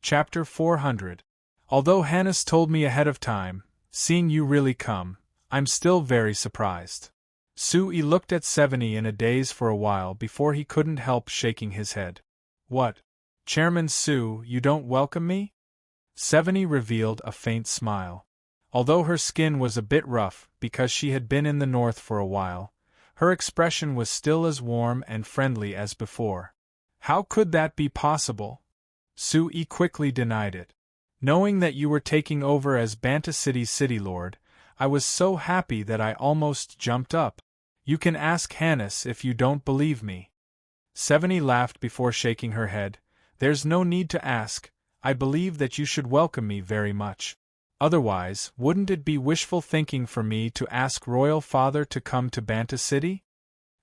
Chapter 400. Although Hannes told me ahead of time, seeing you really come, I'm still very surprised. Sui looked at Seveni in a daze for a while before he couldn't help shaking his head. What? Chairman Su, you don't welcome me? Seveni revealed a faint smile. Although her skin was a bit rough because she had been in the north for a while, her expression was still as warm and friendly as before. How could that be possible? Sui quickly denied it. Knowing that you were taking over as Banta City's city lord, I was so happy that I almost jumped up. You can ask Hannes if you don't believe me. Seveni laughed before shaking her head. There's no need to ask. I believe that you should welcome me very much. Otherwise, wouldn't it be wishful thinking for me to ask Royal Father to come to Banta City?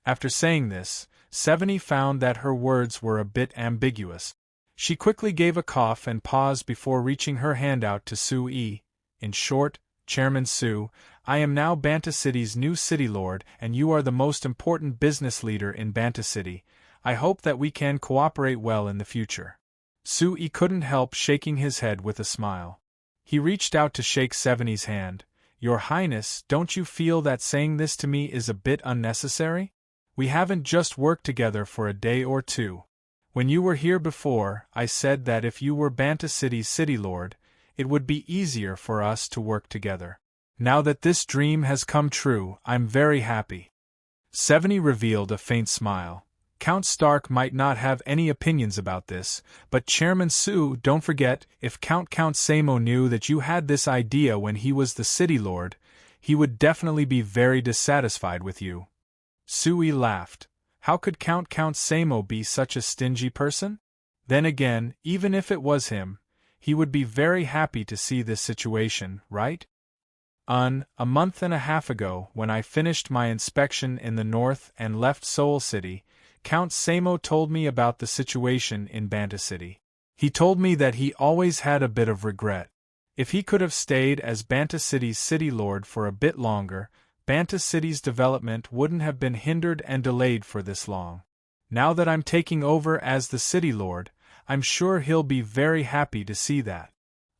After saying this, Seveni found that her words were a bit ambiguous. She quickly gave a cough and paused before reaching her hand out to Sui. In short, Chairman Su, I am now Banta City's new city lord and you are the most important business leader in Banta City. I hope that we can cooperate well in the future. Sui couldn't help shaking his head with a smile. He reached out to shake Seveni's hand. Your Highness, don't you feel that saying this to me is a bit unnecessary? We haven't just worked together for a day or two. When you were here before, I said that if you were Banta City's city lord, it would be easier for us to work together. Now that this dream has come true, I'm very happy. Seveni revealed a faint smile. Count Stark might not have any opinions about this, but Chairman Su, don't forget, if Count Samo knew that you had this idea when he was the city lord, he would definitely be very dissatisfied with you. Sui laughed. How could Count Samo be such a stingy person? Then again, even if it was him, he would be very happy to see this situation, right? A month and a half ago, when I finished my inspection in the north and left Seoul City, Count Samo told me about the situation in Banta City. He told me that he always had a bit of regret. If he could have stayed as Banta City's city lord for a bit longer, Banta City's development wouldn't have been hindered and delayed for this long. Now that I'm taking over as the city lord, I'm sure he'll be very happy to see that.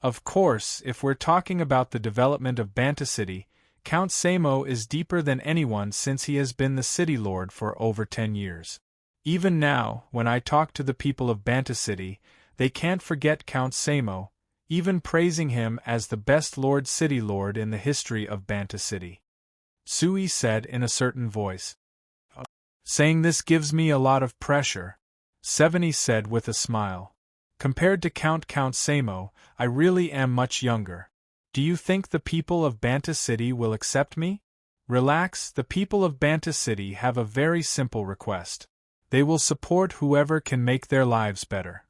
Of course, if we're talking about the development of Banta City, Count Samo is deeper than anyone since he has been the city lord for over 10 years. Even now, when I talk to the people of Banta City, they can't forget Count Samo, even praising him as the best city lord in the history of Banta City. Sui said in a certain voice. Saying this gives me a lot of pressure, Seveni said with a smile. Compared to Count Samo, I really am much younger. Do you think the people of Banta City will accept me? Relax, the people of Banta City have a very simple request. They will support whoever can make their lives better.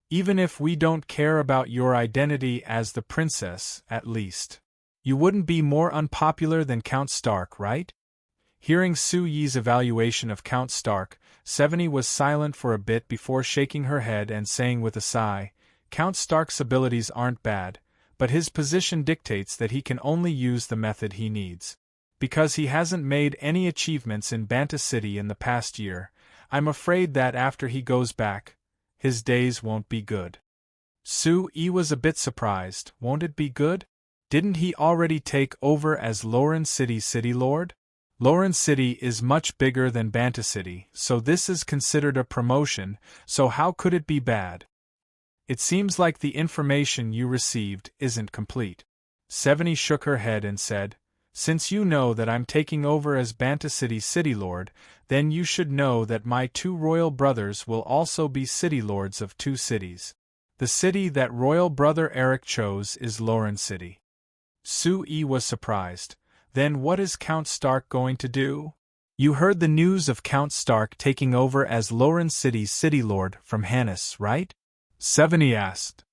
Even if we don't care about your identity as the princess, at least. You wouldn't be more unpopular than Count Stark, right? Hearing Sui's evaluation of Count Stark, Seveni was silent for a bit before shaking her head and saying with a sigh, Count Stark's abilities aren't bad, but his position dictates that he can only use the method he needs. Because he hasn't made any achievements in Banta City in the past year, I'm afraid that after he goes back, his days won't be good. Sui was a bit surprised. Won't it be good? Didn't he already take over as Loren City's city lord? Loren City is much bigger than Banta City, so this is considered a promotion, so how could it be bad? It seems like the information you received isn't complete. Seveni shook her head and said, Since you know that I'm taking over as Banta City's city lord, then you should know that my 2 royal brothers will also be city lords of 2 cities. The city that royal brother Eric chose is Loren City. Sui was surprised. Then what is Count Stark going to do? You heard the news of Count Stark taking over as Loren City's city lord from Hannes, right? Seveni asked.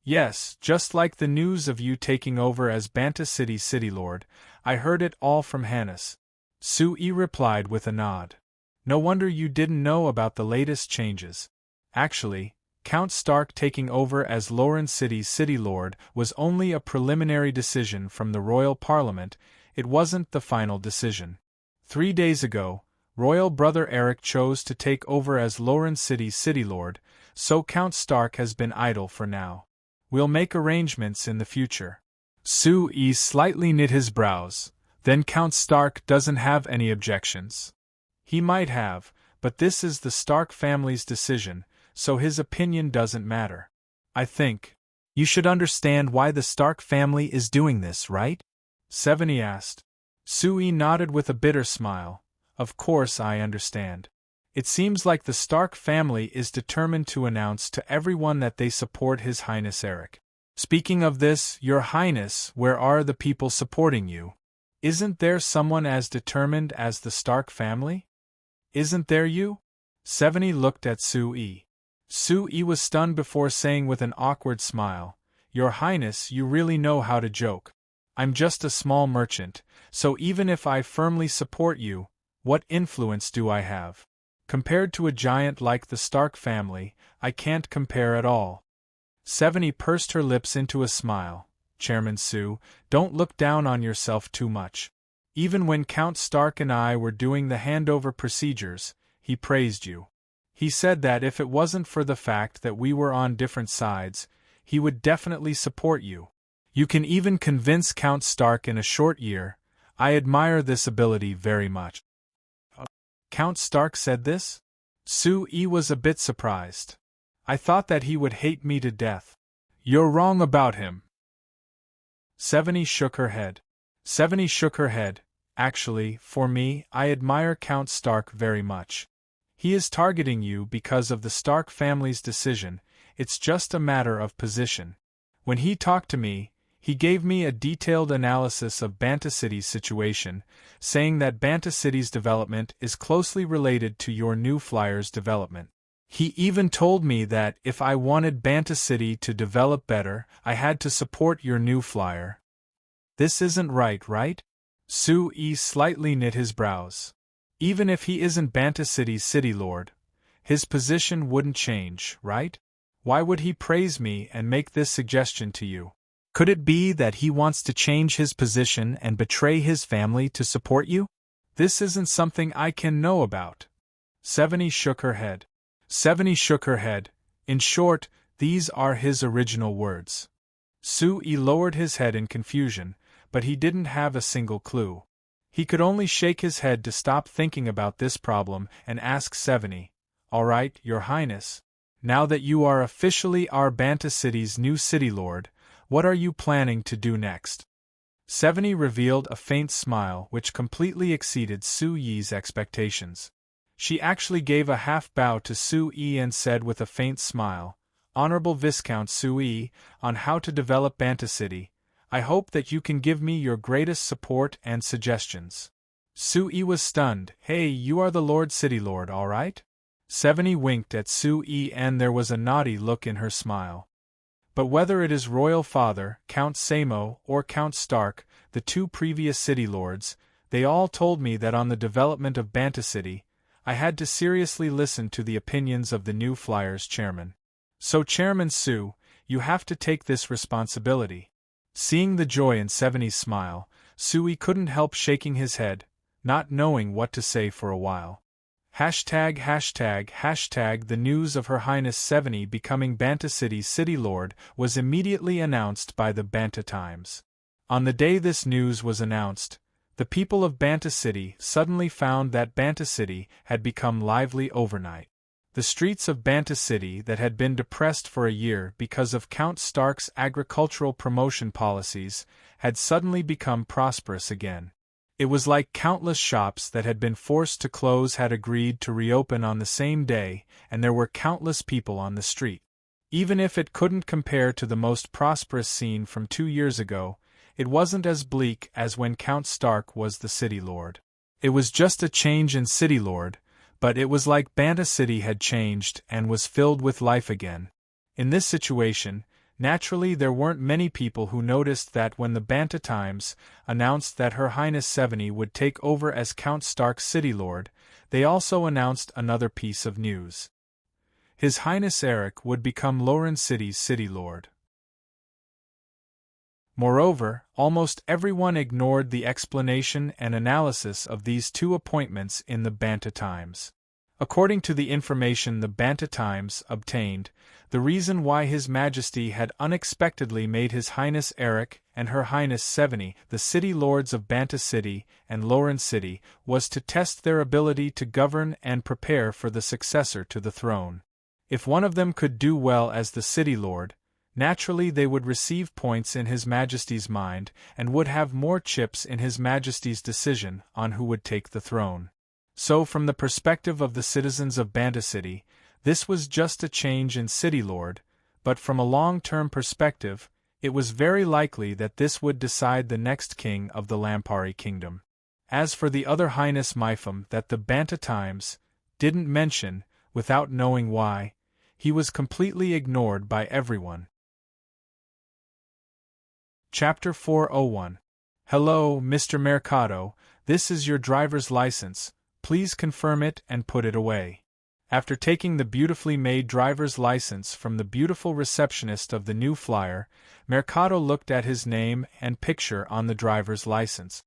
Yes, just like the news of you taking over as Banta City's city lord, I heard it all from Hannes. Sui replied with a nod. No wonder you didn't know about the latest changes. Actually, Count Stark taking over as Loren City's city lord was only a preliminary decision from the royal parliament. It wasn't the final decision. 3 days ago, royal brother Eric chose to take over as Loren City's city lord, so Count Stark has been idle for now. We'll make arrangements in the future. Sui slightly knit his brows. Then Count Stark doesn't have any objections. He might have, but this is the Stark family's decision, so his opinion doesn't matter. I think. You should understand why the Stark family is doing this, right? Seveni asked. Sui nodded with a bitter smile. Of course I understand. It seems like the Stark family is determined to announce to everyone that they support His Highness Eric. Speaking of this, Your Highness, where are the people supporting you? Isn't there someone as determined as the Stark family? Isn't there you? Seveni looked at Sui. Sui was stunned before saying with an awkward smile, Your Highness, you really know how to joke. I'm just a small merchant, so even if I firmly support you, what influence do I have? Compared to a giant like the Stark family, I can't compare at all. Seveni pursed her lips into a smile. Chairman Su, don't look down on yourself too much. Even when Count Stark and I were doing the handover procedures, he praised you. He said that if it wasn't for the fact that we were on different sides, he would definitely support you. You can even convince Count Stark in a short year. I admire this ability very much. Count Stark said this? Sui was a bit surprised. I thought that he would hate me to death. You're wrong about him. Seveni shook her head. Actually, for me, I admire Count Stark very much. He is targeting you because of the Stark family's decision. It's just a matter of position. When he talked to me, he gave me a detailed analysis of Banta City's situation, saying that Banta City's development is closely related to your new flyer's development. He even told me that if I wanted Banta City to develop better, I had to support your new flyer. This isn't right? Sui slightly knit his brows. Even if he isn't Banta City's city lord, his position wouldn't change, right? Why would he praise me and make this suggestion to you? Could it be that he wants to change his position and betray his family to support you? This isn't something I can know about. Seveni shook her head. In short, these are his original words. Sui lowered his head in confusion, but he didn't have a single clue. He could only shake his head to stop thinking about this problem and ask Seveni, All right, Your Highness. Now that you are officially our Banta City's new city lord, what are you planning to do next? Seveni revealed a faint smile which completely exceeded Sui's expectations. She actually gave a half bow to Sui and said with a faint smile, Honorable Viscount Sui, on how to develop Banta City, I hope that you can give me your greatest support and suggestions. Sui was stunned. Hey, you are the Lord City Lord, all right? Seveni winked at Sui and there was a naughty look in her smile. But whether it is Royal Father, Count Samo, or Count Stark, the two previous city lords, they all told me that on the development of Banta City, I had to seriously listen to the opinions of the new Flyers chairman. So Chairman Su, you have to take this responsibility. Seeing the joy in Seveni's smile, Sui couldn't help shaking his head, not knowing what to say for a while. ####, the news of Her Highness Seveni becoming Banta City's city lord was immediately announced by the Banta Times. On the day this news was announced, the people of Banta City suddenly found that Banta City had become lively overnight. The streets of Banta City that had been depressed for a year because of Count Stark's agricultural promotion policies had suddenly become prosperous again. It was like countless shops that had been forced to close had agreed to reopen on the same day, and there were countless people on the street. Even if it couldn't compare to the most prosperous scene from 2 years ago, it wasn't as bleak as when Count Stark was the city lord. It was just a change in city lord, but it was like Banta City had changed and was filled with life again. In this situation, naturally there weren't many people who noticed that when the Banta Times announced that Her Highness Seveni would take over as Count Stark's city lord, they also announced another piece of news. His Highness Eric would become Loren City's city lord. Moreover, almost everyone ignored the explanation and analysis of these two appointments in the Banta Times. According to the information the Banta Times obtained, the reason why His Majesty had unexpectedly made His Highness Eric and Her Highness Seveni the city lords of Banta City and Lauren City was to test their ability to govern and prepare for the successor to the throne. If one of them could do well as the city lord, naturally they would receive points in His Majesty's mind and would have more chips in His Majesty's decision on who would take the throne. So from the perspective of the citizens of Banta City, this was just a change in city lord, but from a long-term perspective, it was very likely that this would decide the next king of the Lampari kingdom. As for the other Highness Mifam that the Banta Times didn't mention, without knowing why, he was completely ignored by everyone. Chapter 401. Hello, Mr. Mercado, this is your driver's license, please confirm it and put it away. After taking the beautifully made driver's license from the beautiful receptionist of the new flyer, Mercado looked at his name and picture on the driver's license.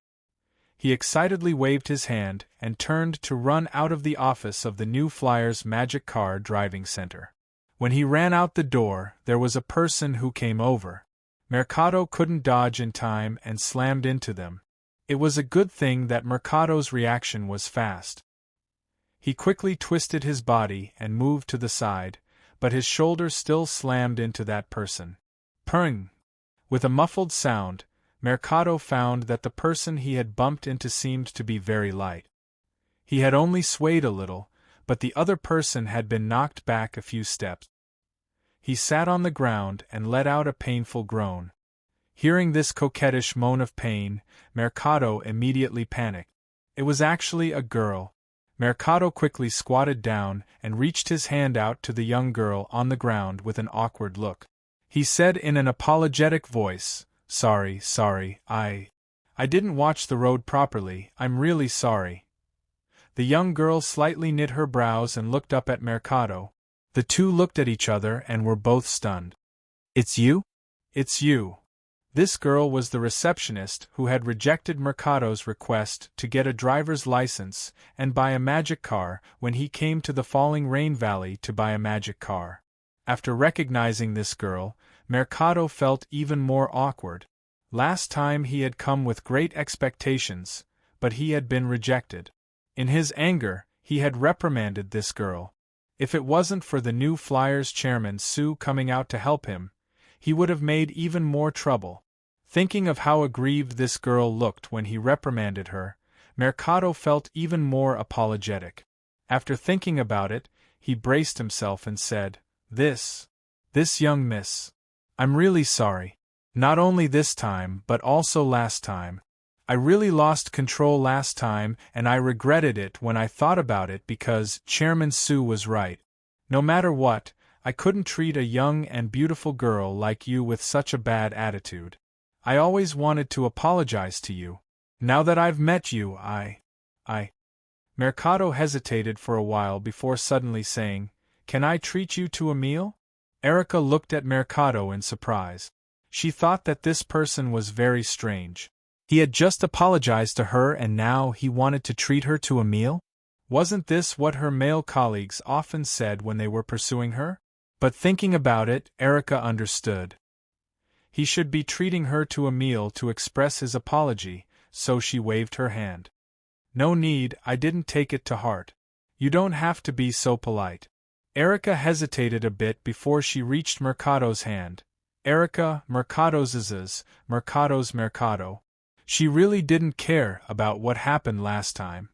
He excitedly waved his hand and turned to run out of the office of the new flyer's magic car driving center. When he ran out the door, there was a person who came over. Mercado couldn't dodge in time and slammed into them. It was a good thing that Mercado's reaction was fast. He quickly twisted his body and moved to the side, but his shoulder still slammed into that person. Purring! With a muffled sound, Mercado found that the person he had bumped into seemed to be very light. He had only swayed a little, but the other person had been knocked back a few steps. He sat on the ground and let out a painful groan. Hearing this coquettish moan of pain, Mercado immediately panicked. It was actually a girl. Mercado quickly squatted down and reached his hand out to the young girl on the ground with an awkward look. He said in an apologetic voice, Sorry, I didn't watch the road properly, I'm really sorry." The young girl slightly knit her brows and looked up at Mercado. The two looked at each other and were both stunned. "It's you?" "It's you." This girl was the receptionist who had rejected Mercado's request to get a driver's license and buy a magic car when he came to the Falling Rain Valley to buy a magic car. After recognizing this girl, Mercado felt even more awkward. Last time he had come with great expectations, but he had been rejected. In his anger, he had reprimanded this girl. If it wasn't for the new Flyers chairman Sue coming out to help him, he would have made even more trouble. Thinking of how aggrieved this girl looked when he reprimanded her, Mercado felt even more apologetic. After thinking about it, he braced himself and said, This young miss. I'm really sorry. Not only this time but also last time. I really lost control last time and I regretted it when I thought about it because Chairman Sue was right. No matter what, I couldn't treat a young and beautiful girl like you with such a bad attitude. I always wanted to apologize to you. Now that I've met you, I... Mercado hesitated for a while before suddenly saying, Can I treat you to a meal? Erica looked at Mercado in surprise. She thought that this person was very strange. He had just apologized to her and now he wanted to treat her to a meal? Wasn't this what her male colleagues often said when they were pursuing her? But thinking about it, Erica understood. He should be treating her to a meal to express his apology, so she waved her hand. No need, I didn't take it to heart. You don't have to be so polite. Erica hesitated a bit before she reached Mercado's hand. Erica, Mercado's Mercado. She really didn't care about what happened last time.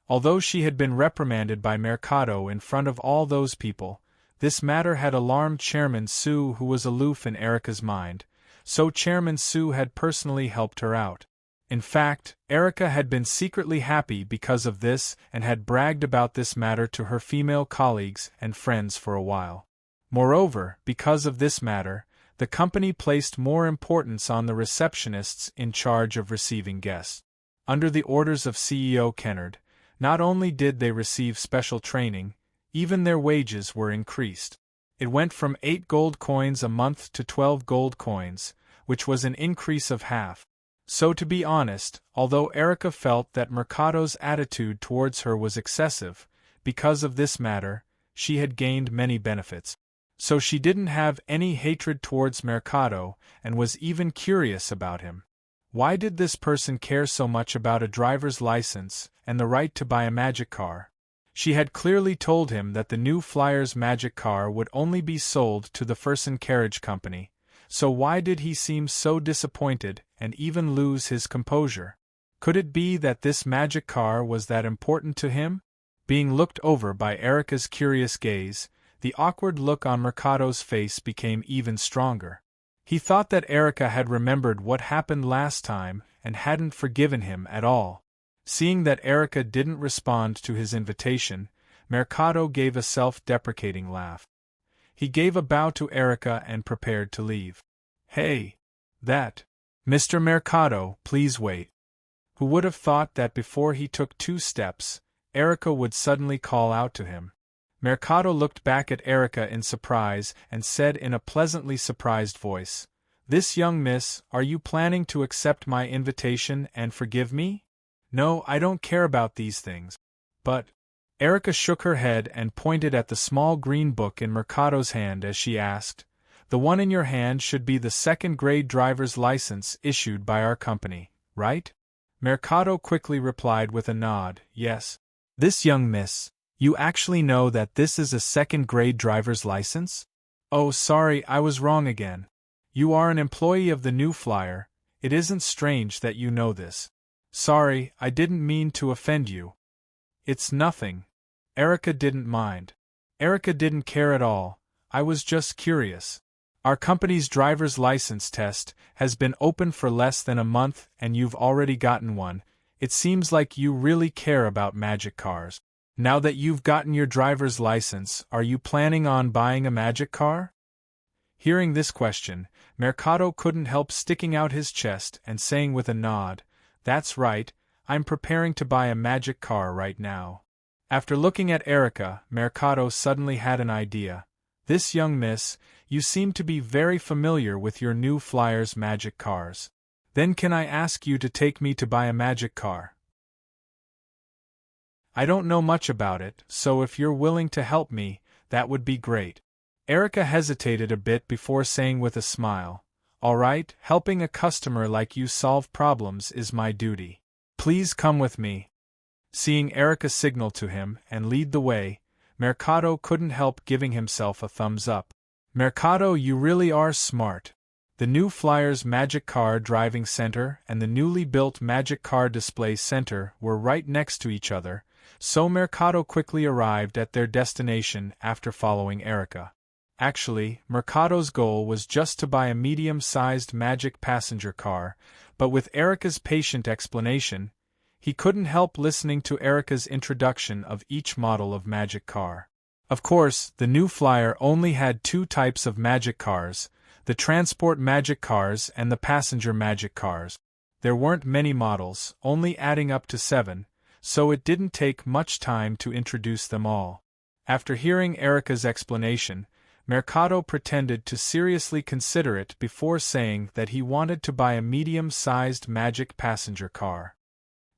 Although she had been reprimanded by Mercado in front of all those people, this matter had alarmed Chairman Sue, who was aloof in Erica's mind, so Chairman Sue had personally helped her out. In fact, Erica had been secretly happy because of this and had bragged about this matter to her female colleagues and friends for a while. Moreover, because of this matter, the company placed more importance on the receptionists in charge of receiving guests. Under the orders of CEO Kennard, not only did they receive special training, even their wages were increased. It went from 8 gold coins a month to 12 gold coins, which was an increase of half. So to be honest, although Erica felt that Mercado's attitude towards her was excessive, because of this matter, she had gained many benefits. So she didn't have any hatred towards Mercado, and was even curious about him. Why did this person care so much about a driver's license and the right to buy a magic car? She had clearly told him that the new Flyers magic car would only be sold to the Fersen Carriage Company, so why did he seem so disappointed and even lose his composure? Could it be that this magic car was that important to him? Being looked over by Erica's curious gaze, the awkward look on Mercado's face became even stronger. He thought that Erica had remembered what happened last time and hadn't forgiven him at all. Seeing that Erica didn't respond to his invitation, Mercado gave a self-deprecating laugh. He gave a bow to Erica and prepared to leave. "Hey! That! Mr. Mercado, please wait." Who would have thought that before he took 2 steps, Erica would suddenly call out to him? Mercado looked back at Erica in surprise and said in a pleasantly surprised voice, "This young miss, are you planning to accept my invitation and forgive me?" "No, I don't care about these things." "But—" Erica shook her head and pointed at the small green book in Mercado's hand as she asked, "The one in your hand should be the second-grade driver's license issued by our company, right?" Mercado quickly replied with a nod, "Yes." "This young miss, you actually know that this is a second-grade driver's license?" "Oh, sorry, I was wrong again. You are an employee of the New Flyer. It isn't strange that you know this." "Sorry, I didn't mean to offend you." "It's nothing." Erica didn't mind. Erica didn't care at all. "I was just curious. Our company's driver's license test has been open for less than a month and you've already gotten one. It seems like you really care about magic cars. Now that you've gotten your driver's license, are you planning on buying a magic car?" Hearing this question, Mercado couldn't help sticking out his chest and saying with a nod, "That's right, I'm preparing to buy a magic car right now." After looking at Erica, Mercado suddenly had an idea. "This young miss, you seem to be very familiar with your New Flyer's magic cars. Then can I ask you to take me to buy a magic car? I don't know much about it, so if you're willing to help me, that would be great." Erica hesitated a bit before saying with a smile, "All right, helping a customer like you solve problems is my duty. Please come with me." Seeing Erica signal to him and lead the way, Mercado couldn't help giving himself a thumbs up. "Mercado, you really are smart." The New Flyer's Magic Car Driving Center and the newly built Magic Car Display Center were right next to each other, so Mercado quickly arrived at their destination after following Erica. Actually, Mercado's goal was just to buy a medium-sized magic passenger car, but with Erica's patient explanation, he couldn't help listening to Erica's introduction of each model of magic car. Of course, the New Flyer only had 2 types of magic cars, the transport magic cars and the passenger magic cars. There weren't many models, only adding up to 7, so it didn't take much time to introduce them all. After hearing Erica's explanation, Mercado pretended to seriously consider it before saying that he wanted to buy a medium-sized magic passenger car.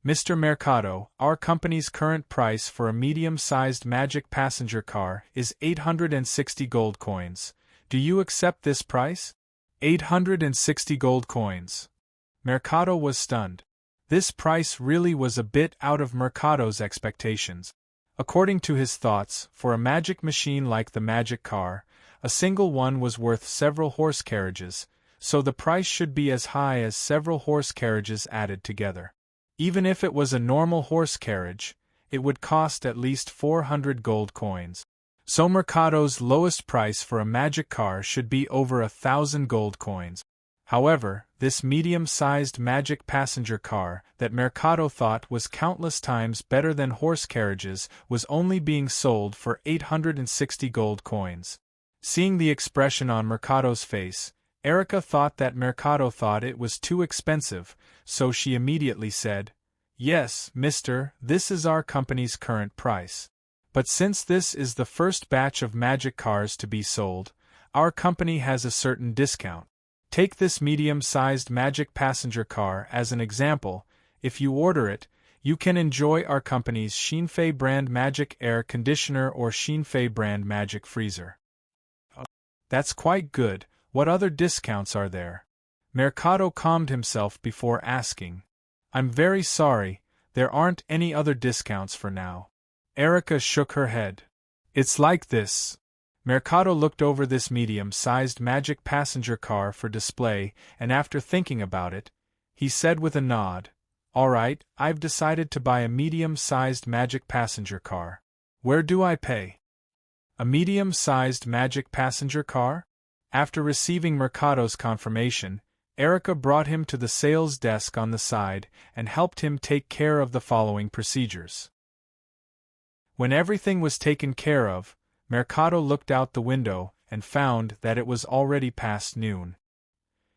"Mr. Mercado, our company's current price for a medium-sized magic passenger car is 860 gold coins. Do you accept this price?" 860 gold coins. Mercado was stunned. This price really was a bit out of Mercado's expectations. According to his thoughts, for a magic machine like the magic car, a single one was worth several horse carriages, so the price should be as high as several horse carriages added together. Even if it was a normal horse carriage, it would cost at least 400 gold coins. So Mercado's lowest price for a magic car should be over 1,000 gold coins. However, this medium-sized magic passenger car that Mercado thought was countless times better than horse carriages was only being sold for 860 gold coins. Seeing the expression on Mercado's face, Erica thought that Mercado thought it was too expensive, so she immediately said, "Yes, mister, this is our company's current price. But since this is the first batch of magic cars to be sold, our company has a certain discount. Take this medium-sized magic passenger car as an example. If you order it, You can enjoy our company's Xinfei brand magic air conditioner or Xinfei brand magic freezer. That's quite good. What other discounts are there? Mercado calmed himself before asking. I'm very sorry, there aren't any other discounts for now. Erica shook her head. It's like this. Mercado looked over this medium-sized magic passenger car for display, and after thinking about it, he said with a nod, All right, I've decided to buy a medium-sized magic passenger car. Where do I pay? A medium-sized magic passenger car? After receiving Mercado's confirmation, Erica brought him to the sales desk on the side and helped him take care of the following procedures. When everything was taken care of, Mercado looked out the window and found that it was already past noon.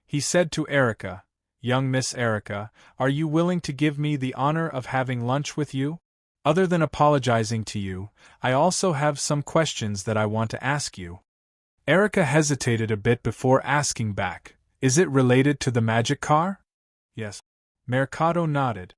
He said to Erica, Young Miss Erica, are you willing to give me the honor of having lunch with you? Other than apologizing to you, I also have some questions that I want to ask you. Erica hesitated a bit before asking back, Is it related to the magic car? Yes. Mercado nodded.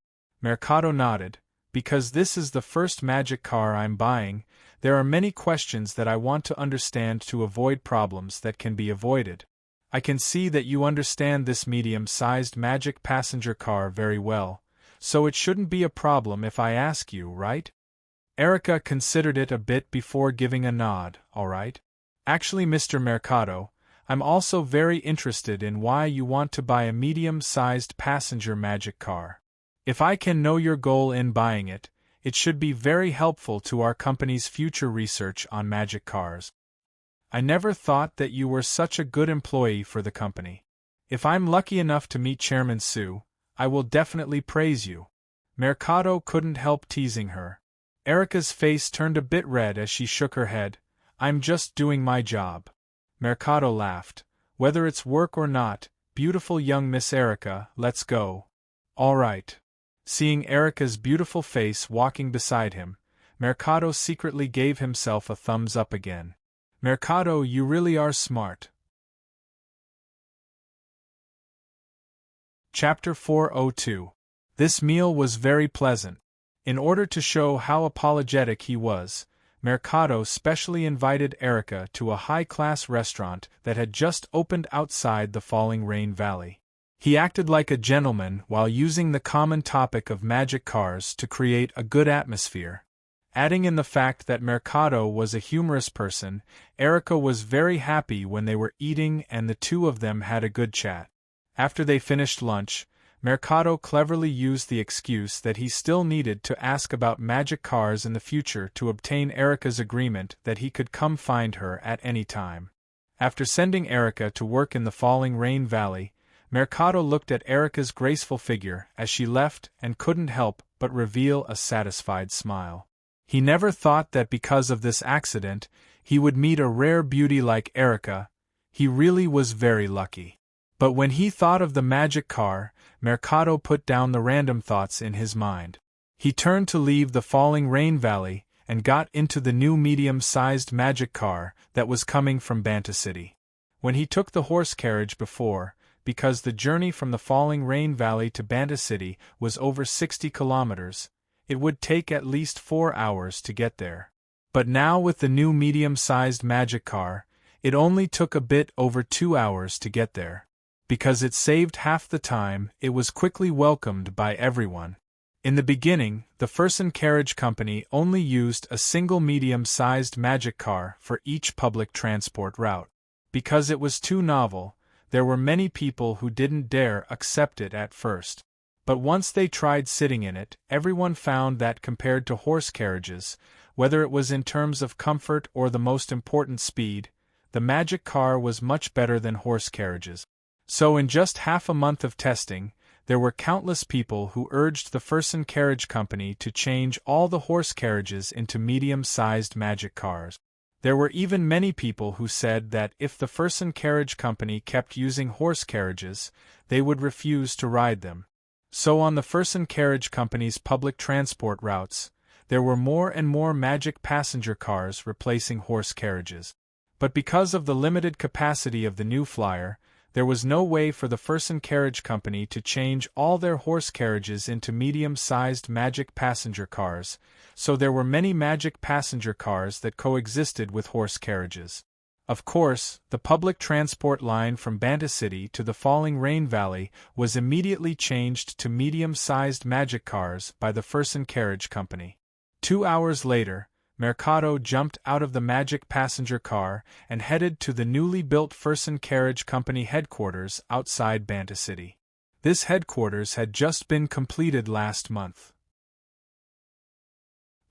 Because this is the first magic car I'm buying, there are many questions that I want to understand to avoid problems that can be avoided. I can see that you understand this medium-sized magic passenger car very well, so it shouldn't be a problem if I ask you, right? Erica considered it a bit before giving a nod, all right. Actually, Mr. Mercado, I'm also very interested in why you want to buy a medium-sized passenger magic car. If I can know your goal in buying it, it should be very helpful to our company's future research on magic cars. I never thought that you were such a good employee for the company. If I'm lucky enough to meet Chairman Su, I will definitely praise you. Mercado couldn't help teasing her. Erica's face turned a bit red as she shook her head. I'm just doing my job. Mercado laughed. Whether it's work or not, beautiful young Miss Erica, let's go. All right. Seeing Erica's beautiful face walking beside him, Mercado secretly gave himself a thumbs up again. Mercado, you really are smart. Chapter 402. This meal was very pleasant. In order to show how apologetic he was, Mercado specially invited Erica to a high-class restaurant that had just opened outside the Falling Rain Valley. He acted like a gentleman while using the common topic of magic cars to create a good atmosphere. Adding in the fact that Mercado was a humorous person, Erica was very happy when they were eating and the two of them had a good chat. After they finished lunch, Mercado cleverly used the excuse that he still needed to ask about magic cars in the future to obtain Erica's agreement that he could come find her at any time. After sending Erica to work in the Falling Rain Valley, Mercado looked at Erica's graceful figure as she left and couldn't help but reveal a satisfied smile. He never thought that because of this accident, he would meet a rare beauty like Erica. He really was very lucky. But when he thought of the magic car, Mercado put down the random thoughts in his mind. He turned to leave the Falling Rain Valley and got into the new medium-sized magic car that was coming from Banta City. When he took the horse carriage before, because the journey from the Falling Rain Valley to Banta City was over 60 kilometers, it would take at least 4 hours to get there. But now with the new medium-sized magic car, it only took a bit over 2 hours to get there. Because it saved half the time, it was quickly welcomed by everyone. In the beginning, the Fersen Carriage Company only used a single medium-sized magic car for each public transport route. Because it was too novel, there were many people who didn't dare accept it at first. But once they tried sitting in it, everyone found that compared to horse carriages, whether it was in terms of comfort or the most important speed, the magic car was much better than horse carriages. So in just half a month of testing, there were countless people who urged the Fersen Carriage Company to change all the horse carriages into medium-sized magic cars. There were even many people who said that if the Fersen Carriage Company kept using horse carriages, they would refuse to ride them. So on the Fersen Carriage Company's public transport routes, there were more and more magic passenger cars replacing horse carriages. But because of the limited capacity of the new flyer, There was no way for the Fersen Carriage Company to change all their horse carriages into medium-sized magic passenger cars, so there were many magic passenger cars that coexisted with horse carriages. Of course, the public transport line from Banta City to the Falling Rain Valley was immediately changed to medium-sized magic cars by the Fersen Carriage Company. 2 hours later, Mercado jumped out of the magic passenger car and headed to the newly built Fersen Carriage Company headquarters outside Banta City. This headquarters had just been completed last month.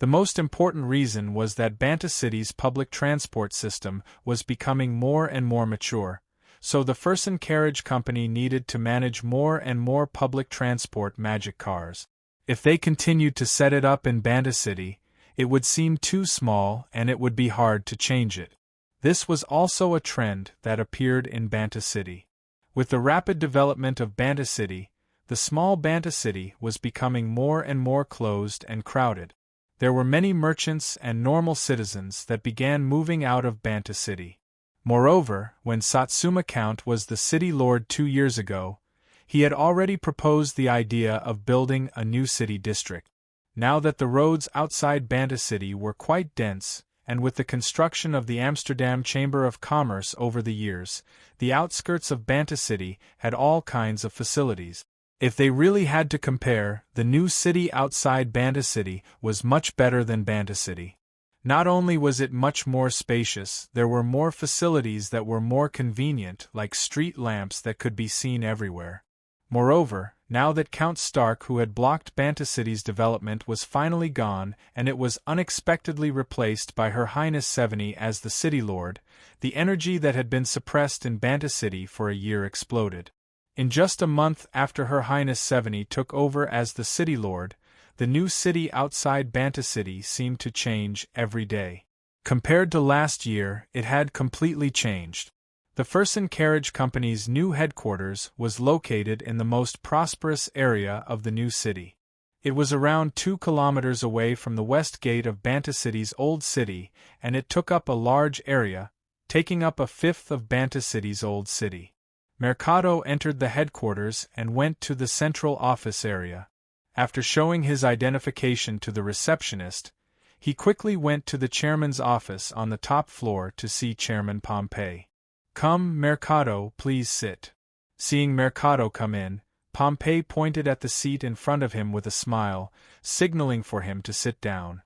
The most important reason was that Banta City's public transport system was becoming more and more mature, so the Fersen Carriage Company needed to manage more and more public transport magic cars. If they continued to set it up in Banta City, it would seem too small and it would be hard to change it. This was also a trend that appeared in Banta City. With the rapid development of Banta City, the small Banta City was becoming more and more closed and crowded. There were many merchants and normal citizens that began moving out of Banta City. Moreover, when Satsuma Count was the city lord 2 years ago, he had already proposed the idea of building a new city district. Now that the roads outside Banta City were quite dense, and with the construction of the Amsterdam Chamber of Commerce over the years, the outskirts of Banta City had all kinds of facilities. If they really had to compare, the new city outside Banta City was much better than Banta City. Not only was it much more spacious, there were more facilities that were more convenient, like street lamps that could be seen everywhere. Moreover, now that Count Stark, who had blocked Banta City's development, was finally gone and it was unexpectedly replaced by Her Highness Seveni as the city lord, the energy that had been suppressed in Banta City for a year exploded. In just a month after Her Highness Seveni took over as the city lord, the new city outside Banta City seemed to change every day. Compared to last year, it had completely changed. The Fersen Carriage Company's new headquarters was located in the most prosperous area of the new city. It was around 2 kilometers away from the west gate of Banta City's old city, and it took up a large area, taking up a fifth of Banta City's old city. Mercado entered the headquarters and went to the central office area. After showing his identification to the receptionist, he quickly went to the chairman's office on the top floor to see Chairman Pompey. "Come, Mercado, please sit." Seeing Mercado come in, Pompey pointed at the seat in front of him with a smile, signaling for him to sit down.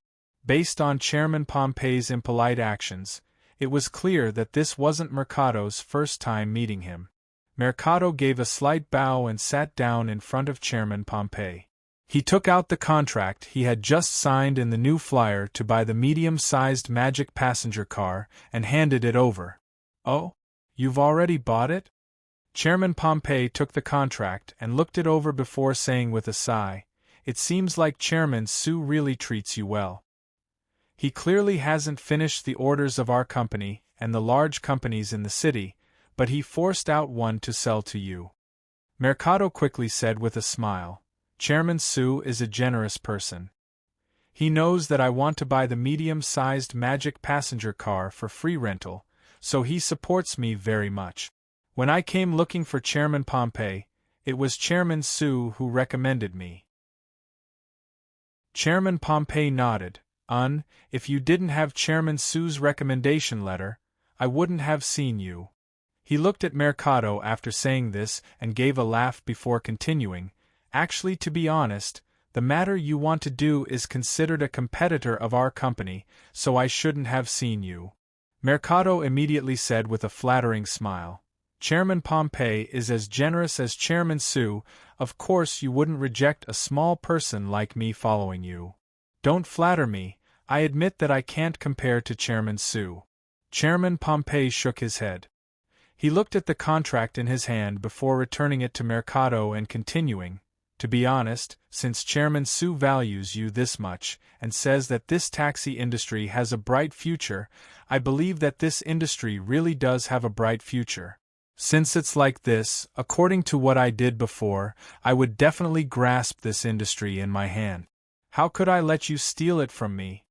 Based on Chairman Pompey's impolite actions, it was clear that this wasn't Mercado's first time meeting him. Mercado gave a slight bow and sat down in front of Chairman Pompey. He took out the contract he had just signed in the new flyer to buy the medium-sized magic passenger car and handed it over. "Oh? You've already bought it?" Chairman Pompey took the contract and looked it over before saying with a sigh, "It seems like Chairman Sue really treats you well. He clearly hasn't finished the orders of our company and the large companies in the city, but he forced out one to sell to you." Mercado quickly said with a smile, "Chairman Sue is a generous person. He knows that I want to buy the medium-sized magic passenger car for free rental, so he supports me very much. When I came looking for Chairman Pompey, it was Chairman Sue who recommended me." Chairman Pompey nodded. If you didn't have Chairman Sue's recommendation letter, I wouldn't have seen you." He looked at Mercado after saying this and gave a laugh before continuing, "Actually, to be honest, the matter you want to do is considered a competitor of our company, so I shouldn't have seen you." Mercado immediately said with a flattering smile, "Chairman Pompey is as generous as Chairman Sue, of course you wouldn't reject a small person like me following you." "Don't flatter me, I admit that I can't compare to Chairman Sue." Chairman Pompey shook his head. He looked at the contract in his hand before returning it to Mercado and continuing, "To be honest, since Chairman Sue values you this much, and says that this taxi industry has a bright future, I believe that this industry really does have a bright future. Since it's like this, according to what I did before, I would definitely grasp this industry in my hand. How could I let you steal it from me?"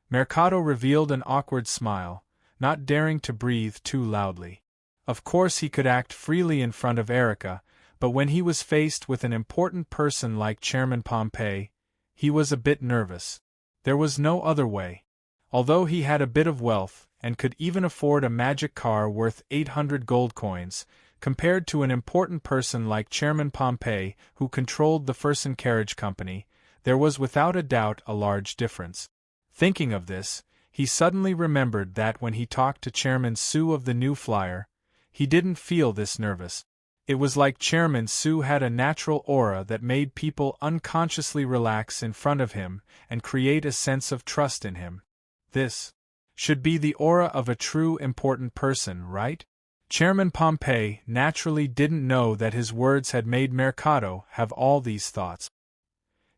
Mercado revealed an awkward smile, not daring to breathe too loudly. Of course he could act freely in front of Erica, but when he was faced with an important person like Chairman Pompey, he was a bit nervous. There was no other way. Although he had a bit of wealth, and could even afford a magic car worth 800 gold coins, compared to an important person like Chairman Pompey who controlled the Fersen Carriage Company, there was without a doubt a large difference. Thinking of this, he suddenly remembered that when he talked to Chairman Sue of the New Flyer, he didn't feel this nervous. It was like Chairman Sue had a natural aura that made people unconsciously relax in front of him and create a sense of trust in him. This should be the aura of a true important person, right? Chairman Pompey naturally didn't know that his words had made Mercado have all these thoughts.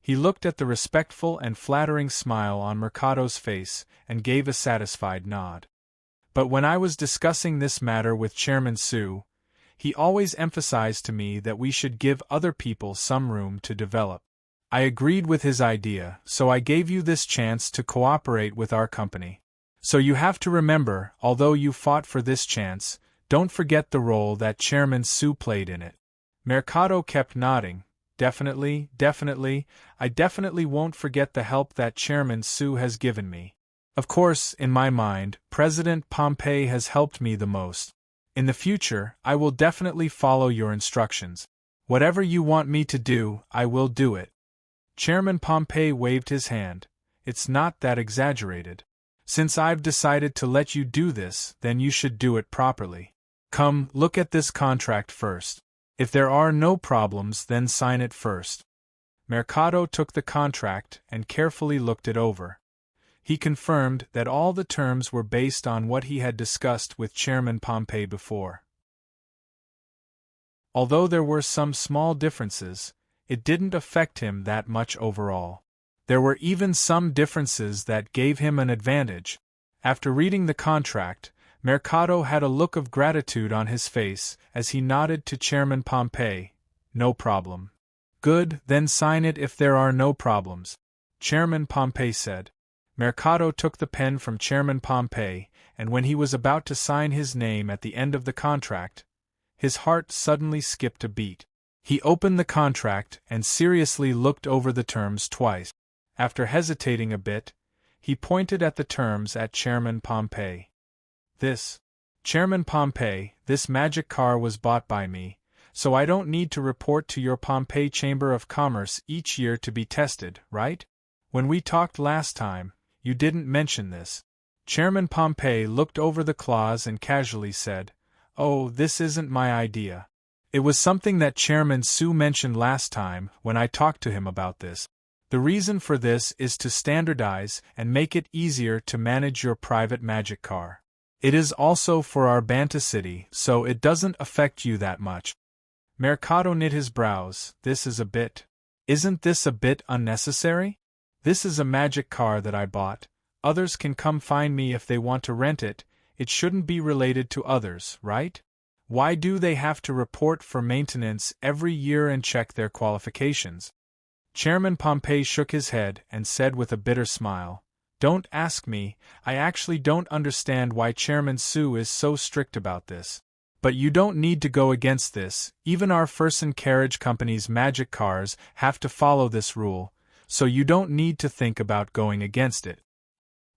He looked at the respectful and flattering smile on Mercado's face and gave a satisfied nod. But when I was discussing this matter with Chairman Sue, he always emphasized to me that we should give other people some room to develop. I agreed with his idea, so I gave you this chance to cooperate with our company. So you have to remember, although you fought for this chance, don't forget the role that Chairman Sue played in it. Mercado kept nodding. Definitely, I definitely won't forget the help that Chairman Sue has given me. Of course, in my mind, President Pompey has helped me the most. In the future, I will definitely follow your instructions. Whatever you want me to do, I will do it. Chairman Pompey waved his hand. It's not that exaggerated. Since I've decided to let you do this, then you should do it properly. Come, look at this contract first. If there are no problems, then sign it first. Mercado took the contract and carefully looked it over. He confirmed that all the terms were based on what he had discussed with Chairman Pompey before. Although there were some small differences, it didn't affect him that much overall. There were even some differences that gave him an advantage. After reading the contract, Mercado had a look of gratitude on his face as he nodded to Chairman Pompey. No problem. Good, then sign it if there are no problems, Chairman Pompey said. Mercado took the pen from Chairman Pompey, and when he was about to sign his name at the end of the contract, his heart suddenly skipped a beat. He opened the contract and seriously looked over the terms twice. After hesitating a bit, he pointed at the terms at Chairman Pompey. Chairman Pompey, this magic car was bought by me, so I don't need to report to your Pompey Chamber of Commerce each year to be tested, right? When we talked last time, you didn't mention this. Chairman Pompey looked over the clause and casually said, "Oh, this isn't my idea. It was something that Chairman Sue mentioned last time when I talked to him about this. The reason for this is to standardize and make it easier to manage your private magic car. It is also for our Banta City, so it doesn't affect you that much." Mercado knit his brows. Isn't this a bit unnecessary? This is a magic car that I bought. Others can come find me if they want to rent it. It shouldn't be related to others, right? Why do they have to report for maintenance every year and check their qualifications? Chairman Pompey shook his head and said with a bitter smile, "Don't ask me, I actually don't understand why Chairman Sue is so strict about this. But you don't need to go against this, even our Fersen Carriage Company's magic cars have to follow this rule, so you don't need to think about going against it."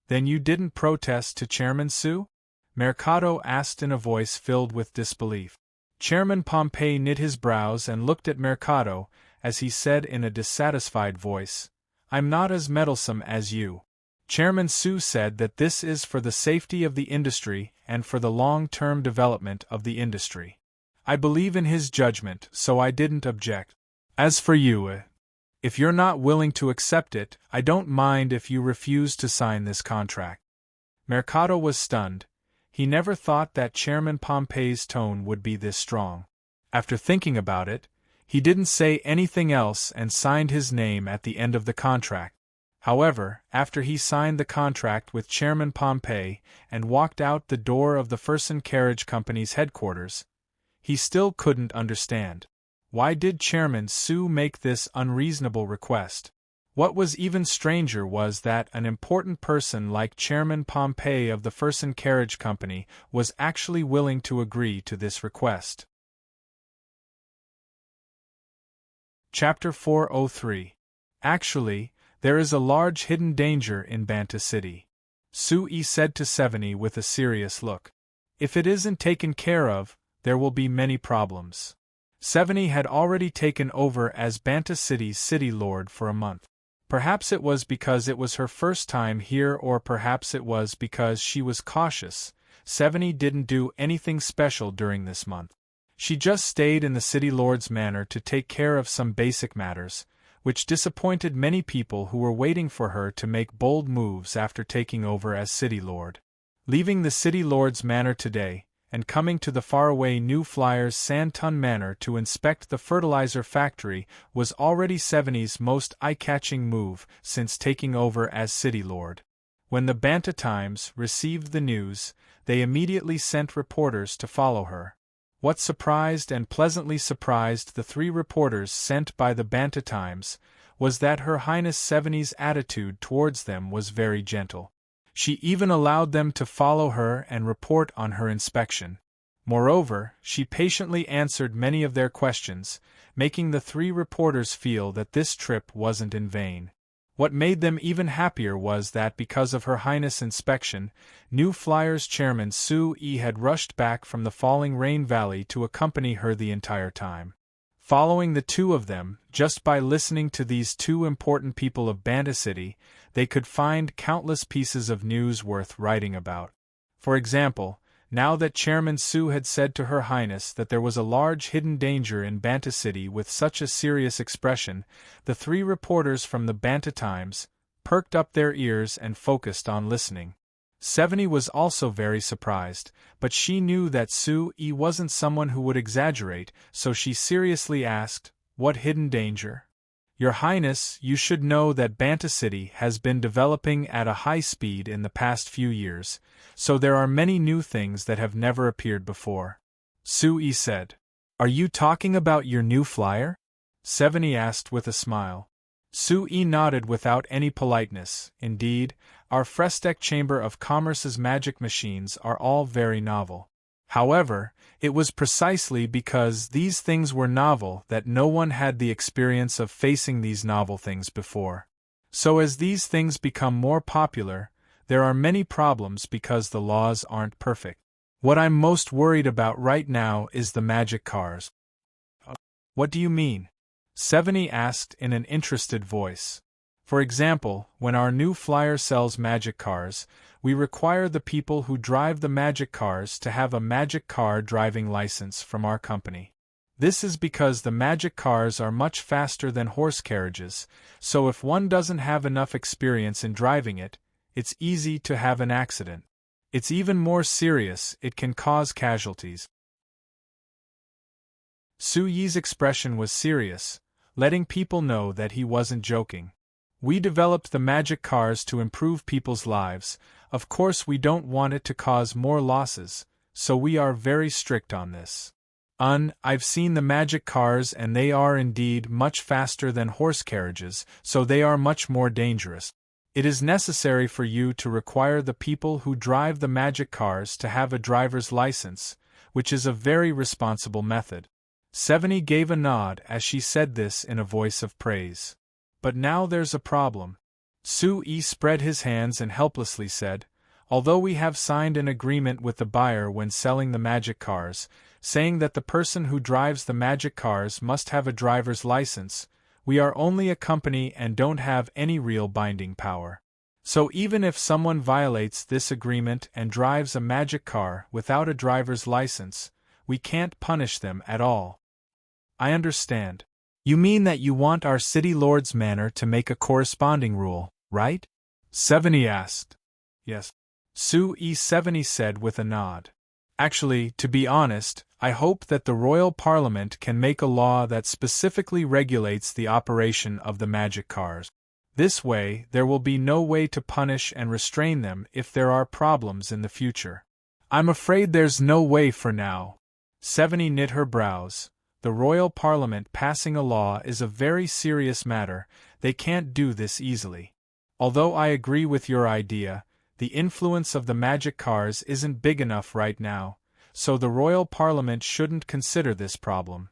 Then you didn't protest to Chairman Sue? Mercado asked in a voice filled with disbelief. Chairman Pompey knit his brows and looked at Mercado as he said in a dissatisfied voice, "I'm not as meddlesome as you. Chairman Sue said that this is for the safety of the industry and for the long-term development of the industry. I believe in his judgment, so I didn't object. As for you, if you're not willing to accept it, I don't mind if you refuse to sign this contract." Mercado was stunned. He never thought that Chairman Pompey's tone would be this strong. After thinking about it, he didn't say anything else and signed his name at the end of the contract. However, after he signed the contract with Chairman Pompey and walked out the door of the Fersen Carriage Company's headquarters, he still couldn't understand. Why did Chairman Sue make this unreasonable request? What was even stranger was that an important person like Chairman Pompey of the Fersen Carriage Company was actually willing to agree to this request. Chapter 403. Actually, there is a large hidden danger in Banta City, Sui said to Seveni with a serious look. If it isn't taken care of, there will be many problems. Seveni had already taken over as Banta City's city lord for a month. Perhaps it was because it was her first time here, or perhaps it was because she was cautious. Seveni didn't do anything special during this month. She just stayed in the city lord's manor to take care of some basic matters, which disappointed many people who were waiting for her to make bold moves after taking over as city lord. Leaving the city lord's manor today, and coming to the faraway New Flyers Sandton Manor to inspect the fertilizer factory was already Seveni's most eye-catching move since taking over as city lord. When the Banta Times received the news, they immediately sent reporters to follow her. What surprised and pleasantly surprised the 3 reporters sent by the Banta Times was that Her Highness Seveni's attitude towards them was very gentle. She even allowed them to follow her and report on her inspection. Moreover, she patiently answered many of their questions, making the 3 reporters feel that this trip wasn't in vain. What made them even happier was that because of Her Highness' inspection, New Flyers chairman Sui had rushed back from the Falling Rain Valley to accompany her the entire time. Following the 2 of them, just by listening to these 2 important people of Banta City, they could find countless pieces of news worth writing about. For example, now that Chairman Su had said to Her Highness that there was a large hidden danger in Banta City with such a serious expression, the 3 reporters from the Banta Times perked up their ears and focused on listening. Seveni was also very surprised, but she knew that Sui wasn't someone who would exaggerate, so she seriously asked, "What hidden danger?" "Your Highness, you should know that Banta City has been developing at a high speed in the past few years, so there are many new things that have never appeared before," Sui said. "Are you talking about your new flyer?" Seveni asked with a smile. Sui nodded without any politeness. Indeed, our Frestec Chamber of Commerce's magic machines are all very novel. However, it was precisely because these things were novel that no one had the experience of facing these novel things before. So as these things become more popular, there are many problems because the laws aren't perfect. What I'm most worried about right now is the magic cars. What do you mean? Seveni asked in an interested voice. For example, when our new flyer sells magic cars, we require the people who drive the magic cars to have a magic car driving license from our company. This is because the magic cars are much faster than horse carriages, so if one doesn't have enough experience in driving it, it's easy to have an accident. It's even more serious, it can cause casualties. Suyi's expression was serious, letting people know that he wasn't joking. We developed the magic cars to improve people's lives. Of course we don't want it to cause more losses, so we are very strict on this. I've seen the magic cars and they are indeed much faster than horse carriages, so they are much more dangerous. It is necessary for you to require the people who drive the magic cars to have a driver's license, which is a very responsible method. Seveni gave a nod as she said this in a voice of praise. But now there's a problem. Sui spread his hands and helplessly said, "Although we have signed an agreement with the buyer when selling the magic cars, saying that the person who drives the magic cars must have a driver's license, we are only a company and don't have any real binding power. So even if someone violates this agreement and drives a magic car without a driver's license, we can't punish them at all." "I understand. You mean that you want our city lord's manor to make a corresponding rule, right?" Seveni asked. "Yes," Seveni said with a nod. "Actually, to be honest, I hope that the Royal Parliament can make a law that specifically regulates the operation of the magic cars. This way, there will be no way to punish and restrain them if there are problems in the future." "I'm afraid there's no way for now." Seveni knit her brows. the royal parliament passing a law is a very serious matter, they can't do this easily. Although I agree with your idea, the influence of the magic cars isn't big enough right now, so the royal parliament shouldn't consider this problem.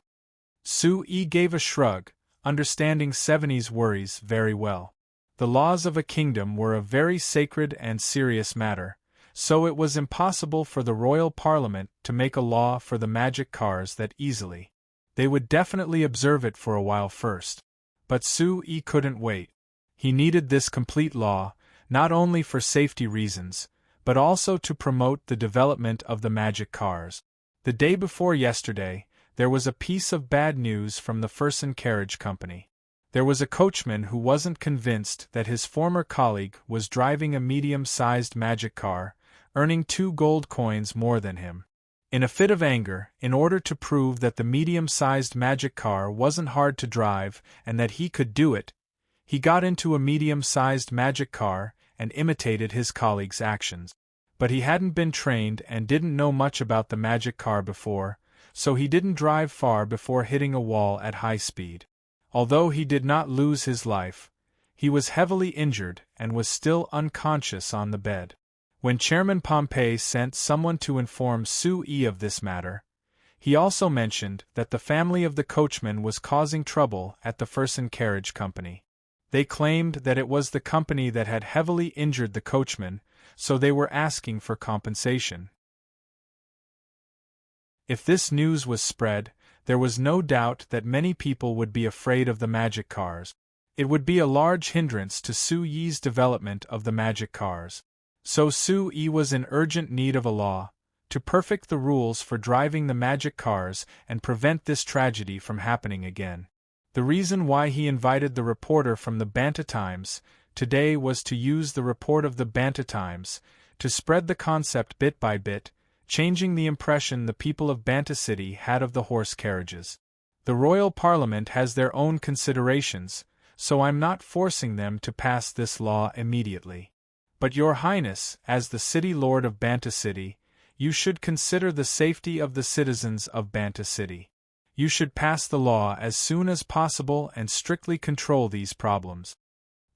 Sue gave a shrug, understanding Seveni's worries very well. The laws of a kingdom were a very sacred and serious matter, so it was impossible for the royal parliament to make a law for the magic cars that easily. They would definitely observe it for a while first. But Sue couldn't wait. He needed this complete law, not only for safety reasons, but also to promote the development of the magic cars. The day before yesterday, there was a piece of bad news from the Fersen Carriage Company. There was a coachman who wasn't convinced that his former colleague was driving a medium-sized magic car, earning 2 gold coins more than him. In a fit of anger, in order to prove that the medium-sized magic car wasn't hard to drive and that he could do it, he got into a medium-sized magic car and imitated his colleague's actions. But he hadn't been trained and didn't know much about the magic car before, so he didn't drive far before hitting a wall at high speed. Although he did not lose his life, he was heavily injured and was still unconscious on the bed. When Chairman Pompey sent someone to inform Sue of this matter, he also mentioned that the family of the coachman was causing trouble at the Fersen Carriage Company. They claimed that it was the company that had heavily injured the coachman, so they were asking for compensation. If this news was spread, there was no doubt that many people would be afraid of the magic cars. It would be a large hindrance to Sue-Yi's development of the magic cars. So Sue-Yi was in urgent need of a law, to perfect the rules for driving the magic cars and prevent this tragedy from happening again. The reason why he invited the reporter from the Banta Times today was to use the report of the Banta Times to spread the concept bit by bit, changing the impression the people of Banta City had of the horse carriages. The royal parliament has their own considerations, so I'm not forcing them to pass this law immediately. But Your Highness, as the city lord of Banta City, you should consider the safety of the citizens of Banta City. You should pass the law as soon as possible and strictly control these problems.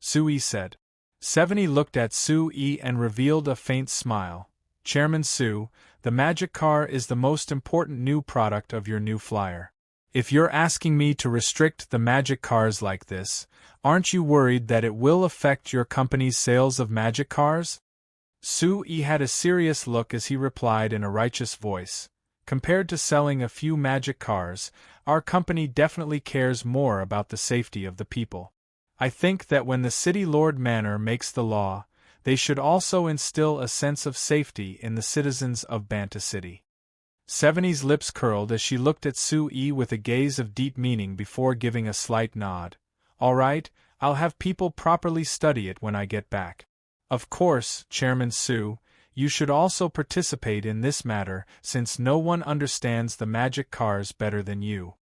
Sue said. Seveni looked at Sue and revealed a faint smile. Chairman Sue, the magic car is the most important new product of your new flyer. If you're asking me to restrict the magic cars like this, aren't you worried that it will affect your company's sales of magic cars? Sue had a serious look as he replied in a righteous voice. Compared to selling a few magic cars, our company definitely cares more about the safety of the people. I think that when the City Lord Manor makes the law, they should also instill a sense of safety in the citizens of Banta City. Seveni's lips curled as she looked at Sue with a gaze of deep meaning before giving a slight nod. All right, I'll have people properly study it when I get back. Of course, Chairman Sue, you should also participate in this matter since no one understands the magic cars better than you.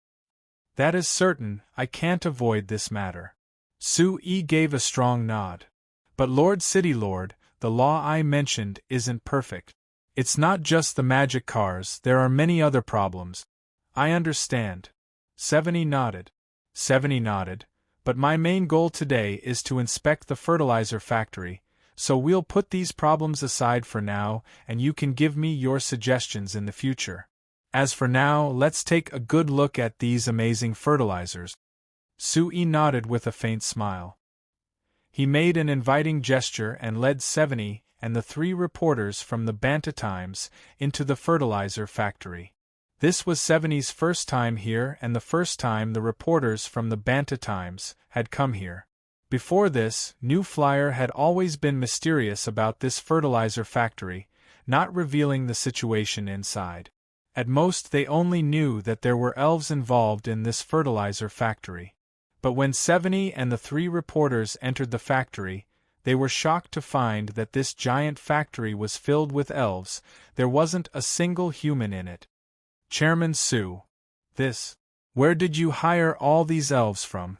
That is certain, I can't avoid this matter. Sue gave a strong nod. But Lord City Lord, the law I mentioned isn't perfect. It's not just the magic cars, there are many other problems. I understand. Seveni nodded. But my main goal today is to inspect the fertilizer factory, so we'll put these problems aside for now and you can give me your suggestions in the future. As for now, let's take a good look at these amazing fertilizers. Sue nodded with a faint smile. He made an inviting gesture and led Seveni and the 3 reporters from the Banta Times into the fertilizer factory. This was Seveni's first time here and the first time the reporters from the Banta Times had come here. Before this, New Flyer had always been mysterious about this fertilizer factory, not revealing the situation inside. At most they only knew that there were elves involved in this fertilizer factory. But when Seveni and the 3 reporters entered the factory, they were shocked to find that this giant factory was filled with elves. There wasn't a single human in it. Chairman Sue. Where did you hire all these elves from?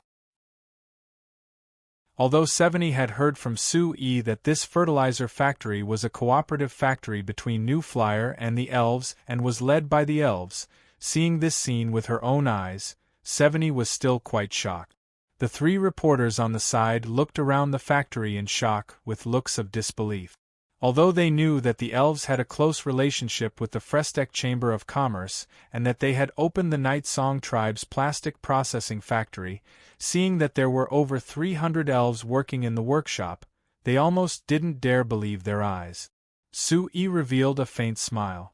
Although Seveni had heard from Sue that this fertilizer factory was a cooperative factory between New Flyer and the elves and was led by the elves, Seeing this scene with her own eyes, Seveni was still quite shocked. The three reporters on the side looked around the factory in shock with looks of disbelief. Although they knew that the elves had a close relationship with the Frestek Chamber of Commerce and that they had opened the Night Song tribe's plastic processing factory, seeing that there were over 300 elves working in the workshop, they almost didn't dare believe their eyes. Sui revealed a faint smile.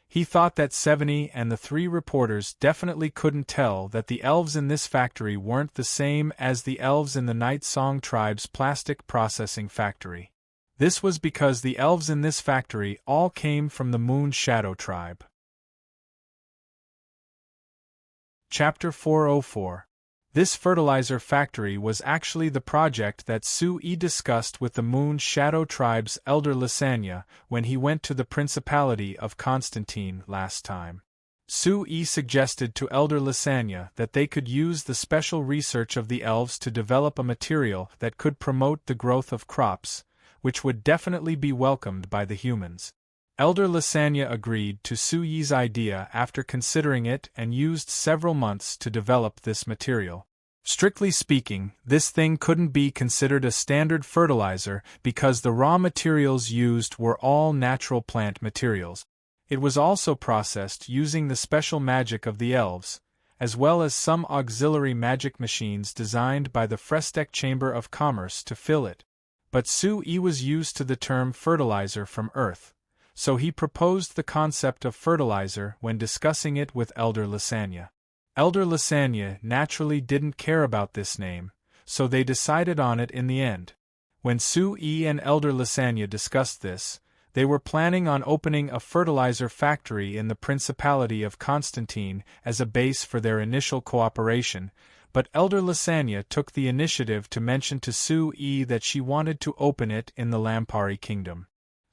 He thought that Seveni and the three reporters definitely couldn't tell that the elves in this factory weren't the same as the elves in the Night Song tribe's plastic processing factory. This was because the elves in this factory all came from the Moon Shadow tribe. Chapter 404. This fertilizer factory was actually the project that Sui discussed with the Moon Shadow tribe's elder Lysania when he went to the Principality of Constantine last time. Sui suggested to Elder Lysania that they could use the special research of the elves to develop a material that could promote the growth of crops, which would definitely be welcomed by the humans. Elder Lysania agreed to Sui's idea after considering it and used several months to develop this material. Strictly speaking, this thing couldn't be considered a standard fertilizer because the raw materials used were all natural plant materials. It was also processed using the special magic of the elves, as well as some auxiliary magic machines designed by the Frestek Chamber of Commerce to fill it. But Sui was used to the term fertilizer from Earth, so he proposed the concept of fertilizer when discussing it with Elder Lysania. Elder Lysania naturally didn't care about this name, so they decided on it in the end. When Sui and Elder Lysania discussed this, they were planning on opening a fertilizer factory in the Principality of Constantine as a base for their initial cooperation, but Elder Lysania took the initiative to mention to Sui that she wanted to open it in the Lampari Kingdom.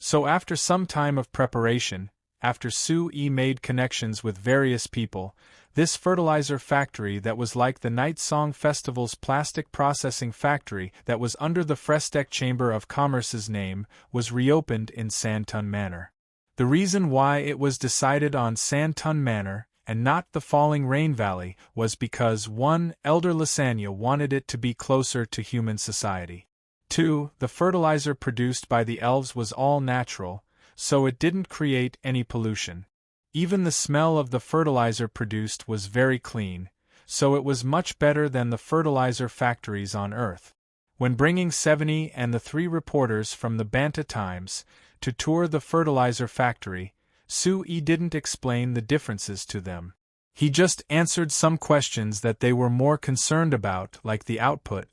So after some time of preparation, after Sui made connections with various people, this fertilizer factory that was like the Night Song Festival's plastic processing factory that was under the Frestek Chamber of Commerce's name was reopened in Sandton Manor. The reason why it was decided on Sandton Manor and not the Falling Rain Valley was because 1. Elder Lysania wanted it to be closer to human society. 2. The fertilizer produced by the elves was all natural, so it didn't create any pollution. Even the smell of the fertilizer produced was very clean, so it was much better than the fertilizer factories on Earth. When bringing Seveni and the three reporters from the Banta Times to tour the fertilizer factory, Sui didn't explain the differences to them. He just answered some questions that they were more concerned about, like the output.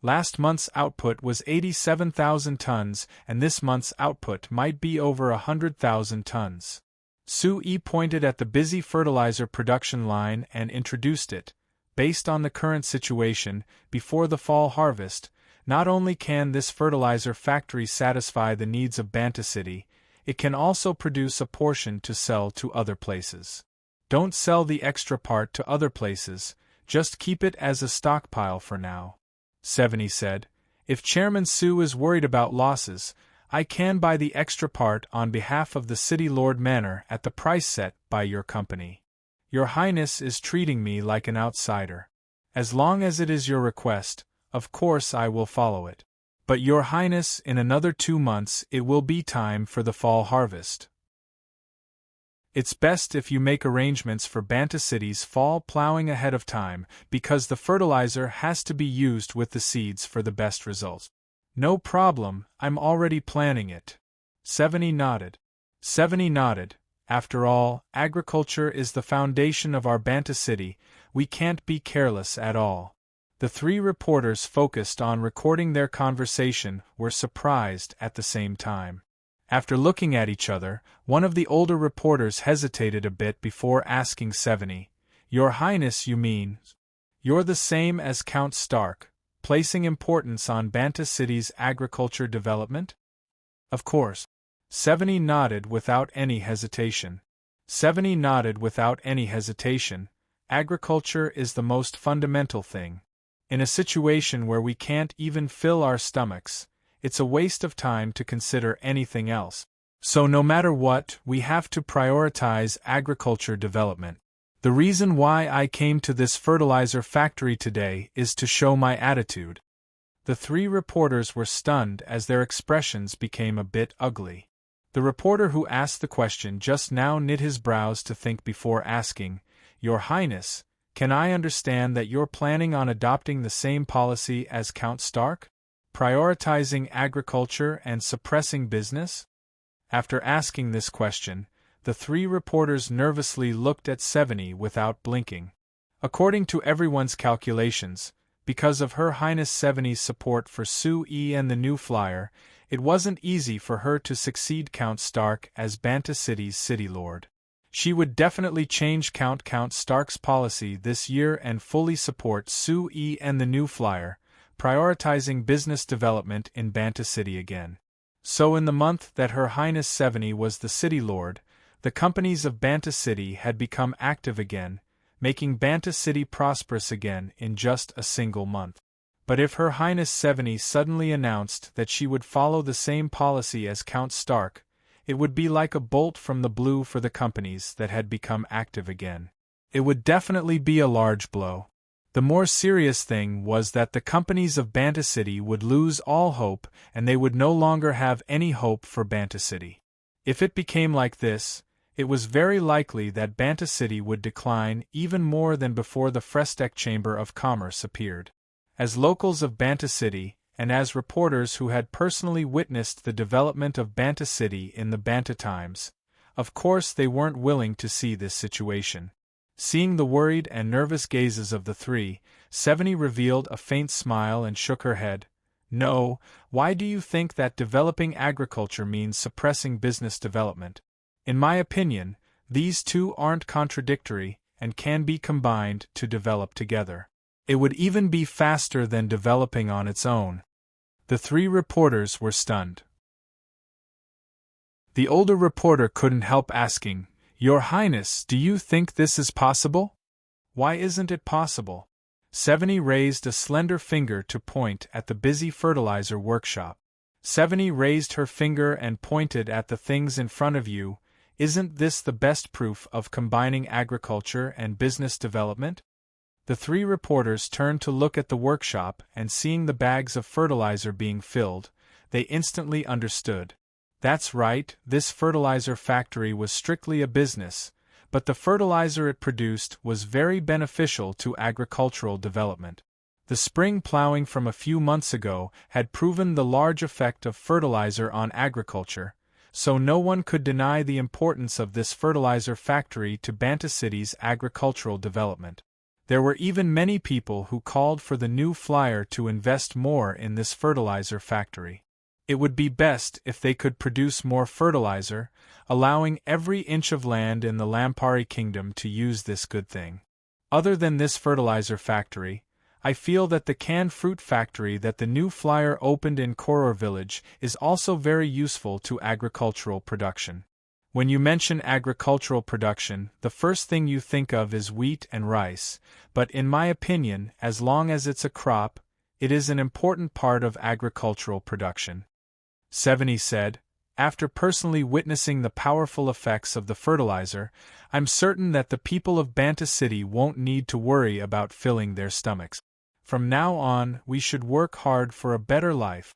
Last month's output was 87,000 tons, and this month's output might be over 100,000 tons. Sui pointed at the busy fertilizer production line and introduced it. Based on the current situation, before the fall harvest, not only can this fertilizer factory satisfy the needs of Banta City, it can also produce a portion to sell to other places. Don't sell the extra part to other places, just keep it as a stockpile for now. Seveni said, if Chairman Su is worried about losses, I can buy the extra part on behalf of the City Lord Manor at the price set by your company. Your Highness is treating me like an outsider. As long as it is your request, of course I will follow it. But Your Highness, in another 2 months it will be time for the fall harvest. It's best if you make arrangements for Banta City's fall plowing ahead of time, because the fertilizer has to be used with the seeds for the best results. No problem, I'm already planning it. Seveni nodded. After all, agriculture is the foundation of our Banta City, we can't be careless at all. The three reporters focused on recording their conversation were surprised at the same time. After looking at each other, one of the older reporters hesitated a bit before asking Seveni, Your Highness, you mean? You're the same as Count Stark, placing importance on Banta City's agriculture development? Of course. Seveni nodded without any hesitation. Agriculture is the most fundamental thing. In a situation where we can't even fill our stomachs, it's a waste of time to consider anything else. So no matter what, we have to prioritize agriculture development. The reason why I came to this fertilizer factory today is to show my attitude." The three reporters were stunned as their expressions became a bit ugly. The reporter who asked the question just now knit his brows to think before asking, "Your Highness, can I understand that you're planning on adopting the same policy as Count Stark? Prioritizing agriculture and suppressing business?" After asking this question, the three reporters nervously looked at Seveni without blinking. According to everyone's calculations, because of Her Highness Seveni's support for Sue and the new flyer, it wasn't easy for her to succeed Count Stark as Banta City's city lord. She would definitely change Count Stark's policy this year and fully support Sue and the new flyer, prioritizing business development in Banta City again. So in the month that Her Highness Seveni was the city lord, the companies of Banta City had become active again, making Banta City prosperous again in just a single month. But if Her Highness Seveni suddenly announced that she would follow the same policy as Count Stark, it would be like a bolt from the blue for the companies that had become active again. It would definitely be a large blow. The more serious thing was that the companies of Banta City would lose all hope and they would no longer have any hope for Banta City. If it became like this, it was very likely that Banta City would decline even more than before the Frestec Chamber of Commerce appeared. As locals of Banta City, and as reporters who had personally witnessed the development of Banta City in the Banta Times, of course they weren't willing to see this situation. Seeing the worried and nervous gazes of the three, Seveni revealed a faint smile and shook her head. "No, why do you think that developing agriculture means suppressing business development? In my opinion, these two aren't contradictory and can be combined to develop together. It would even be faster than developing on its own." The three reporters were stunned. The older reporter couldn't help asking, "Your Highness, do you think this is possible?" "Why isn't it possible?" Seveni raised a slender finger to point at the busy fertilizer workshop. Seveni raised her finger and pointed at the things in front of you. "Isn't this the best proof of combining agriculture and business development?" The three reporters turned to look at the workshop and seeing the bags of fertilizer being filled, they instantly understood. That's right, this fertilizer factory was strictly a business, but the fertilizer it produced was very beneficial to agricultural development. The spring plowing from a few months ago had proven the large effect of fertilizer on agriculture, so no one could deny the importance of this fertilizer factory to Banta City's agricultural development. There were even many people who called for the new flyer to invest more in this fertilizer factory. It would be best if they could produce more fertilizer, allowing every inch of land in the Lampari Kingdom to use this good thing. Other than this fertilizer factory, I feel that the canned fruit factory that the new flyer opened in Koror village is also very useful to agricultural production. When you mention agricultural production, the first thing you think of is wheat and rice, but in my opinion, as long as it's a crop, it is an important part of agricultural production. Seveni said, "After personally witnessing the powerful effects of the fertilizer, I'm certain that the people of Banta City won't need to worry about filling their stomachs. From now on, we should work hard for a better life."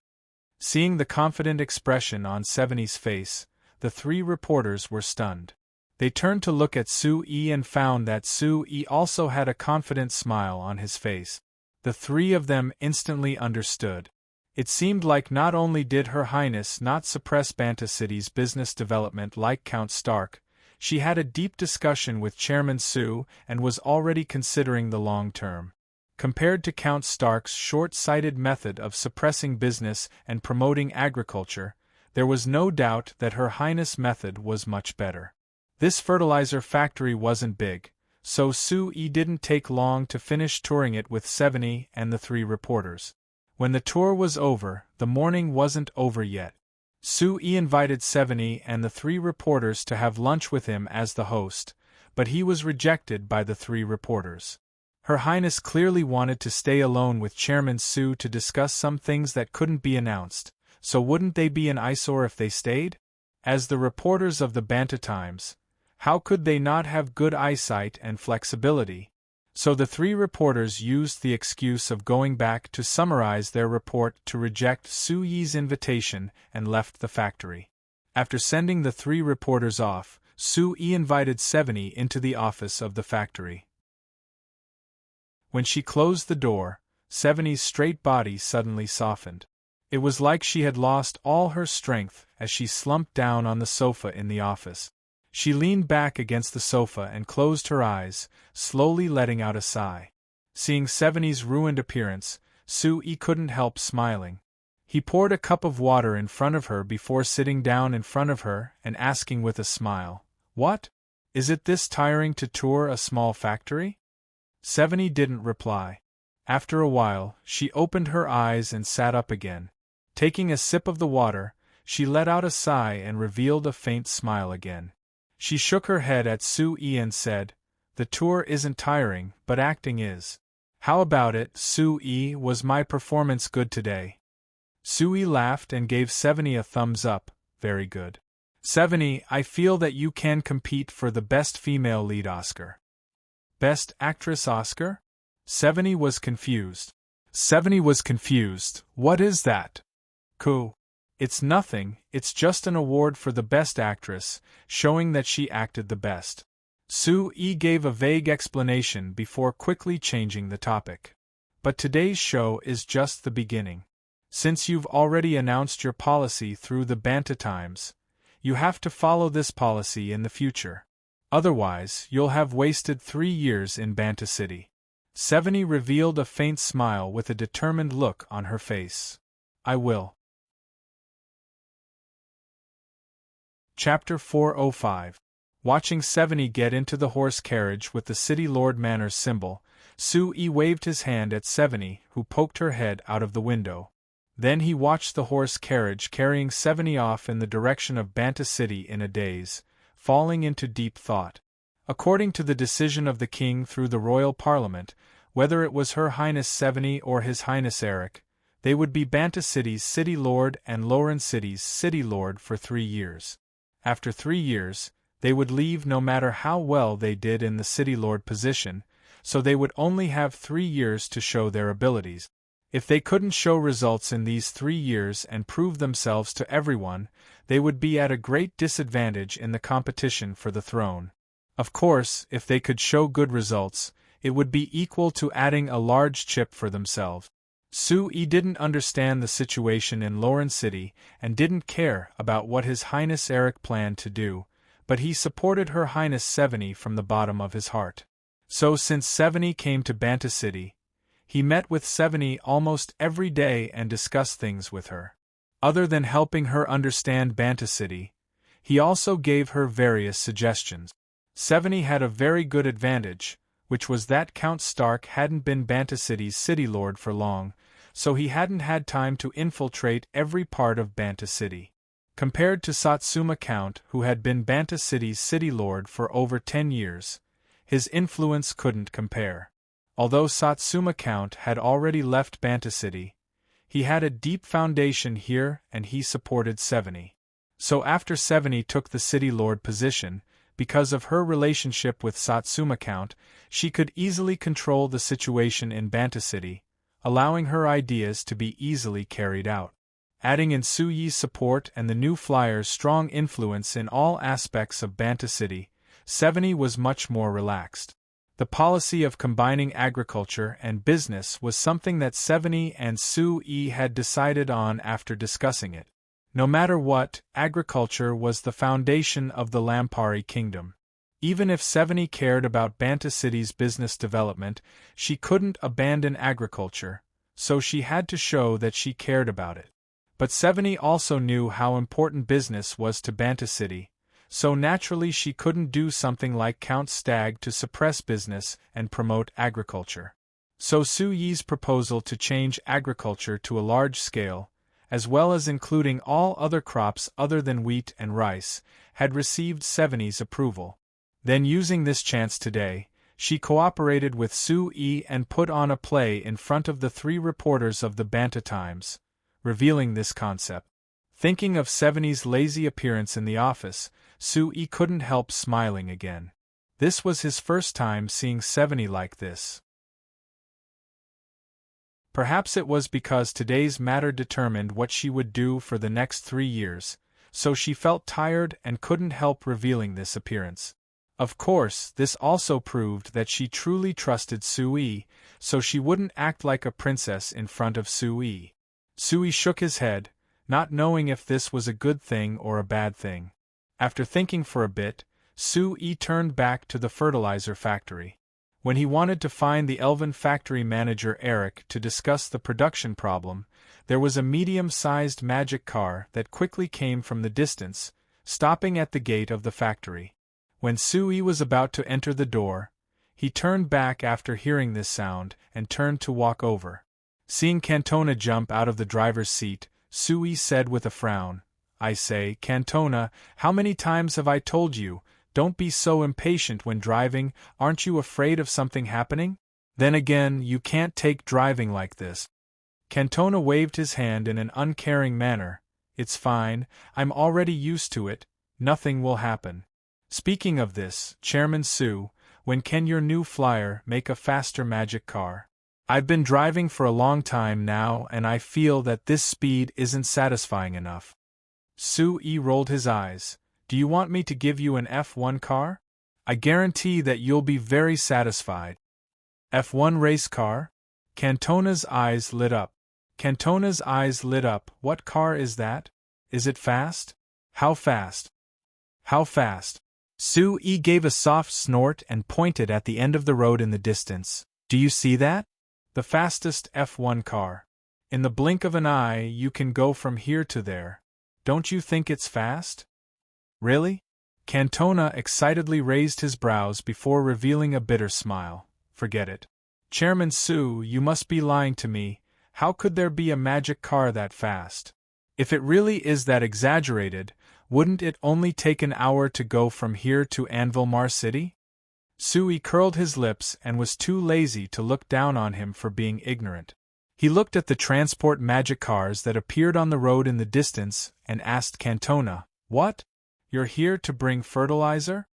Seeing the confident expression on Seveni's face, the three reporters were stunned. They turned to look at Sue and found that Sue also had a confident smile on his face. The three of them instantly understood. It seemed like not only did Her Highness not suppress Banta City's business development like Count Stark, she had a deep discussion with Chairman Sue and was already considering the long term. Compared to Count Stark's short-sighted method of suppressing business and promoting agriculture, there was no doubt that Her Highness' method was much better. This fertilizer factory wasn't big, so Sue didn't take long to finish touring it with Seveni and the three reporters. When the tour was over, the morning wasn't over yet. Sue invited Seveni and the three reporters to have lunch with him as the host, but he was rejected by the three reporters. Her Highness clearly wanted to stay alone with Chairman Sue to discuss some things that couldn't be announced, so wouldn't they be an eyesore if they stayed? As the reporters of the Banta Times, How could they not have good eyesight and flexibility? So the three reporters used the excuse of going back to summarize their report to reject Su Yi's invitation and left the factory. After sending the three reporters off, Su Yi invited 70 into the office of the factory. When she closed the door, 70's straight body suddenly softened. It was like she had lost all her strength as she slumped down on the sofa in the office. She leaned back against the sofa and closed her eyes, slowly letting out a sigh. Seeing 70's ruined appearance, Su Yi couldn't help smiling. He poured a cup of water in front of her before sitting down in front of her and asking with a smile, "What? Is it this tiring to tour a small factory?" 70 didn't reply. After a while, she opened her eyes and sat up again. Taking a sip of the water, she let out a sigh and revealed a faint smile again. She shook her head at Su Yi and said, "The tour isn't tiring, but acting is. How about it, Su Yi? Was my performance good today?" Su Yi laughed and gave 70 a thumbs up. "Very good. 70, I feel that you can compete for the Best Female Lead Oscar." "Best Actress Oscar?" 70 was confused. "What is that?" "Cool. It's nothing, it's just an award for the best actress, showing that she acted the best." Su Yi gave a vague explanation before quickly changing the topic. "But today's show is just the beginning. Since you've already announced your policy through the Banta Times, you have to follow this policy in the future. Otherwise, you'll have wasted 3 years in Banta City." 70 revealed a faint smile with a determined look on her face. "I will." Chapter 405. Watching 70 get into the horse carriage with the City Lord Manor's symbol, Su Yi waved his hand at 70, who poked her head out of the window. Then he watched the horse carriage carrying 70 off in the direction of Banta City in a daze, falling into deep thought. According to the decision of the king through the royal parliament, whether it was Her Highness 70 or His Highness Eric, they would be Banta City's City Lord and Loren City's City Lord for 3 years. After 3 years, they would leave no matter how well they did in the City Lord position, so they would only have 3 years to show their abilities. If they couldn't show results in these 3 years and prove themselves to everyone, they would be at a great disadvantage in the competition for the throne. Of course, if they could show good results, it would be equal to adding a large chip for themselves. Su Yi didn't understand the situation in Loren City and didn't care about what His Highness Eric planned to do, but he supported Her Highness 70 from the bottom of his heart. So since 70 came to Banta City, he met with 70 almost every day and discussed things with her. Other than helping her understand Banta City, he also gave her various suggestions. 70 had a very good advantage, which was that Count Stark hadn't been Banta City's city lord for long, so he hadn't had time to infiltrate every part of Banta City. Compared to Satsuma Count, who had been Banta City's city lord for over 10 years, his influence couldn't compare. Although Satsuma Count had already left Banta City, he had a deep foundation here and he supported 70. So after 70 took the city lord position, because of her relationship with Satsuma Count, she could easily control the situation in Banta City, allowing her ideas to be easily carried out. Adding in Su Yi's support and the new flyer's strong influence in all aspects of Banta City, 70 was much more relaxed. The policy of combining agriculture and business was something that 70 and Su Yi had decided on after discussing it. No matter what, agriculture was the foundation of the Lampari kingdom. Even if 70 cared about Banta City's business development, she couldn't abandon agriculture, so she had to show that she cared about it. But 70 also knew how important business was to Banta City, so naturally she couldn't do something like Count Stag to suppress business and promote agriculture. So Su Yi's proposal to change agriculture to a large scale, as well as including all other crops other than wheat and rice, had received 70's approval. Then using this chance today, she cooperated with Su Yi and put on a play in front of the 3 reporters of the Banta Times, revealing this concept. Thinking of 70's lazy appearance in the office, Sui couldn't help smiling again. This was his first time seeing Seveni like this. Perhaps it was because today's matter determined what she would do for the next 3 years, so she felt tired and couldn't help revealing this appearance. Of course, this also proved that she truly trusted Sui, so she wouldn't act like a princess in front of Sui. Sui shook his head, not knowing if this was a good thing or a bad thing. After thinking for a bit, Sui turned back to the fertilizer factory. When he wanted to find the elven factory manager Eric to discuss the production problem, there was a medium-sized magic car that quickly came from the distance, stopping at the gate of the factory. When Sui was about to enter the door, he turned back after hearing this sound and turned to walk over. Seeing Cantona jump out of the driver's seat, Sui said with a frown, "I say, Cantona, how many times have I told you, don't be so impatient when driving, aren't you afraid of something happening? Then again, you can't take driving like this." Cantona waved his hand in an uncaring manner. "It's fine, I'm already used to it, nothing will happen. Speaking of this, Chairman Su, when can your new flyer make a faster magic car? I've been driving for a long time now and I feel that this speed isn't satisfying enough." Sui rolled his eyes. "Do you want me to give you an F1 car? I guarantee that you'll be very satisfied." "F1 race car?" Cantona's eyes lit up. "What car is that? Is it fast? How fast? How fast?" Sui gave a soft snort and pointed at the end of the road in the distance. "Do you see that? The fastest F1 car. In the blink of an eye you can go from here to there. Don't you think it's fast?" "Really?" Cantona excitedly raised his brows before revealing a bitter smile. "Forget it. Chairman Su, you must be lying to me. How could there be a magic car that fast? If it really is that exaggerated, wouldn't it only take an hour to go from here to Anvilmar City?" Sui curled his lips and was too lazy to look down on him for being ignorant. He looked at the transport magic cars that appeared on the road in the distance and asked Cantona, "What? You're here to bring fertilizer?"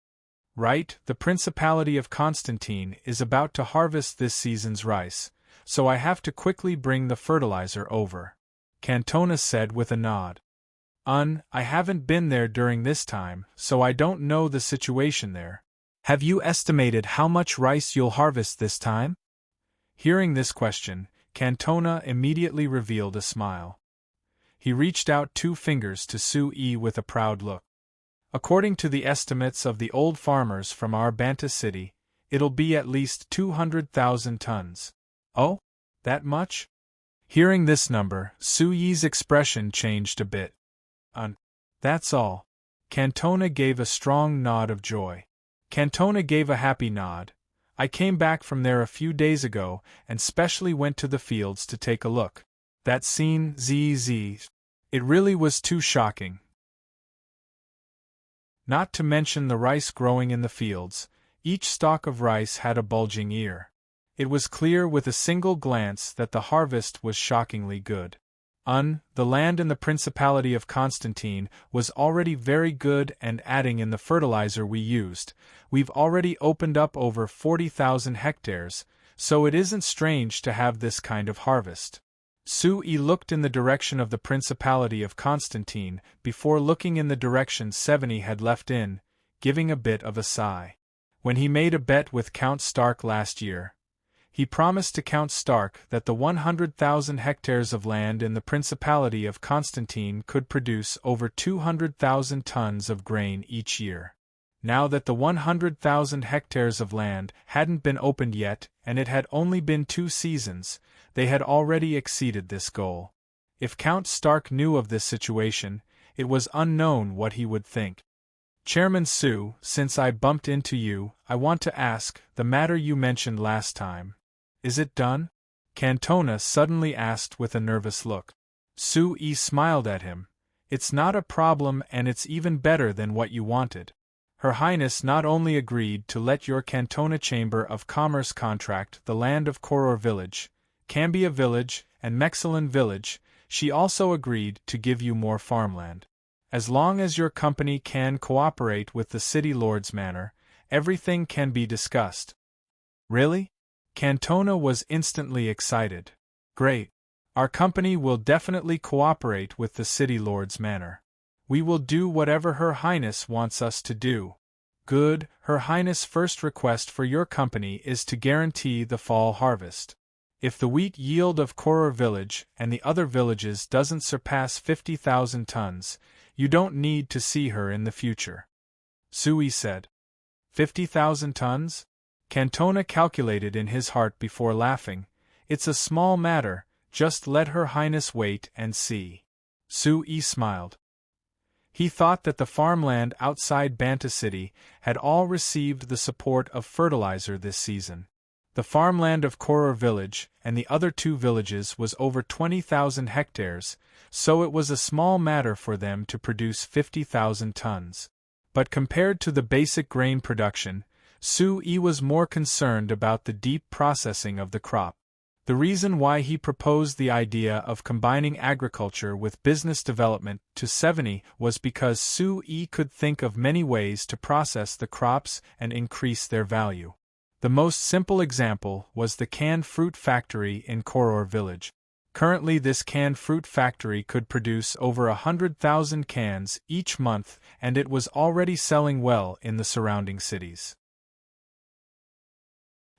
"Right, the Principality of Constantine is about to harvest this season's rice, so I have to quickly bring the fertilizer over," Cantona said with a nod. I haven't been there during this time, so I don't know the situation there. Have you estimated how much rice you'll harvest this time?" Hearing this question, Cantona immediately revealed a smile. He reached out 2 fingers to Sui with a proud look. "According to the estimates of the old farmers from our Banta city, it'll be at least 200,000 tons. "Oh? That much?" Hearing this number, Sui's expression changed a bit. That's all." Cantona gave a strong nod of joy. Cantona gave a happy nod. "I came back from there a few days ago and specially went to the fields to take a look. That scene, it really was too shocking. Not to mention the rice growing in the fields, each stalk of rice had a bulging ear. It was clear with a single glance that the harvest was shockingly good. The land in the Principality of Constantine was already very good, and adding in the fertilizer we used, we've already opened up over 40,000 hectares, so it isn't strange to have this kind of harvest." Sui looked in the direction of the Principality of Constantine before looking in the direction Seveni had left in, giving a bit of a sigh. When he made a bet with Count Stark last year, he promised to Count Stark that the 100,000 hectares of land in the Principality of Constantine could produce over 200,000 tons of grain each year. Now that the 100,000 hectares of land hadn't been opened yet and it had only been 2 seasons, they had already exceeded this goal. If Count Stark knew of this situation, it was unknown what he would think. "Chairman Su, since I bumped into you, I want to ask, the matter you mentioned last time. Is it done?" Cantona suddenly asked with a nervous look. Sui smiled at him. "It's not a problem and it's even better than what you wanted. Her Highness not only agreed to let your Cantona Chamber of Commerce contract the land of Koror Village, Cambia Village, and Mexilin Village, she also agreed to give you more farmland. As long as your company can cooperate with the City Lord's manor, everything can be discussed. Really? Cantona was instantly excited. Great. Our company will definitely cooperate with the City Lord's manor. We will do whatever Her Highness wants us to do. Good. Her Highness' first request for your company is to guarantee the fall harvest. If the wheat yield of Koror village and the other villages doesn't surpass 50,000 tons, you don't need to see her in the future. Sui said. 50,000 tons? Cantona calculated in his heart before laughing. It's a small matter, just let Her Highness wait and see. Sui smiled. He thought that the farmland outside Banta City had all received the support of fertilizer this season. The farmland of Koror village and the other two villages was over 20,000 hectares, so it was a small matter for them to produce 50,000 tons. But compared to the basic grain production, Sui was more concerned about the deep processing of the crop. The reason why he proposed the idea of combining agriculture with business development to 70 was because Sui could think of many ways to process the crops and increase their value. The most simple example was the canned fruit factory in Koror village. Currently, this canned fruit factory could produce over 100,000 cans each month, and it was already selling well in the surrounding cities.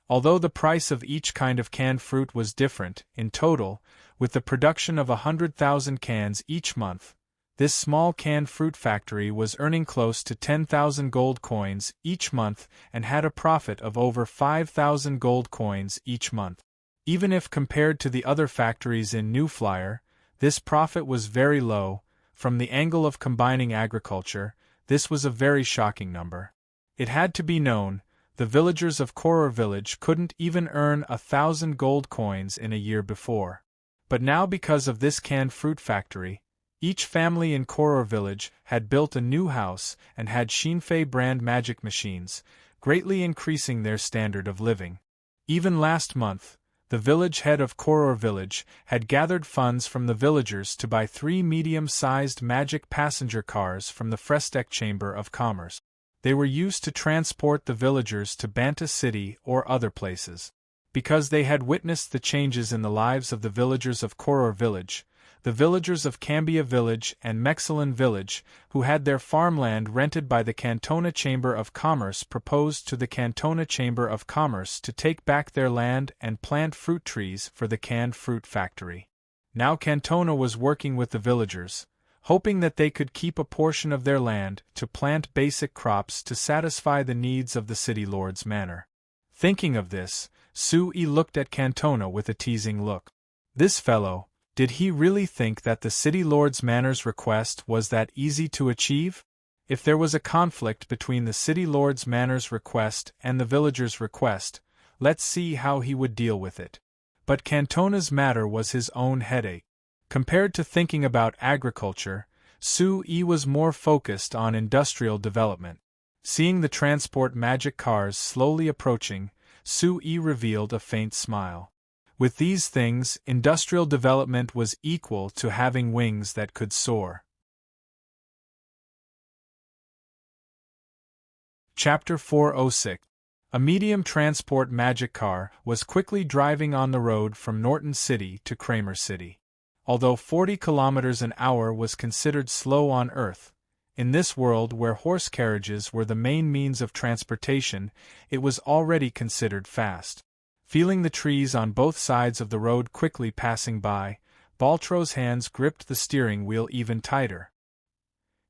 Although the price of each kind of canned fruit was different, in total, with the production of 100,000 cans each month, this small canned fruit factory was earning close to 10,000 gold coins each month and had a profit of over 5,000 gold coins each month. Even if compared to the other factories in New Flyer, this profit was very low. From the angle of combining agriculture, this was a very shocking number. It had to be known, the villagers of Koror village couldn't even earn 1,000 gold coins in a year before. But now, because of this canned fruit factory, each family in Koror village had built a new house and had Shinfei brand magic machines, greatly increasing their standard of living. Even last month, the village head of Koror village had gathered funds from the villagers to buy 3 medium-sized magic passenger cars from the Frestek Chamber of Commerce. They were used to transport the villagers to Banta City or other places. Because they had witnessed the changes in the lives of the villagers of Koror village, the villagers of Cambia village and Mexilin village, who had their farmland rented by the Cantona Chamber of Commerce, proposed to the Cantona Chamber of Commerce to take back their land and plant fruit trees for the canned fruit factory. Now Cantona was working with the villagers, hoping that they could keep a portion of their land to plant basic crops to satisfy the needs of the City Lord's manor. Thinking of this, Sui looked at Cantona with a teasing look. This fellow, did he really think that the City Lord's manor's request was that easy to achieve? If there was a conflict between the City Lord's manor's request and the villagers' request, let's see how he would deal with it. But Cantona's matter was his own headache. Compared to thinking about agriculture, Sui was more focused on industrial development. Seeing the transport magic cars slowly approaching, Sui revealed a faint smile. With these things, industrial development was equal to having wings that could soar. Chapter 406. A medium transport magic car was quickly driving on the road from Norton City to Kramer City. Although 40 kilometers an hour was considered slow on Earth, in this world where horse carriages were the main means of transportation, it was already considered fast. Feeling the trees on both sides of the road quickly passing by, Baltro's hands gripped the steering wheel even tighter.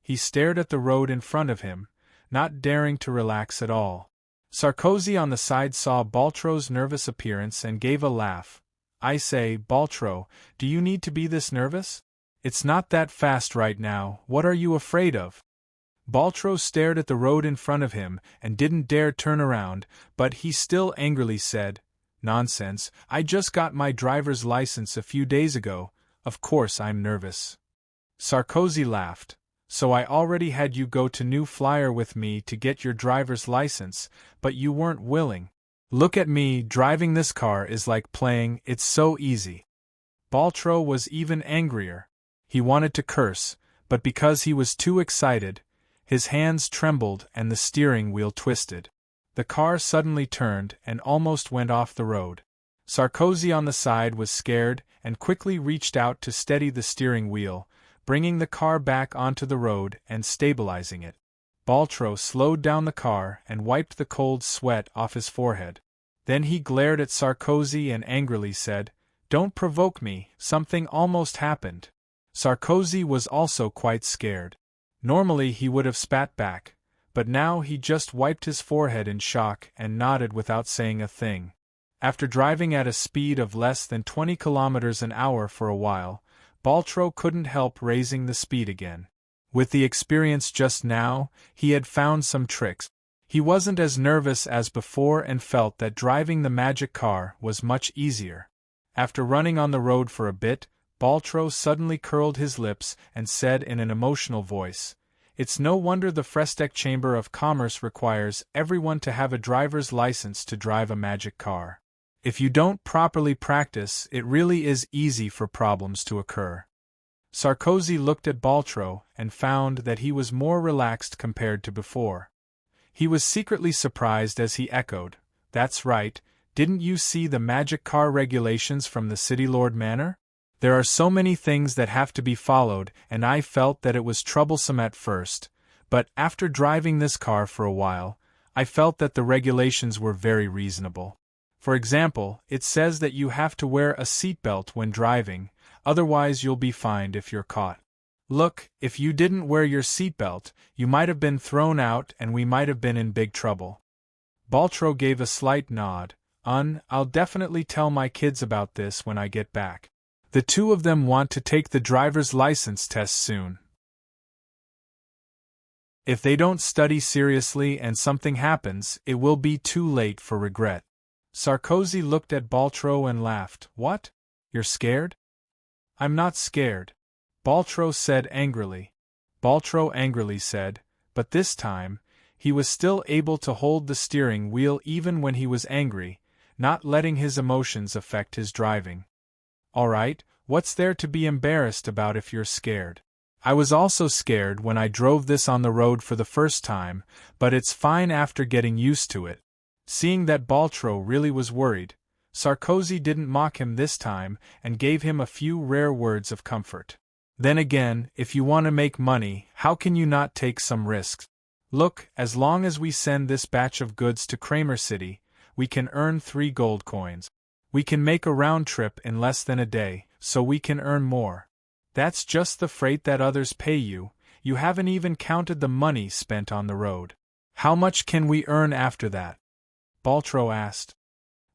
He stared at the road in front of him, not daring to relax at all. Sarkozy on the side saw Baltro's nervous appearance and gave a laugh. I say, Baltro, do you need to be this nervous? It's not that fast right now, what are you afraid of? Baltro stared at the road in front of him and didn't dare turn around, but he still angrily said, Nonsense, I just got my driver's license a few days ago, of course I'm nervous. Sarkozy laughed. So I already had you go to New Flyer with me to get your driver's license, but you weren't willing. Look at me, driving this car is like playing, it's so easy. Baltro was even angrier. He wanted to curse, but because he was too excited, his hands trembled and the steering wheel twisted. The car suddenly turned and almost went off the road. Sarkozy on the side was scared and quickly reached out to steady the steering wheel, bringing the car back onto the road and stabilizing it. Baltro slowed down the car and wiped the cold sweat off his forehead. Then he glared at Sarkozy and angrily said, "Don't provoke me, something almost happened." Sarkozy was also quite scared. Normally he would have spat back, but now he just wiped his forehead in shock and nodded without saying a thing. After driving at a speed of less than 20 kilometers an hour for a while, Baltro couldn't help raising the speed again. With the experience just now, he had found some tricks. He wasn't as nervous as before and felt that driving the magic car was much easier. After running on the road for a bit, Baltro suddenly curled his lips and said in an emotional voice, "It's no wonder the Frestec Chamber of Commerce requires everyone to have a driver's license to drive a magic car. If you don't properly practice, it really is easy for problems to occur." Sarkozy looked at Baltro and found that he was more relaxed compared to before. He was secretly surprised as he echoed, "That's right, didn't you see the magic car regulations from the City Lord Manor? There are so many things that have to be followed, and I felt that it was troublesome at first, but after driving this car for a while, I felt that the regulations were very reasonable. For example, it says that you have to wear a seatbelt when driving, otherwise you'll be fined if you're caught. Look, if you didn't wear your seatbelt, you might have been thrown out and we might have been in big trouble." Baltro gave a slight nod. I'll definitely tell my kids about this when I get back. The two of them want to take the driver's license test soon. If they don't study seriously and something happens, it will be too late for regret." Sarkozy looked at Baltro and laughed. "What? You're scared?" "I'm not scared," Baltro said angrily. Baltro angrily said, but this time, he was still able to hold the steering wheel even when he was angry, not letting his emotions affect his driving. "All right, what's there to be embarrassed about if you're scared? I was also scared when I drove this on the road for the first time, but it's fine after getting used to it." Seeing that Baltro really was worried, Sarkozy didn't mock him this time and gave him a few rare words of comfort. "Then again, if you want to make money, how can you not take some risks? Look, as long as we send this batch of goods to Kramer City, we can earn 3 gold coins. We can make a round trip in less than a day, so we can earn more. That's just the freight that others pay you. You haven't even counted the money spent on the road. How much can we earn after that?" Baltro asked.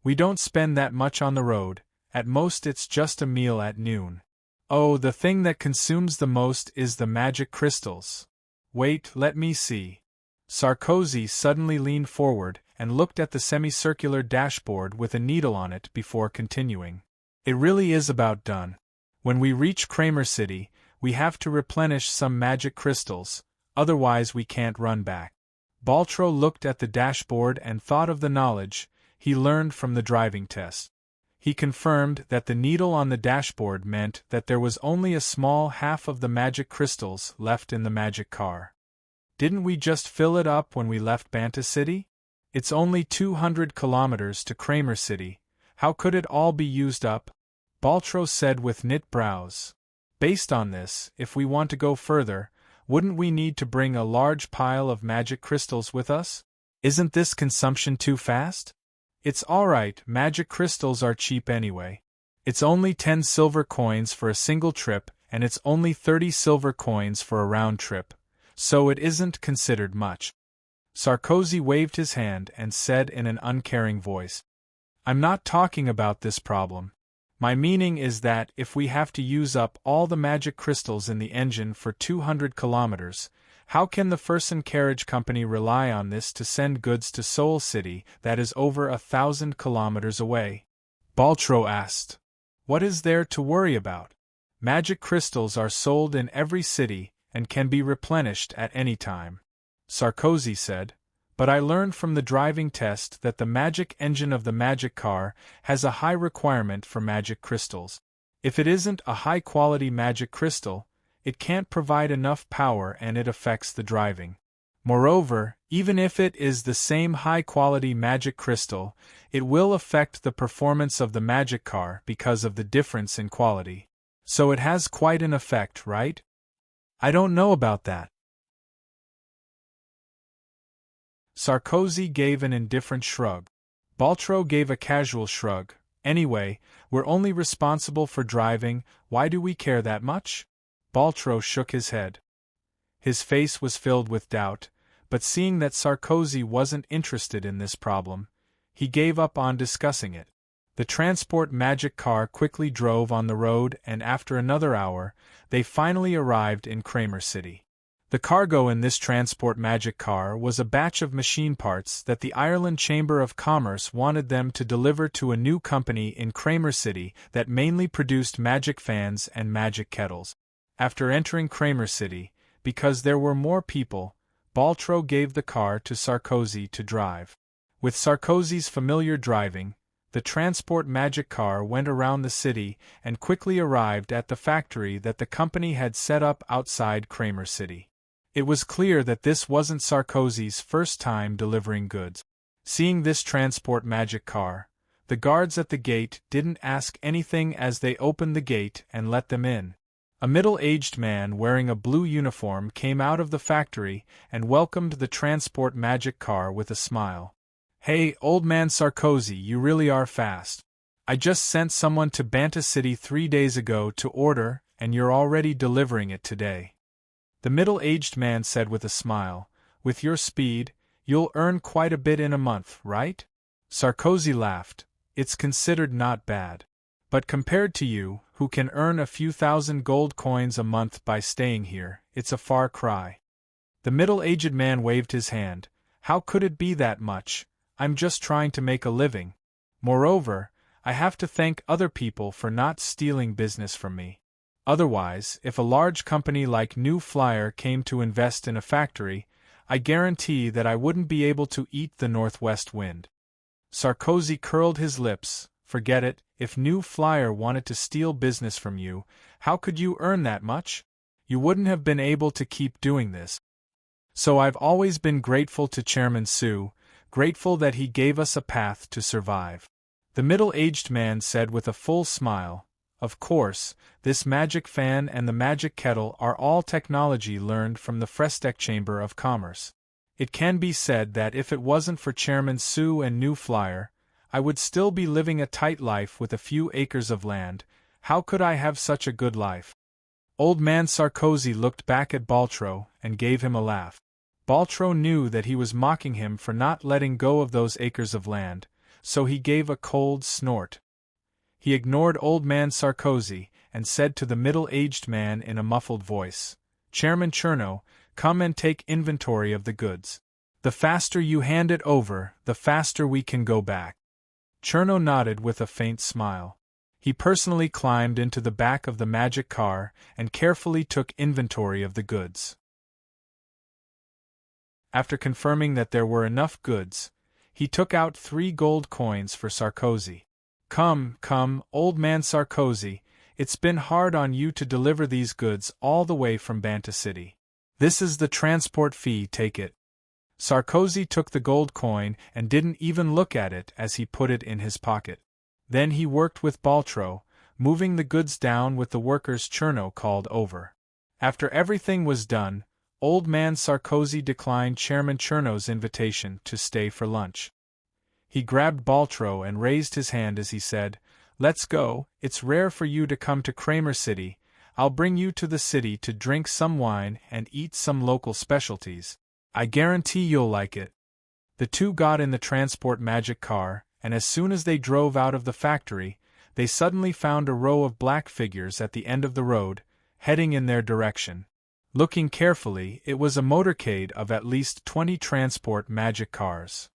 "We don't spend that much on the road, at most it's just a meal at noon. Oh, the thing that consumes the most is the magic crystals. Wait, let me see." Sarkozy suddenly leaned forward and looked at the semicircular dashboard with a needle on it before continuing. "It really is about done. When we reach Kramer City, we have to replenish some magic crystals, otherwise we can't run back." Baltro looked at the dashboard and thought of the knowledge he learned from the driving test. He confirmed that the needle on the dashboard meant that there was only a small half of the magic crystals left in the magic car. "Didn't we just fill it up when we left Banta City? It's only 200 kilometers to Kramer City. How could it all be used up?" Baltro said with knit brows. "Based on this, if we want to go further, wouldn't we need to bring a large pile of magic crystals with us? Isn't this consumption too fast?" "It's alright, magic crystals are cheap anyway. It's only 10 silver coins for a single trip and it's only 30 silver coins for a round trip, so it isn't considered much." Sarkozy waved his hand and said in an uncaring voice, "I'm not talking about this problem. My meaning is that if we have to use up all the magic crystals in the engine for 200 kilometers, how can the Fersen Carriage Company rely on this to send goods to Seoul City that is over 1,000 kilometers away?" Baltro asked. "What is there to worry about? Magic crystals are sold in every city and can be replenished at any time." Sarkozy said, "But I learned from the driving test that the magic engine of the magic car has a high requirement for magic crystals. If it isn't a high-quality magic crystal, it can't provide enough power and it affects the driving. Moreover, even if it is the same high-quality magic crystal, it will affect the performance of the magic car because of the difference in quality. So it has quite an effect, right? I don't know about that. Sarkozy gave an indifferent shrug. Baltro gave a casual shrug. Anyway, we're only responsible for driving, why do we care that much? Baltro shook his head. His face was filled with doubt, but seeing that Sarkozy wasn't interested in this problem, he gave up on discussing it. The transport magic car quickly drove on the road and after another hour, they finally arrived in Kramer City. The cargo in this transport magic car was a batch of machine parts that the Ireland Chamber of Commerce wanted them to deliver to a new company in Kramer City that mainly produced magic fans and magic kettles. After entering Kramer City, because there were more people, Baltro gave the car to Sarkozy to drive. With Sarkozy's familiar driving, the transport magic car went around the city and quickly arrived at the factory that the company had set up outside Kramer City. It was clear that this wasn't Sarkozy's first time delivering goods. Seeing this transport magic car, the guards at the gate didn't ask anything as they opened the gate and let them in. A middle-aged man wearing a blue uniform came out of the factory and welcomed the transport magic car with a smile. "Hey, old man Sarkozy, you really are fast. I just sent someone to Banta City 3 days ago to order, and you're already delivering it today." The middle-aged man said with a smile, "With your speed, you'll earn quite a bit in a month, right?" Sarkozy laughed. "It's considered not bad. But compared to you, who can earn a few thousand gold coins a month by staying here, it's a far cry." The middle-aged man waved his hand. "How could it be that much? I'm just trying to make a living. Moreover, I have to thank other people for not stealing business from me. Otherwise, if a large company like New Flyer came to invest in a factory, I guarantee that I wouldn't be able to eat the northwest wind." Sarkozy curled his lips. "Forget it, if New Flyer wanted to steal business from you, how could you earn that much? You wouldn't have been able to keep doing this. So I've always been grateful to Chairman Sue, grateful that he gave us a path to survive." The middle-aged man said with a full smile, "Of course, this magic fan and the magic kettle are all technology learned from the Frestec Chamber of Commerce. It can be said that if it wasn't for Chairman Sue and New Flyer, I would still be living a tight life with a few acres of land. How could I have such a good life?" Old man Sarkozy looked back at Baltro and gave him a laugh. Baltro knew that he was mocking him for not letting go of those acres of land, so he gave a cold snort. He ignored old man Sarkozy and said to the middle-aged man in a muffled voice, "Chairman Cherno, come and take inventory of the goods. The faster you hand it over, the faster we can go back." Cherno nodded with a faint smile. He personally climbed into the back of the magic car and carefully took inventory of the goods. After confirming that there were enough goods, he took out 3 gold coins for Sarkozy. Come, old man Sarkozy, it's been hard on you to deliver these goods all the way from Banta City. This is the transport fee, take it." Sarkozy took the gold coin and didn't even look at it as he put it in his pocket. Then he worked with Baltro, moving the goods down with the workers Cherno called over. After everything was done, old man Sarkozy declined Chairman Cherno's invitation to stay for lunch. He grabbed Baltro and raised his hand as he said, "Let's go, it's rare for you to come to Kramer City. I'll bring you to the city to drink some wine and eat some local specialties. I guarantee you'll like it." The two got in the transport magic car, and as soon as they drove out of the factory, they suddenly found a row of black figures at the end of the road, heading in their direction. Looking carefully, it was a motorcade of at least 20 transport magic cars.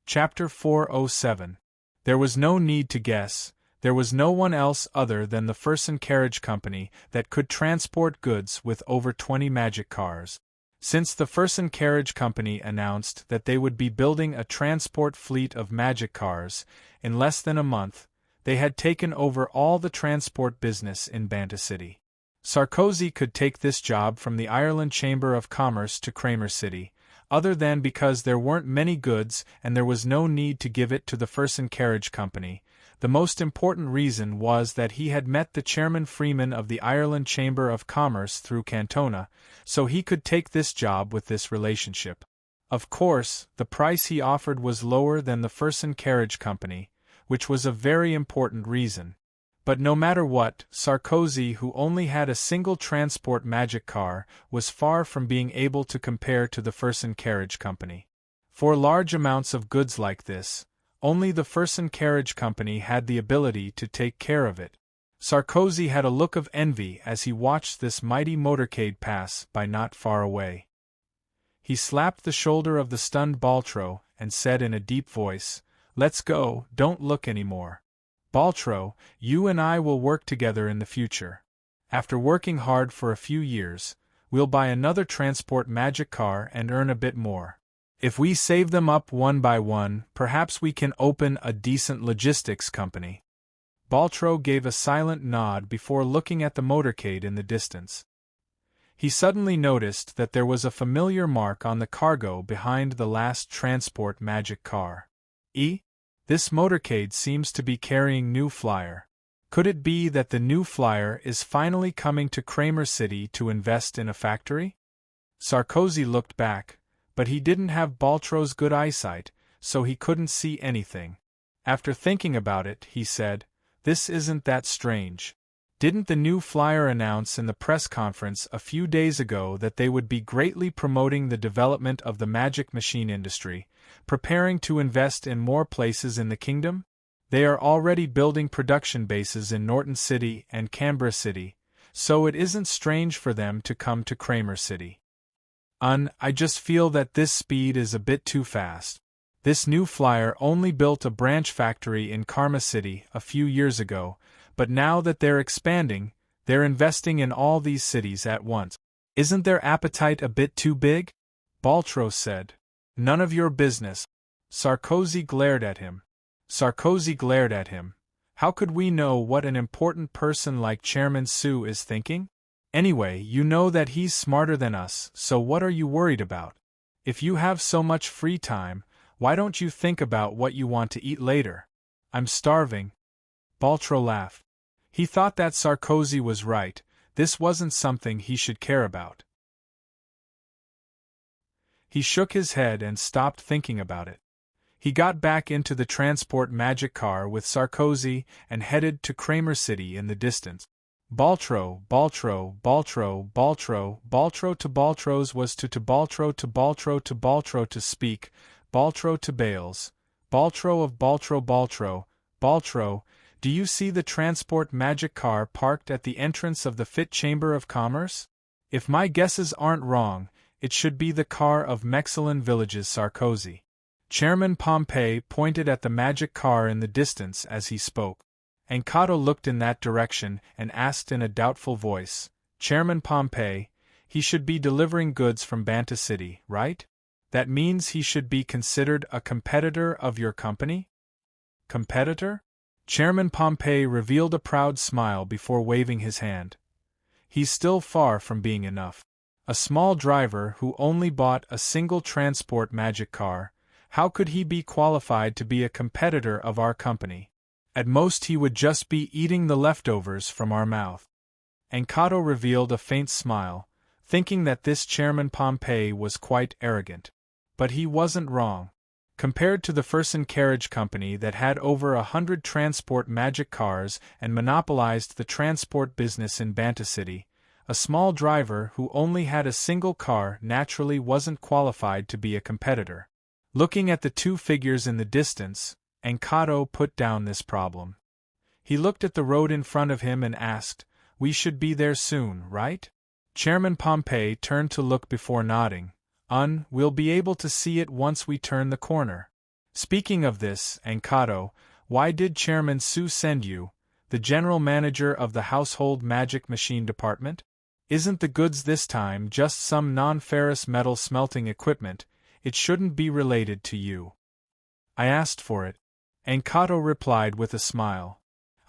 Chapter 407. There was no need to guess. There was no one else other than the Fersen Carriage Company that could transport goods with over 20 magic cars. Since the Fersen Carriage Company announced that they would be building a transport fleet of magic cars, in less than a month, They had taken over all the transport business in Banta City. Sarkozy could take this job from the Ireland Chamber of Commerce to Kramer City, other than because there weren't many goods and there was no need to give it to the Fersen Carriage Company. The most important reason was that he had met the Chairman Freeman of the Ireland Chamber of Commerce through Cantona, so he could take this job with this relationship. Of course, the price he offered was lower than the Fersen Carriage Company, which was a very important reason. But no matter what, Sarkozy, who only had a single transport magic car, was far from being able to compare to the Fersen Carriage Company. For large amounts of goods like this, only the Fersen Carriage Company had the ability to take care of it. Sarkozy had a look of envy as he watched this mighty motorcade pass by not far away. He slapped the shoulder of the stunned Baltro and said in a deep voice, "Let's go, don't look anymore. Baltro, you and I will work together in the future. After working hard for a few years, we'll buy another transport magic car and earn a bit more. If we save them up one by one, perhaps we can open a decent logistics company." Baltro gave a silent nod before looking at the motorcade in the distance. He suddenly noticed that there was a familiar mark on the cargo behind the last transport magic car. This motorcade seems to be carrying New Flyer. Could it be that the New Flyer is finally coming to Kramer City to invest in a factory? Sarkozy looked back, but he didn't have Baltro's good eyesight, so he couldn't see anything. After thinking about it, he said, "This isn't that strange. Didn't the New Flyer announce in the press conference a few days ago that they would be greatly promoting the development of the magic machine industry, preparing to invest in more places in the kingdom? They are already building production bases in Norton City and Canberra City, so it isn't strange for them to come to Kramer City. I just feel that this speed is a bit too fast. This New Flyer only built a branch factory in Karma City a few years ago, but now that they're expanding, they're investing in all these cities at once. Isn't their appetite a bit too big?" Baltro said. "None of your business." Sarkozy glared at him. "How could we know what an important person like Chairman Su is thinking? Anyway, you know that he's smarter than us, so what are you worried about? If you have so much free time, why don't you think about what you want to eat later?" "I'm starving." Baltro laughed. He thought that Sarkozy was right, this wasn't something he should care about. He shook his head and stopped thinking about it. He got back into the transport magic car with Sarkozy and headed to Kramer City in the distance. Baltro to Baltro's was to Baltro to speak, Baltro to Bales, Baltro of Baltro, do you see the transport magic car parked at the entrance of the Fit Chamber of Commerce? If my guesses aren't wrong, it should be the car of Mexilin Village's Sarkozy. Chairman Pompey pointed at the magic car in the distance as he spoke. Encato looked in that direction and asked in a doubtful voice, "Chairman Pompey, he should be delivering goods from Banta City, right? That means he should be considered a competitor of your company?" "Competitor?" Chairman Pompey revealed a proud smile before waving his hand. "He's still far from being enough. A small driver who only bought a single transport magic car, how could he be qualified to be a competitor of our company? At most he would just be eating the leftovers from our mouth." Encato revealed a faint smile, thinking that this Chairman Pompey was quite arrogant. But he wasn't wrong. Compared to the Fersen Carriage Company that had over 100 transport magic cars and monopolized the transport business in Banta City, a small driver who only had a single car naturally wasn't qualified to be a competitor. Looking at the two figures in the distance, Encato put down this problem. He looked at the road in front of him and asked, "We should be there soon, right?" Chairman Pompey turned to look before nodding. We'll be able to see it once we turn the corner." "Speaking of this, Encato, why did Chairman Su send you, the general manager of the household magic machine department? Isn't the goods this time just some non-ferrous metal smelting equipment? It shouldn't be related to you." "I asked for it," Encato replied with a smile.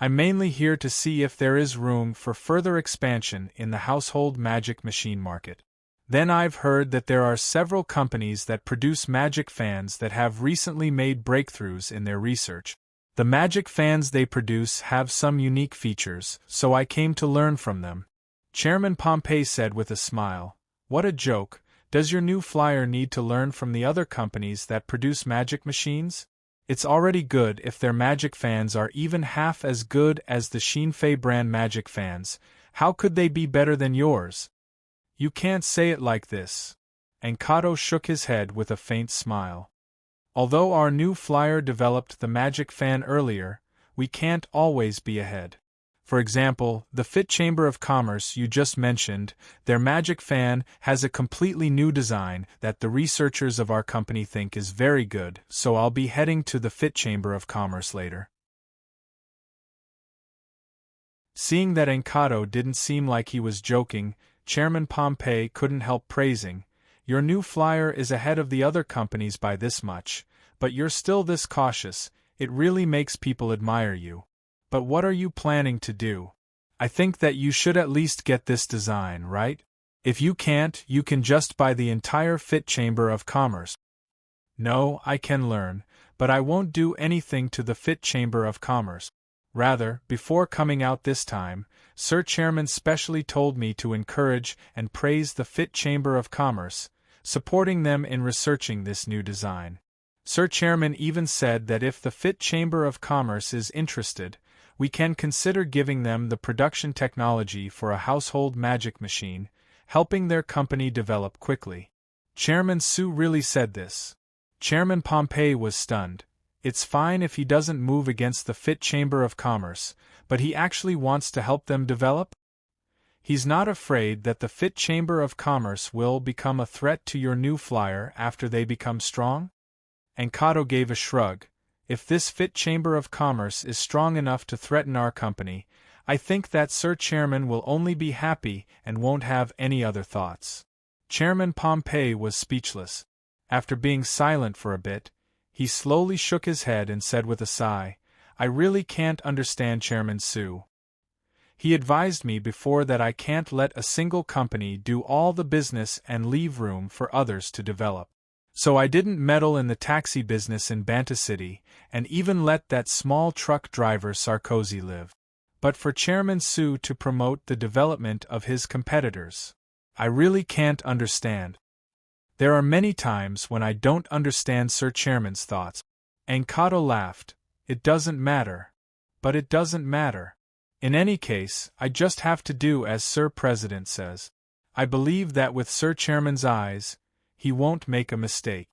I'm mainly here to see if there is room for further expansion in the household magic machine market. Then I've heard that there are several companies that produce magic fans that have recently made breakthroughs in their research. The magic fans they produce have some unique features, so I came to learn from them. Chairman Pompey said with a smile, "What a joke. Does your new flyer need to learn from the other companies that produce magic machines? It's already good if their magic fans are even half as good as the Shinfei brand magic fans. How could they be better than yours?" "You can't say it like this." And Kato shook his head with a faint smile. "Although our new flyer developed the magic fan earlier, we can't always be ahead. For example, the Fit Chamber of Commerce you just mentioned, their magic fan has a completely new design that the researchers of our company think is very good, so I'll be heading to the Fit Chamber of Commerce later." Seeing that Enkato didn't seem like he was joking, Chairman Pompey couldn't help praising, "Your new flyer is ahead of the other companies by this much, but you're still this cautious. It really makes people admire you. But what are you planning to do? I think that you should at least get this design, right? If you can't, you can just buy the entire Fit Chamber of Commerce." "No, I can learn, but I won't do anything to the Fit Chamber of Commerce. Rather, before coming out this time, Sir Chairman specially told me to encourage and praise the Fit Chamber of Commerce, supporting them in researching this new design. Sir Chairman even said that if the Fit Chamber of Commerce is interested, we can consider giving them the production technology for a household magic machine, helping their company develop quickly." Chairman Su really said this. Chairman Pompey was stunned. It's fine if he doesn't move against the Fit Chamber of Commerce, but he actually wants to help them develop? He's not afraid that the Fit Chamber of Commerce will become a threat to your new flyer after they become strong? And Kato gave a shrug. "If this Fit Chamber of Commerce is strong enough to threaten our company, I think that Sir Chairman will only be happy and won't have any other thoughts." Chairman Pompey was speechless. After being silent for a bit, he slowly shook his head and said with a sigh, "I really can't understand Chairman Su. He advised me before that I can't let a single company do all the business and leave room for others to develop. So I didn't meddle in the taxi business in Banta City, and even let that small truck driver Sarkozy live. But for Chairman Su to promote the development of his competitors, I really can't understand. There are many times when I don't understand Sir Chairman's thoughts." And Kato laughed. "It doesn't matter. But it doesn't matter. In any case, I just have to do as Sir President says. I believe that with Sir Chairman's eyes, he won't make a mistake."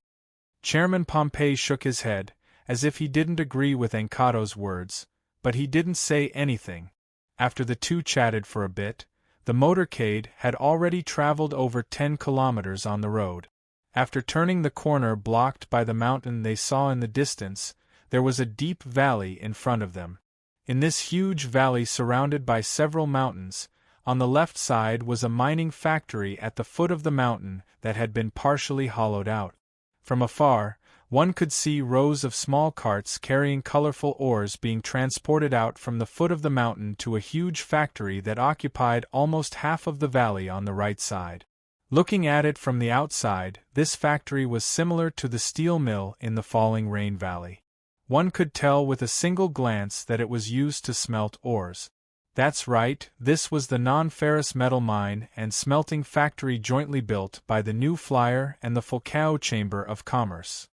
Chairman Pompey shook his head, as if he didn't agree with Enkato's words, but he didn't say anything. After the two chatted for a bit, the motorcade had already traveled over 10 kilometers on the road. After turning the corner blocked by the mountain they saw in the distance, there was a deep valley in front of them. In this huge valley surrounded by several mountains, on the left side was a mining factory at the foot of the mountain that had been partially hollowed out. From afar, one could see rows of small carts carrying colorful ores being transported out from the foot of the mountain to a huge factory that occupied almost half of the valley on the right side. Looking at it from the outside, this factory was similar to the steel mill in the Falling Rain Valley. One could tell with a single glance that it was used to smelt ores. That's right, this was the non-ferrous metal mine and smelting factory jointly built by the New Flyer and the Fulcao Chamber of Commerce.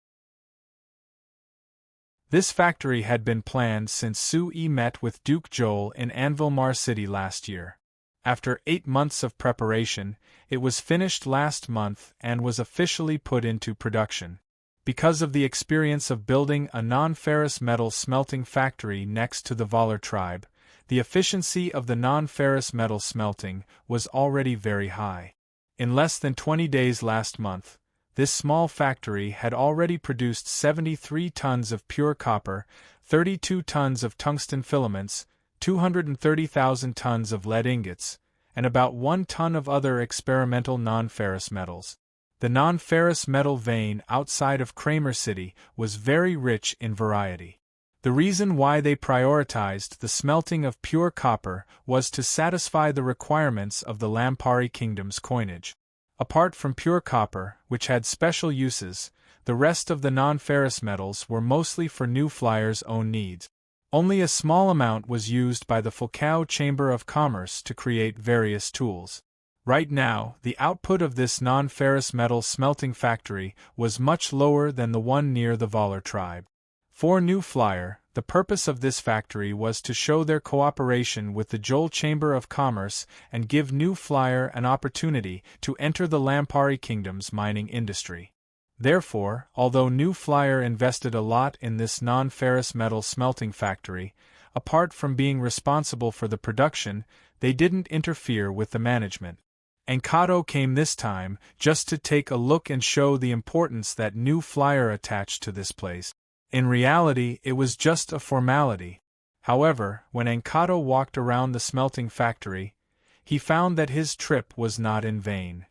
This factory had been planned since Sui met with Duke Joel in Anvilmar City last year. After 8 months of preparation, it was finished last month and was officially put into production. Because of the experience of building a non-ferrous metal smelting factory next to the Valar tribe, the efficiency of the non-ferrous metal smelting was already very high. In less than 20 days last month, this small factory had already produced 73 tons of pure copper, 32 tons of tungsten filaments, 230,000 tons of lead ingots, and about 1 ton of other experimental non-ferrous metals. The non-ferrous metal vein outside of Kramer City was very rich in variety. The reason why they prioritized the smelting of pure copper was to satisfy the requirements of the Lampari Kingdom's coinage. Apart from pure copper, which had special uses, the rest of the non-ferrous metals were mostly for New Flyer's own needs. Only a small amount was used by the Fulcao Chamber of Commerce to create various tools. Right now, the output of this non-ferrous metal smelting factory was much lower than the one near the Valar tribe. For New Flyer, the purpose of this factory was to show their cooperation with the Joel Chamber of Commerce and give New Flyer an opportunity to enter the Lampari Kingdom's mining industry. Therefore, although New Flyer invested a lot in this non-ferrous metal smelting factory, apart from being responsible for the production, they didn't interfere with the management. Encanto came this time just to take a look and show the importance that New Flyer attached to this place. In reality, it was just a formality. However, when Encanto walked around the smelting factory, he found that his trip was not in vain.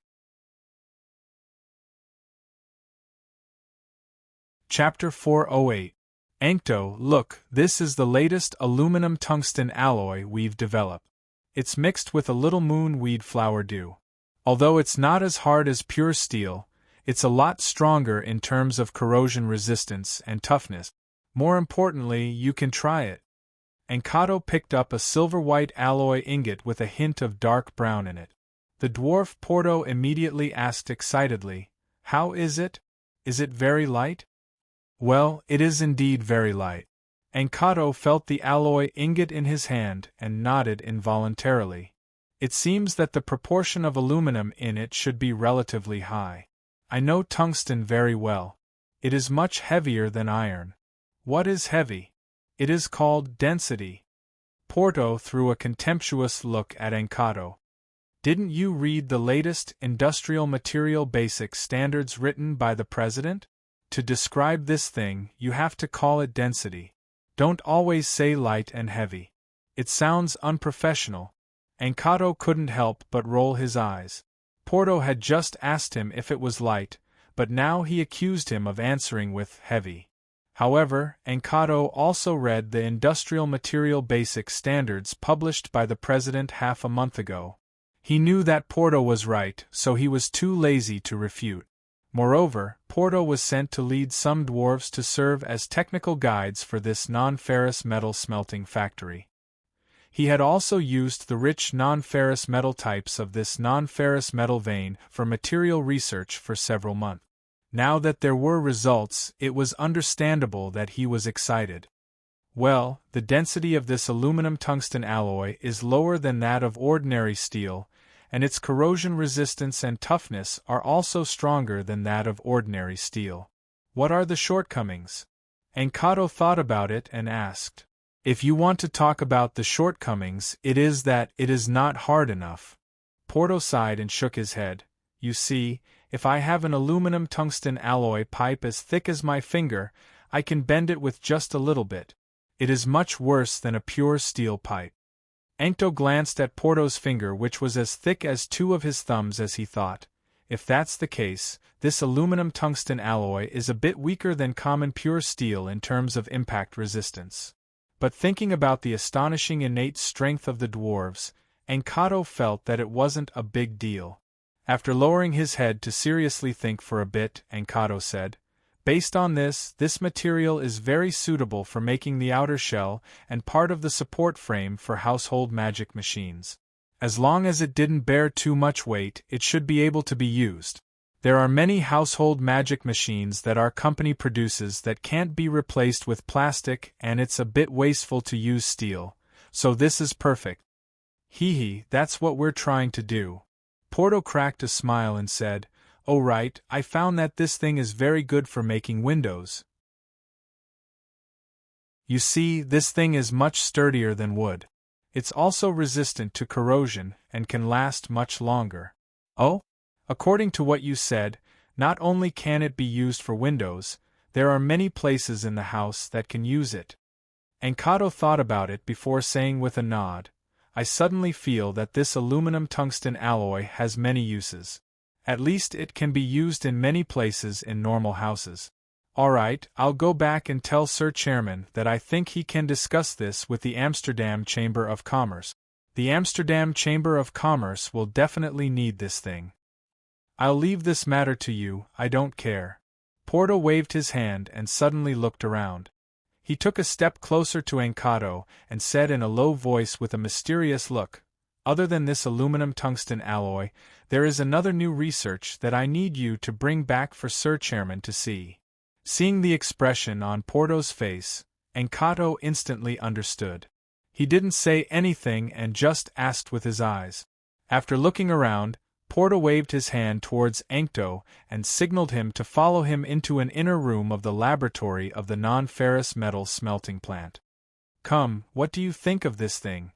Chapter 408. Encanto, look, this is the latest aluminum tungsten alloy we've developed. It's mixed with a little moonweed flower dew. Although it's not as hard as pure steel, it's a lot stronger in terms of corrosion resistance and toughness. More importantly, you can try it. Encanto picked up a silver-white alloy ingot with a hint of dark brown in it. The dwarf Porto immediately asked excitedly, "How is it? Is it very light?" "Well, it is indeed very light." Encanto felt the alloy ingot in his hand and nodded involuntarily. It seems that the proportion of aluminum in it should be relatively high. I know tungsten very well. It is much heavier than iron. What is heavy? It is called density. Porto threw a contemptuous look at Encanto. Didn't you read the latest Industrial Material Basic Standards written by the President? To describe this thing, you have to call it density. Don't always say light and heavy. It sounds unprofessional. Encanto couldn't help but roll his eyes. Porto had just asked him if it was light, but now he accused him of answering with heavy. However, Encanto also read the Industrial Material Basic Standards published by the President half a month ago. He knew that Porto was right, so he was too lazy to refute. Moreover, Porto was sent to lead some dwarves to serve as technical guides for this non-ferrous metal smelting factory. He had also used the rich non-ferrous metal types of this non-ferrous metal vein for material research for several months. Now that there were results, it was understandable that he was excited. Well, the density of this aluminum tungsten alloy is lower than that of ordinary steel, and its corrosion resistance and toughness are also stronger than that of ordinary steel. What are the shortcomings? Encanto thought about it and asked. If you want to talk about the shortcomings, it is that it is not hard enough. Porto sighed and shook his head. You see, if I have an aluminum tungsten alloy pipe as thick as my finger, I can bend it with just a little bit. It is much worse than a pure steel pipe. Encanto glanced at Porto's finger, which was as thick as two of his thumbs, as he thought. If that's the case, this aluminum tungsten alloy is a bit weaker than common pure steel in terms of impact resistance. But thinking about the astonishing innate strength of the dwarves, Encanto felt that it wasn't a big deal. After lowering his head to seriously think for a bit, Encanto said, "Based on this material is very suitable for making the outer shell and part of the support frame for household magic machines. As long as it didn't bear too much weight, it should be able to be used. There are many household magic machines that our company produces that can't be replaced with plastic, and it's a bit wasteful to use steel, so this is perfect." "Hee, that's what we're trying to do." Porto cracked a smile and said, "Oh right, I found that this thing is very good for making windows. You see, this thing is much sturdier than wood. It's also resistant to corrosion and can last much longer." "Oh? According to what you said, not only can it be used for windows, there are many places in the house that can use it." Encanto thought about it before saying with a nod, "I suddenly feel that this aluminum tungsten alloy has many uses. At least it can be used in many places in normal houses. Alright, I'll go back and tell Sir Chairman that I think he can discuss this with the Amsterdam Chamber of Commerce. The Amsterdam Chamber of Commerce will definitely need this thing. I'll leave this matter to you, I don't care. Porto waved his hand and suddenly looked around. He took a step closer to Encanto and said in a low voice with a mysterious look, "Other than this aluminum tungsten alloy, there is another new research that I need you to bring back for Sir Chairman to see." Seeing the expression on Porto's face, Encanto instantly understood. He didn't say anything and just asked with his eyes. After looking around, Porto waved his hand towards Encanto and signaled him to follow him into an inner room of the laboratory of the non-ferrous metal smelting plant. "Come, what do you think of this thing?"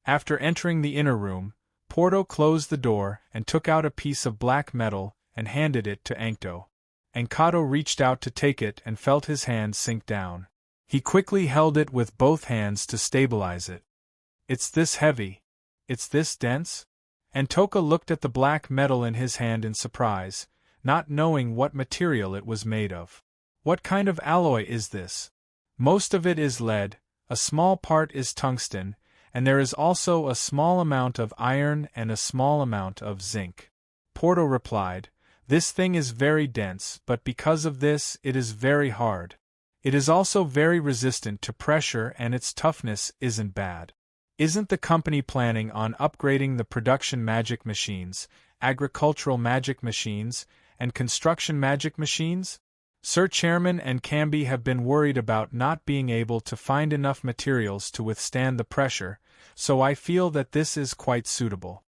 After entering the inner room, Porto closed the door and took out a piece of black metal and handed it to Encanto. Encanto reached out to take it and felt his hand sink down. He quickly held it with both hands to stabilize it. "It's this heavy? It's this dense?" Antoka looked at the black metal in his hand in surprise, not knowing what material it was made of. "What kind of alloy is this?" "Most of it is lead, a small part is tungsten, and there is also a small amount of iron and a small amount of zinc," Porto replied. "This thing is very dense, but because of this, it is very hard. It is also very resistant to pressure and its toughness isn't bad." "Isn't the company planning on upgrading the production magic machines, agricultural magic machines, and construction magic machines?" Sir Chairman and Camby have been worried about not being able to find enough materials to withstand the pressure, so I feel that this is quite suitable.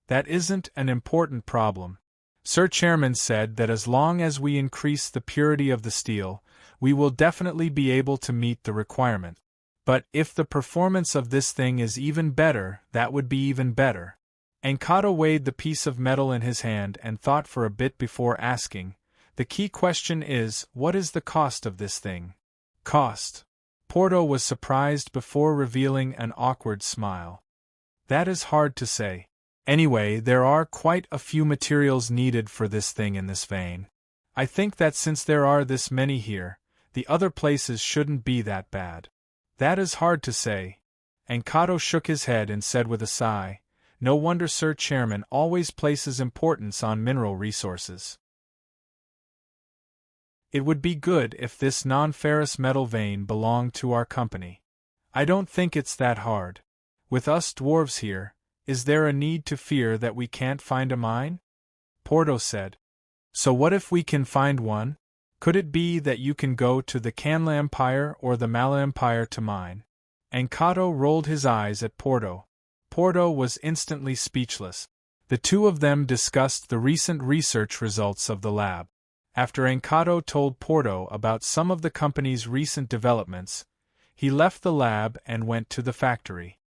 "That isn't an important problem. Sir Chairman said that as long as we increase the purity of the steel, we will definitely be able to meet the requirement. But if the performance of this thing is even better, that would be even better." Encanto weighed the piece of metal in his hand and thought for a bit before asking, "The key question is, what is the cost of this thing?" "Cost?" Porto was surprised before revealing an awkward smile. "That is hard to say. Anyway, there are quite a few materials needed for this thing in this vein. I think that since there are this many here, the other places shouldn't be that bad." "That is hard to say." Encanto shook his head and said with a sigh, "No wonder Sir Chairman always places importance on mineral resources. It would be good if this non-ferrous metal vein belonged to our company. I don't think it's that hard. With us dwarves here, is there a need to fear that we can't find a mine?" Porto said. "So what if we can find one? Could it be that you can go to the Canla Empire or the Mala Empire to mine?" Encanto rolled his eyes at Porto. Porto was instantly speechless. The two of them discussed the recent research results of the lab. After Encanto told Porto about some of the company's recent developments, he left the lab and went to the factory.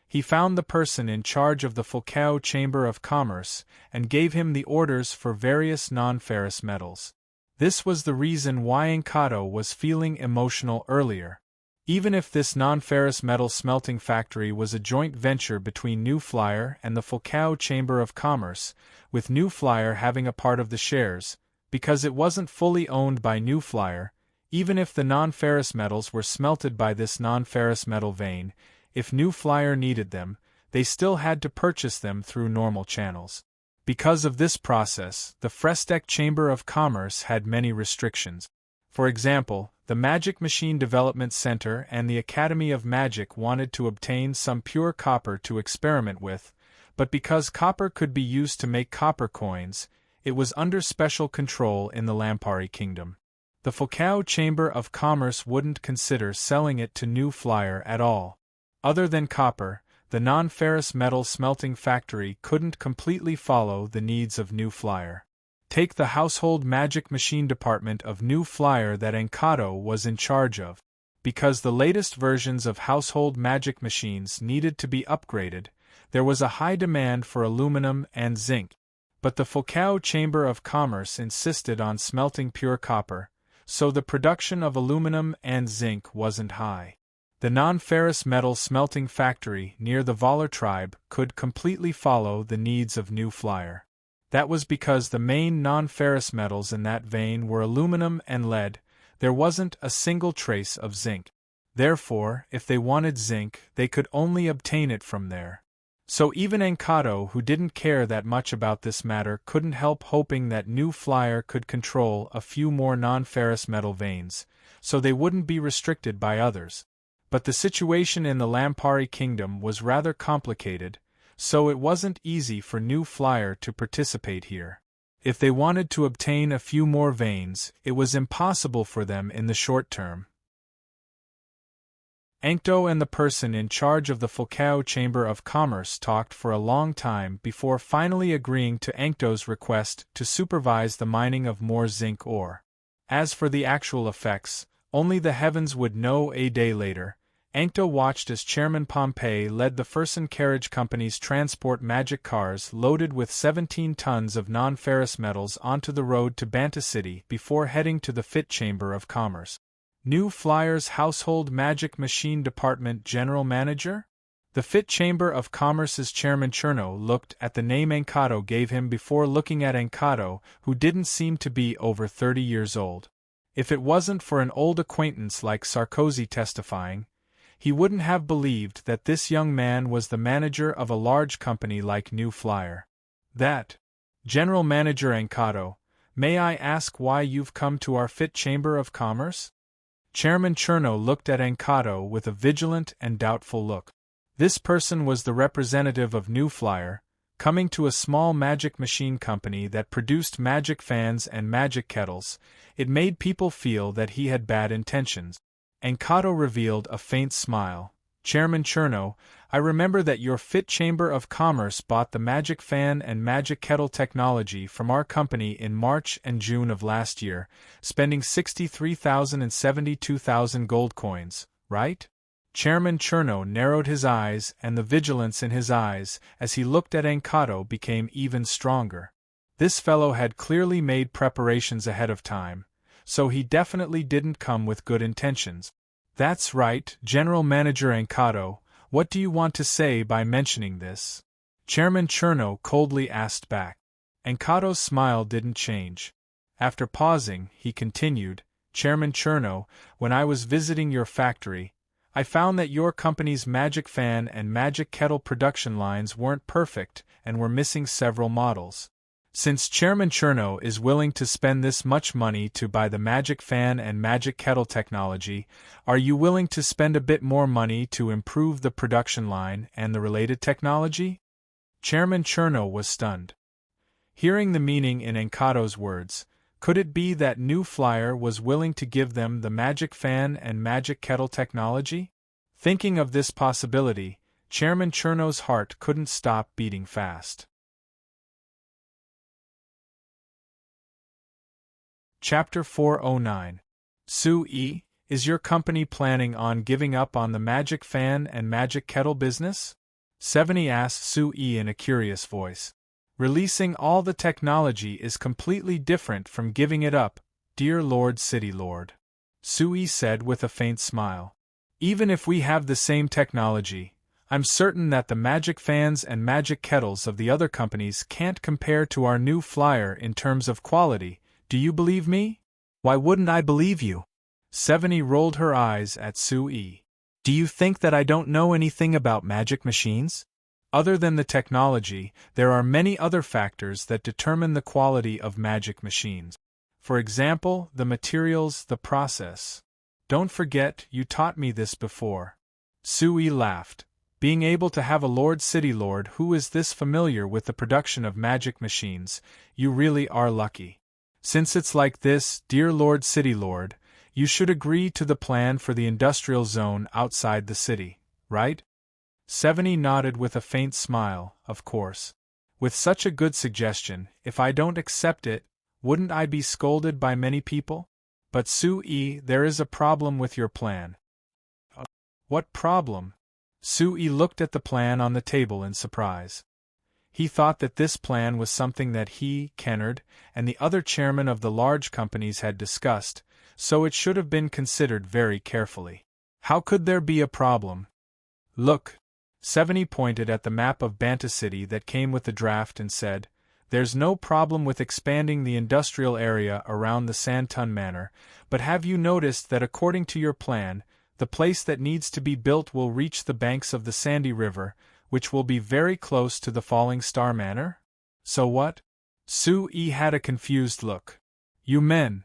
He found the person in charge of the Fulcao Chamber of Commerce and gave him the orders for various non-ferrous metals. This was the reason why Encanto was feeling emotional earlier. Even if this non-ferrous metal smelting factory was a joint venture between New Flyer and the Fulcao Chamber of Commerce, with New Flyer having a part of the shares, because it wasn't fully owned by New Flyer, even if the non-ferrous metals were smelted by this non-ferrous metal vein, if New Flyer needed them, they still had to purchase them through normal channels. Because of this process, the Frestec Chamber of Commerce had many restrictions. For example, the Magic Machine Development Center and the Academy of Magic wanted to obtain some pure copper to experiment with, but because copper could be used to make copper coins, it was under special control in the Lampari Kingdom. The Fulcao Chamber of Commerce wouldn't consider selling it to New Flyer at all. Other than copper, the non-ferrous metal smelting factory couldn't completely follow the needs of New Flyer. Take the Household Magic Machine Department of New Flyer that Encanto was in charge of. Because the latest versions of household magic machines needed to be upgraded, there was a high demand for aluminum and zinc. But the Fulcao Chamber of Commerce insisted on smelting pure copper, so the production of aluminum and zinc wasn't high. The non-ferrous metal smelting factory near the Voller tribe could completely follow the needs of New Flyer. That was because the main non-ferrous metals in that vein were aluminum and lead. There wasn't a single trace of zinc. Therefore, if they wanted zinc, they could only obtain it from there. So even Encanto, who didn't care that much about this matter, couldn't help hoping that New Flyer could control a few more non-ferrous metal veins, so they wouldn't be restricted by others. But the situation in the Lampari Kingdom was rather complicated, so it wasn't easy for New Flyer to participate here. If they wanted to obtain a few more veins, it was impossible for them in the short term. Ancto and the person in charge of the Fulcao Chamber of Commerce talked for a long time before finally agreeing to Ancto's request to supervise the mining of more zinc ore. As for the actual effects, only the heavens would know. A day later, Ancto watched as Chairman Pompey led the Fersen Carriage Company's transport magic cars loaded with 17 tons of non-ferrous metals onto the road to Banta City before heading to the Fit Chamber of Commerce. New Flyer's Household Magic Machine Department General Manager? The Fit Chamber of Commerce's Chairman Cherno looked at the name Encanto gave him before looking at Encanto, who didn't seem to be over 30 years old. If it wasn't for an old acquaintance like Sarkozy testifying, he wouldn't have believed that this young man was the manager of a large company like New Flyer. That, General Manager Encanto, may I ask why you've come to our Fit Chamber of Commerce? Chairman Cherno looked at Encanto with a vigilant and doubtful look. This person was the representative of New Flyer, coming to a small magic machine company that produced magic fans and magic kettles. It made people feel that he had bad intentions. Encanto revealed a faint smile. Chairman Cherno, I remember that your Fit Chamber of Commerce bought the magic fan and magic kettle technology from our company in March and June of last year, spending 63,000 and 72,000 gold coins, right? Chairman Cherno narrowed his eyes, and the vigilance in his eyes, as he looked at Encanto, became even stronger. This fellow had clearly made preparations ahead of time, so he definitely didn't come with good intentions. That's right, General Manager Encanto, what do you want to say by mentioning this? Chairman Cherno coldly asked back. Encanto's smile didn't change. After pausing, he continued, Chairman Cherno, when I was visiting your factory, I found that your company's magic fan and magic kettle production lines weren't perfect and were missing several models. Since Chairman Cherno is willing to spend this much money to buy the magic fan and magic kettle technology, are you willing to spend a bit more money to improve the production line and the related technology? Chairman Cherno was stunned. Hearing the meaning in Encanto's words, could it be that New Flyer was willing to give them the magic fan and magic kettle technology? Thinking of this possibility, Chairman Cherno's heart couldn't stop beating fast. Chapter 409. Sue, is your company planning on giving up on the magic fan and magic kettle business? Seveni asked Sue in a curious voice. Releasing all the technology is completely different from giving it up, dear Lord City Lord. Sue said with a faint smile. Even if we have the same technology, I'm certain that the magic fans and magic kettles of the other companies can't compare to our New Flyer in terms of quality. Do you believe me? Why wouldn't I believe you? Seveni rolled her eyes at Sue. Do you think that I don't know anything about magic machines? Other than the technology, there are many other factors that determine the quality of magic machines. For example, the materials, the process. Don't forget, you taught me this before. Sue laughed. Being able to have a Lord City Lord who is this familiar with the production of magic machines, you really are lucky. Since it's like this, dear Lord City Lord, you should agree to the plan for the industrial zone outside the city, right? Seveni nodded with a faint smile, of course. With such a good suggestion, if I don't accept it, wouldn't I be scolded by many people? But Sue, there is a problem with your plan. What problem? Sue looked at the plan on the table in surprise. He thought that this plan was something that he, Kennard, and the other chairmen of the large companies had discussed, so it should have been considered very carefully. How could there be a problem? Look. Seveni pointed at the map of Banta City that came with the draft and said, There's no problem with expanding the industrial area around the Sandton Manor, but have you noticed that according to your plan, the place that needs to be built will reach the banks of the Sandy River, which will be very close to the Falling Star Manor? So what? Sue had a confused look. You men.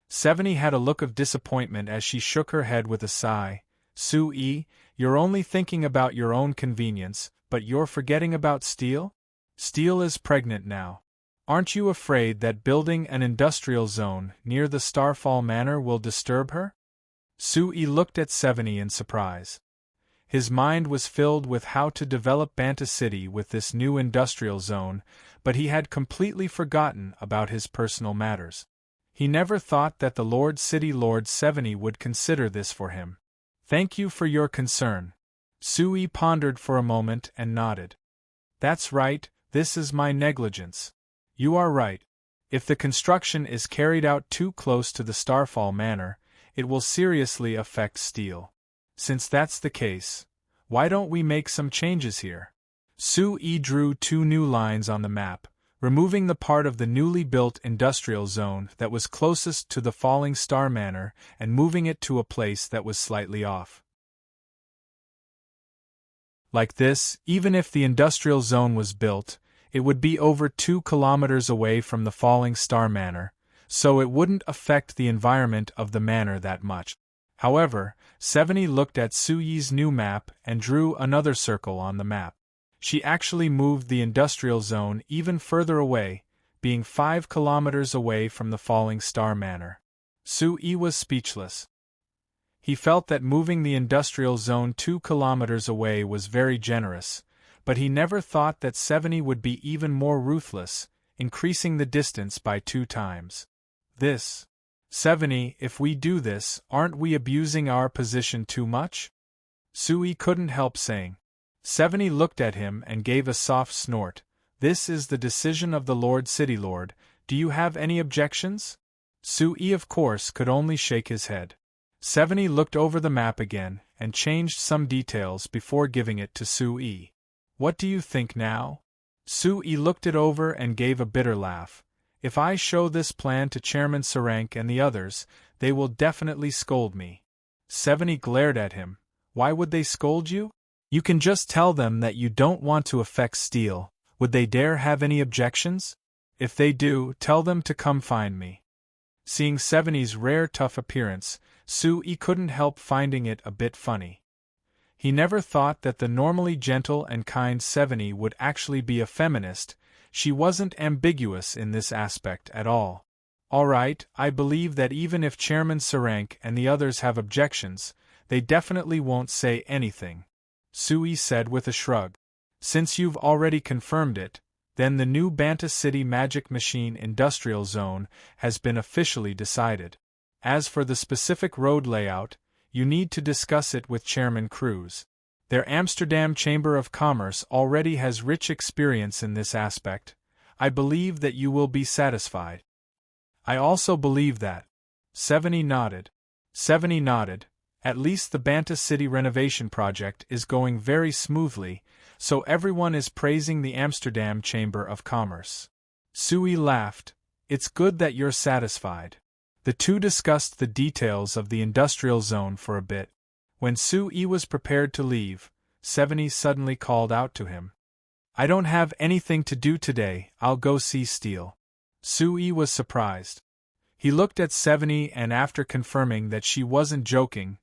Seveny had a look of disappointment as she shook her head with a sigh. Sue, you're only thinking about your own convenience, but you're forgetting about Steel? Steel is pregnant now. Aren't you afraid that building an industrial zone near the Starfall Manor will disturb her? Sue looked at Seveny in surprise. His mind was filled with how to develop Banta City with this new industrial zone, but he had completely forgotten about his personal matters. He never thought that the Lord City Lord Seveny would consider this for him. Thank you for your concern. Sue pondered for a moment and nodded. That's right, this is my negligence. You are right. If the construction is carried out too close to the Starfall Manor, it will seriously affect Steel. Since that's the case, why don't we make some changes here? Sue drew 2 new lines on the map, removing the part of the newly built industrial zone that was closest to the Falling Star Manor and moving it to a place that was slightly off. Like this, even if the industrial zone was built, it would be over 2 kilometers away from the Falling Star Manor, so it wouldn't affect the environment of the manor that much. However, Seveny looked at Suyi's new map and drew another circle on the map. She actually moved the industrial zone even further away, being 5 kilometers away from the Falling Star Manor. Suyi was speechless. He felt that moving the industrial zone 2 kilometers away was very generous, but he never thought that Seveny would be even more ruthless, increasing the distance by 2 times. Seveny, if we do this, aren't we abusing our position too much? Sue couldn't help saying. Seveny looked at him and gave a soft snort. This is the decision of the Lord City Lord. Do you have any objections? Sue of course could only shake his head. Seveny looked over the map again and changed some details before giving it to Sue. What do you think now? Sue looked it over and gave a bitter laugh. If I show this plan to Chairman Sarank and the others, they will definitely scold me. Seveny glared at him. Why would they scold you? You can just tell them that you don't want to affect Steel. Would they dare have any objections? If they do, tell them to come find me. Seeing Seveny's rare tough appearance, Sue couldn't help finding it a bit funny. He never thought that the normally gentle and kind Seveny would actually be a feminist. She wasn't ambiguous in this aspect at all. All right, I believe that even if Chairman Sarank and the others have objections, they definitely won't say anything, Sue said with a shrug. Since you've already confirmed it, then the new Banta City Magic Machine Industrial Zone has been officially decided. As for the specific road layout, you need to discuss it with Chairman Cruz. Their Amsterdam Chamber of Commerce already has rich experience in this aspect. I believe that you will be satisfied. I also believe that. Seveny nodded. At least the Banta City renovation project is going very smoothly, so everyone is praising the Amsterdam Chamber of Commerce. Sue laughed. It's good that you're satisfied. The two discussed the details of the industrial zone for a bit. When Sue was prepared to leave, Seveny suddenly called out to him. I don't have anything to do today, I'll go see Steel. Sue was surprised. He looked at Seveny and after confirming that she wasn't joking,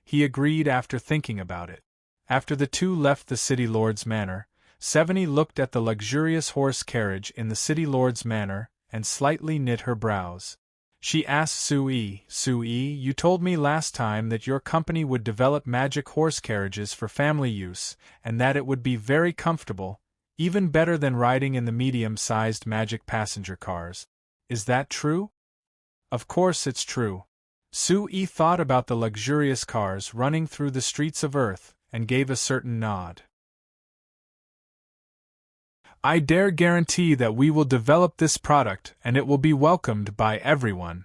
he agreed after thinking about it. After the two left the City Lord's manor, Seveny looked at the luxurious horse carriage in the City Lord's manor and slightly knit her brows. She asked Sue, you told me last time that your company would develop magic horse carriages for family use, and that it would be very comfortable, even better than riding in the medium-sized magic passenger cars. Is that true? Of course it's true. Sue thought about the luxurious cars running through the streets of Earth, and gave a certain nod. I dare guarantee that we will develop this product and it will be welcomed by everyone.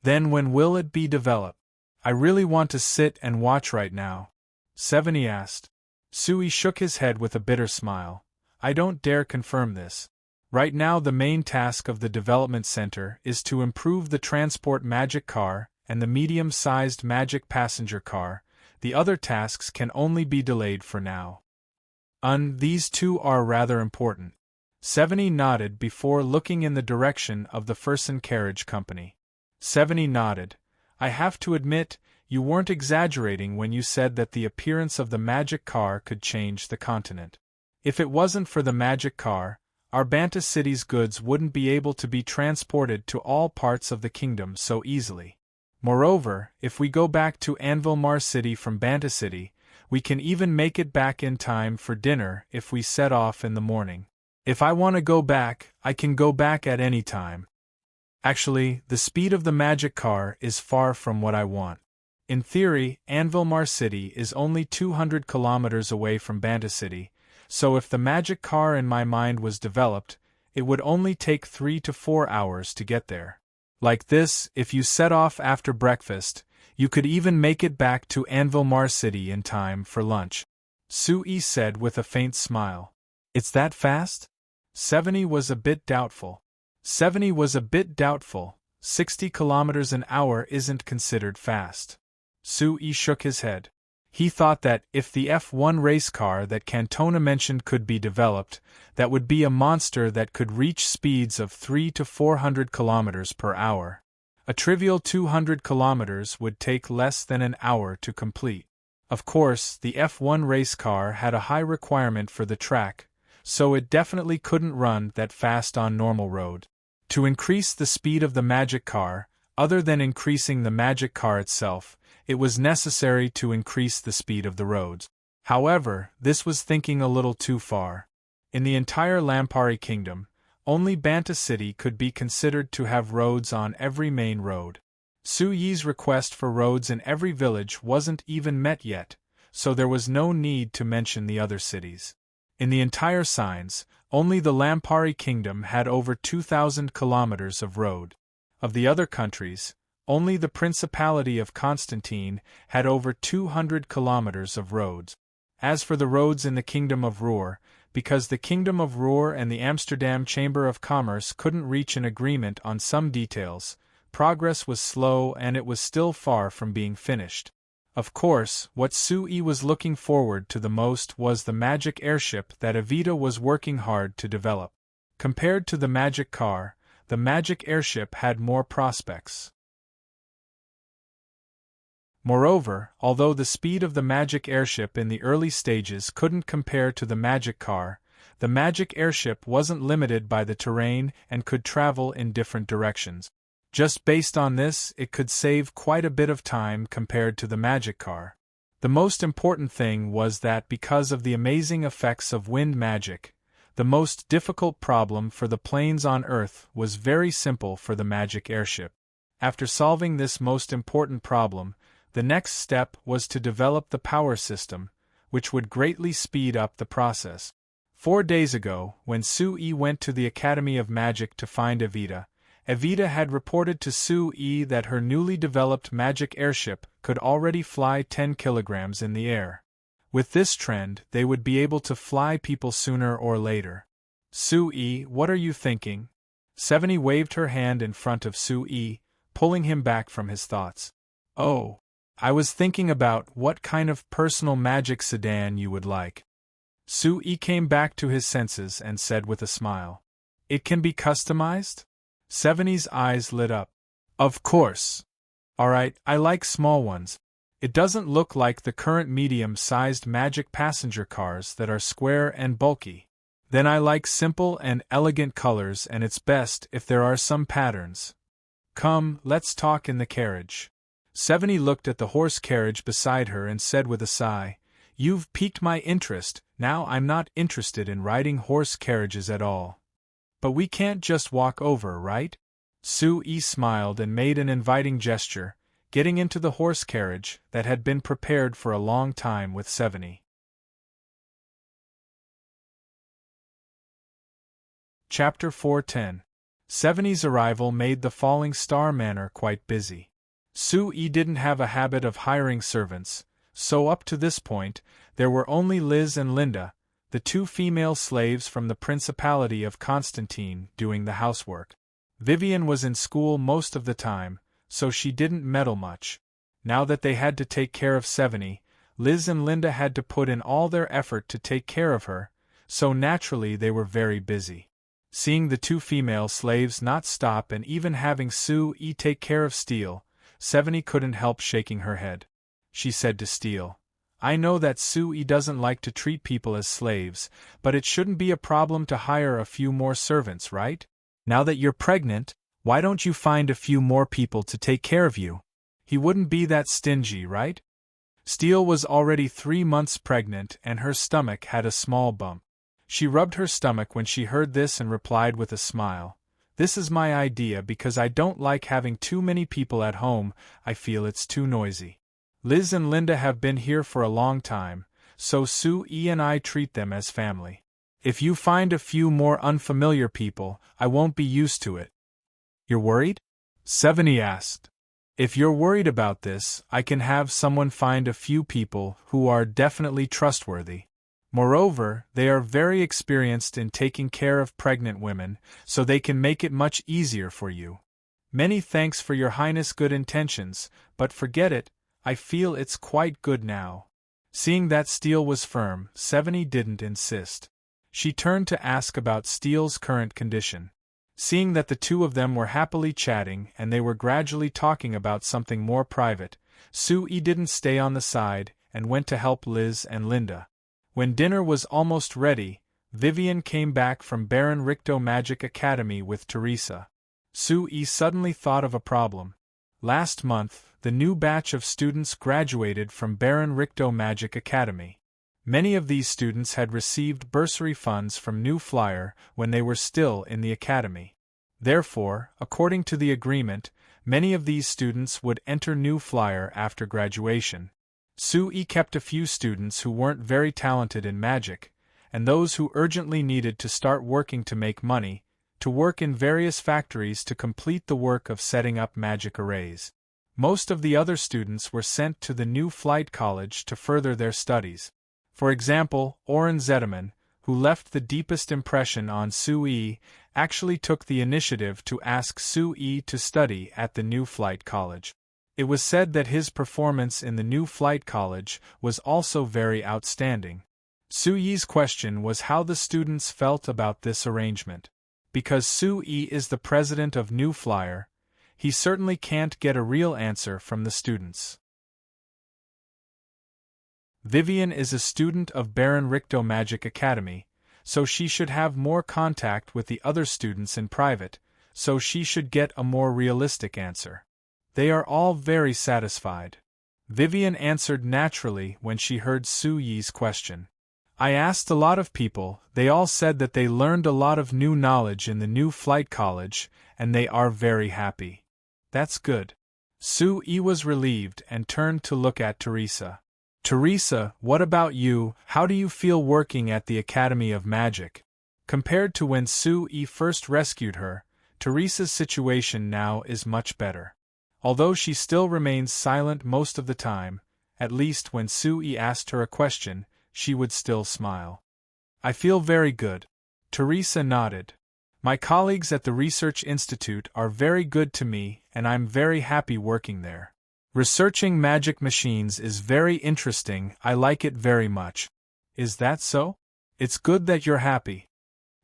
Then when will it be developed? I really want to sit and watch right now. Seveny asked. Sue shook his head with a bitter smile. I don't dare confirm this. Right now the main task of the development center is to improve the transport magic car and the medium-sized magic passenger car. The other tasks can only be delayed for now. These two are rather important. 70 nodded before looking in the direction of the Fersen Carriage Company. 70 nodded. I have to admit, you weren't exaggerating when you said that the appearance of the magic car could change the continent. If it wasn't for the magic car, our Banta city's goods wouldn't be able to be transported to all parts of the kingdom so easily. Moreover, if we go back to Anvil City from Banta City, we can even make it back in time for dinner if we set off in the morning. If I want to go back, I can go back at any time. Actually, the speed of the magic car is far from what I want. In theory, Anvil City is only 200 kilometers away from Banta City, so if the magic car in my mind was developed, it would only take 3 to 4 hours to get there. Like this, if you set off after breakfast, you could even make it back to Anvil City in time for lunch. Sui said with a faint smile. It's that fast? 70 was a bit doubtful. 70 was a bit doubtful. 60 kilometers an hour isn't considered fast. Sui shook his head. He thought that, if the F1 race car that Cantona mentioned could be developed, that would be a monster that could reach speeds of 300 to 400 kilometers per hour. A trivial 200 kilometers would take less than an hour to complete. Of course, the F1 race car had a high requirement for the track, so it definitely couldn't run that fast on normal road. To increase the speed of the magic car, other than increasing the magic car itself, it was necessary to increase the speed of the roads. However, this was thinking a little too far. In the entire Lampari Kingdom, only Banta City could be considered to have roads on every main road. Su Yi's request for roads in every village wasn't even met yet, so there was no need to mention the other cities. In the entire signs, only the Lampari Kingdom had over 2,000 kilometers of road. Of the other countries, only the Principality of Constantine had over 200 kilometers of roads. As for the roads in the Kingdom of Ruhr, because the Kingdom of Ruhr and the Amsterdam Chamber of Commerce couldn't reach an agreement on some details, progress was slow and it was still far from being finished. Of course, what Sui was looking forward to the most was the magic airship that Evita was working hard to develop. Compared to the magic car, the magic airship had more prospects. Moreover, although the speed of the magic airship in the early stages couldn't compare to the magic car, the magic airship wasn't limited by the terrain and could travel in different directions. Just based on this, it could save quite a bit of time compared to the magic car. The most important thing was that because of the amazing effects of wind magic, the most difficult problem for the planes on Earth was very simple for the magic airship. After solving this most important problem, the next step was to develop the power system, which would greatly speed up the process. 4 days ago, when Sui went to the Academy of Magic to find Evita, Evita had reported to Sui that her newly developed magic airship could already fly 10 kilograms in the air. With this trend, they would be able to fly people sooner or later. Sui, what are you thinking? 70 waved her hand in front of Sui, pulling him back from his thoughts. Oh, I was thinking about what kind of personal magic sedan you would like. Sui came back to his senses and said with a smile. It can be customized? 70's eyes lit up. Of course. Alright, I like small ones. It doesn't look like the current medium-sized magic passenger cars that are square and bulky. Then I like simple and elegant colors, and it's best if there are some patterns. Come, let's talk in the carriage. 70 looked at the horse carriage beside her and said with a sigh, You've piqued my interest, now I'm not interested in riding horse carriages at all. But we can't just walk over, right? Sui smiled and made an inviting gesture, getting into the horse carriage that had been prepared for a long time with 70. Chapter 410. 70's arrival made the Falling Star Manor quite busy. Sui didn't have a habit of hiring servants, so up to this point, there were only Liz and Linda, the 2 female slaves from the Principality of Constantine doing the housework. Vivian was in school most of the time, so she didn't meddle much. Now that they had to take care of Seveny, Liz and Linda had to put in all their effort to take care of her, so naturally they were very busy. Seeing the 2 female slaves not stop and even having Sue-E take care of Steele, Seveny couldn't help shaking her head. She said to Steele, "I know that Sue-E doesn't like to treat people as slaves, but it shouldn't be a problem to hire a few more servants, right? Now that you're pregnant, why don't you find a few more people to take care of you? He wouldn't be that stingy, right?" Steele was already 3 months pregnant and her stomach had a small bump. She rubbed her stomach when she heard this and replied with a smile, "This is my idea because I don't like having too many people at home, I feel it's too noisy. Liz and Linda have been here for a long time, so Sue-E and I treat them as family. If you find a few more unfamiliar people, I won't be used to it." "You're worried?" Seveny asked. "If you're worried about this, I can have someone find a few people who are definitely trustworthy. Moreover, they are very experienced in taking care of pregnant women, so they can make it much easier for you. Many thanks for your Highness' good intentions, but forget it, I feel it's quite good now." Seeing that Steele was firm, Seveny didn't insist. She turned to ask about Steele's current condition. Seeing that the 2 of them were happily chatting and they were gradually talking about something more private, Sue-E didn't stay on the side and went to help Liz and Linda. When dinner was almost ready, Vivian came back from Baron Ricto Magic Academy with Teresa. Sue-E suddenly thought of a problem. Last month, the new batch of students graduated from Baron Ricto Magic Academy. Many of these students had received bursary funds from New Flyer when they were still in the academy. Therefore, according to the agreement, many of these students would enter New Flyer after graduation. Sue-E kept a few students who weren't very talented in magic, and those who urgently needed to start working to make money, to work in various factories to complete the work of setting up magic arrays. Most of the other students were sent to the New Flight College to further their studies. For example, Oren Zedeman, who left the deepest impression on Sue-E, actually took the initiative to ask Sue-E to study at the New Flight College. It was said that his performance in the New Flight College was also very outstanding. Sue-E's question was how the students felt about this arrangement. Because Sue-E is the president of New Flyer, he certainly can't get a real answer from the students. Vivian is a student of Baron Ricto Magic Academy, so she should have more contact with the other students in private, so she should get a more realistic answer. They are all very satisfied. Vivian answered naturally when she heard Sue-Ye's question. "I asked a lot of people, they all said that they learned a lot of new knowledge in the New Flight College, and they are very happy." "That's good." Sue-E was relieved and turned to look at Teresa. "Teresa, what about you? How do you feel working at the Academy of Magic?" Compared to when Sue-E first rescued her, Teresa's situation now is much better. Although she still remains silent most of the time, at least when Sue-E asked her a question, she would still smile. "I feel very good." Teresa nodded. "My colleagues at the Research Institute are very good to me and I'm very happy working there. Researching magic machines is very interesting, I like it very much." "Is that so? It's good that you're happy."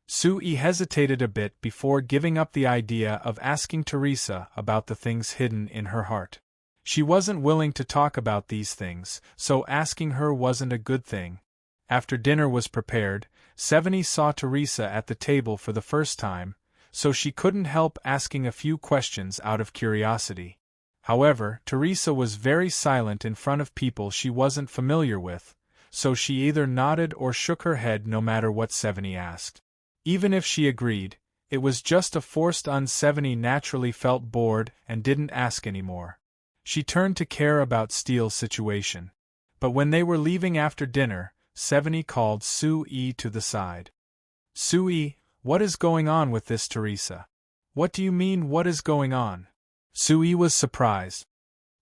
Sue-E hesitated a bit before giving up the idea of asking Teresa about the things hidden in her heart. She wasn't willing to talk about these things, so asking her wasn't a good thing. After dinner was prepared, Seveny saw Teresa at the table for the first time, so she couldn't help asking a few questions out of curiosity. However, Teresa was very silent in front of people she wasn't familiar with, so she either nodded or shook her head no matter what Seveny asked. Even if she agreed, it was just a forced Seveny naturally felt bored and didn't ask anymore. She turned to care about Steele's situation. But when they were leaving after dinner, Seveny called Sue-E to the side. "Sue-E, what is going on with this Teresa?" "What do you mean, what is going on?" Sue-E was surprised.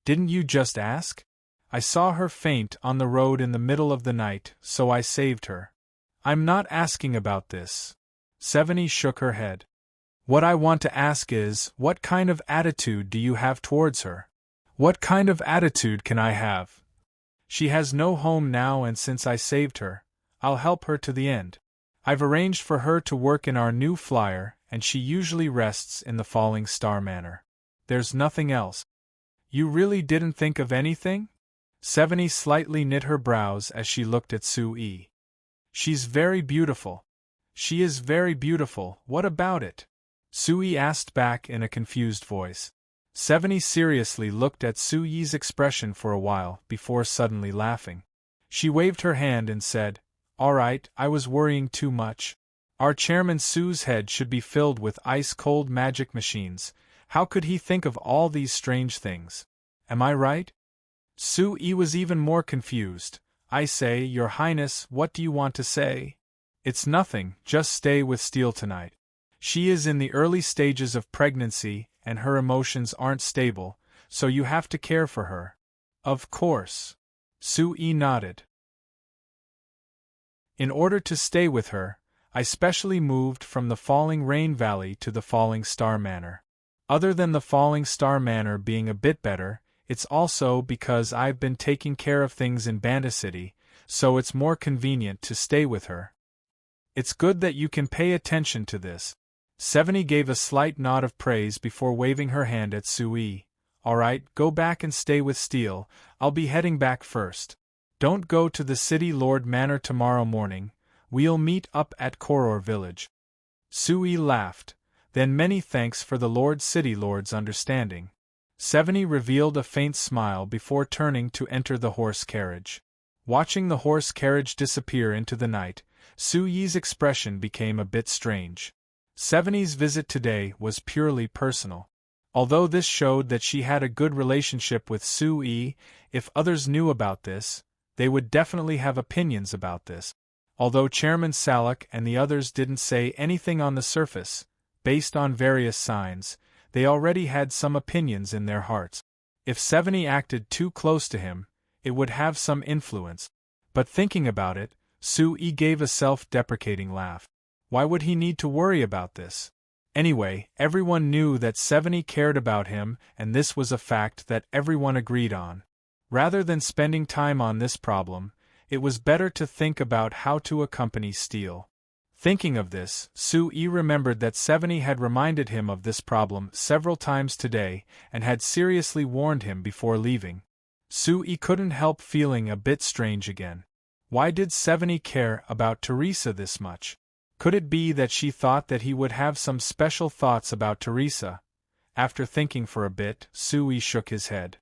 "Didn't you just ask? I saw her faint on the road in the middle of the night, so I saved her." I'm not asking about this. Seveni shook her head. What I want to ask is, what kind of attitude do you have towards her? What kind of attitude can I have? She has no home now, and since I saved her, I'll help her to the end. I've arranged for her to work in our new flyer, and she usually rests in the Falling Star Manor. There's nothing else. You really didn't think of anything? Seveni slightly knit her brows as she looked at Sui. She's very beautiful. She is very beautiful, what about it? Sui asked back in a confused voice. Seveni seriously looked at Sui's expression for a while before suddenly laughing. She waved her hand and said, "All right, I was worrying too much. Our chairman Su's head should be filled with ice-cold magic machines. How could he think of all these strange things? Am I right?" Sui was even more confused. "I say, Your Highness, what do you want to say?" "It's nothing, just stay with Steele tonight. She is in the early stages of pregnancy, and her emotions aren't stable, so you have to care for her." "Of course." Sui nodded. "In order to stay with her, I specially moved from the Falling Rain Valley to the Falling Star Manor. Other than the Falling Star Manor being a bit better, it's also because I've been taking care of things in Banta City, so it's more convenient to stay with her." "It's good that you can pay attention to this." Seveni gave a slight nod of praise before waving her hand at Sui. "All right, go back and stay with Steele. I'll be heading back first. Don't go to the City Lord Manor tomorrow morning. We'll meet up at Koror Village." Sui laughed. "Then many thanks for the City Lord's understanding." Seveni revealed a faint smile before turning to enter the horse carriage. Watching the horse carriage disappear into the night, Sui's expression became a bit strange. Seveni's visit today was purely personal. Although this showed that she had a good relationship with Sui, if others knew about this, they would definitely have opinions about this. Although Chairman Salak and the others didn't say anything on the surface, based on various signs, they already had some opinions in their hearts. If Seveni acted too close to him, it would have some influence. But thinking about it, Sui gave a self-deprecating laugh. Why would he need to worry about this? Anyway, everyone knew that Seveni cared about him, and this was a fact that everyone agreed on. Rather than spending time on this problem, it was better to think about how to accompany Steele. Thinking of this, Sui remembered that Seveni had reminded him of this problem several times today and had seriously warned him before leaving. Sui couldn't help feeling a bit strange again. Why did Seveni care about Teresa this much? Could it be that she thought that he would have some special thoughts about Teresa? After thinking for a bit, Sui shook his head.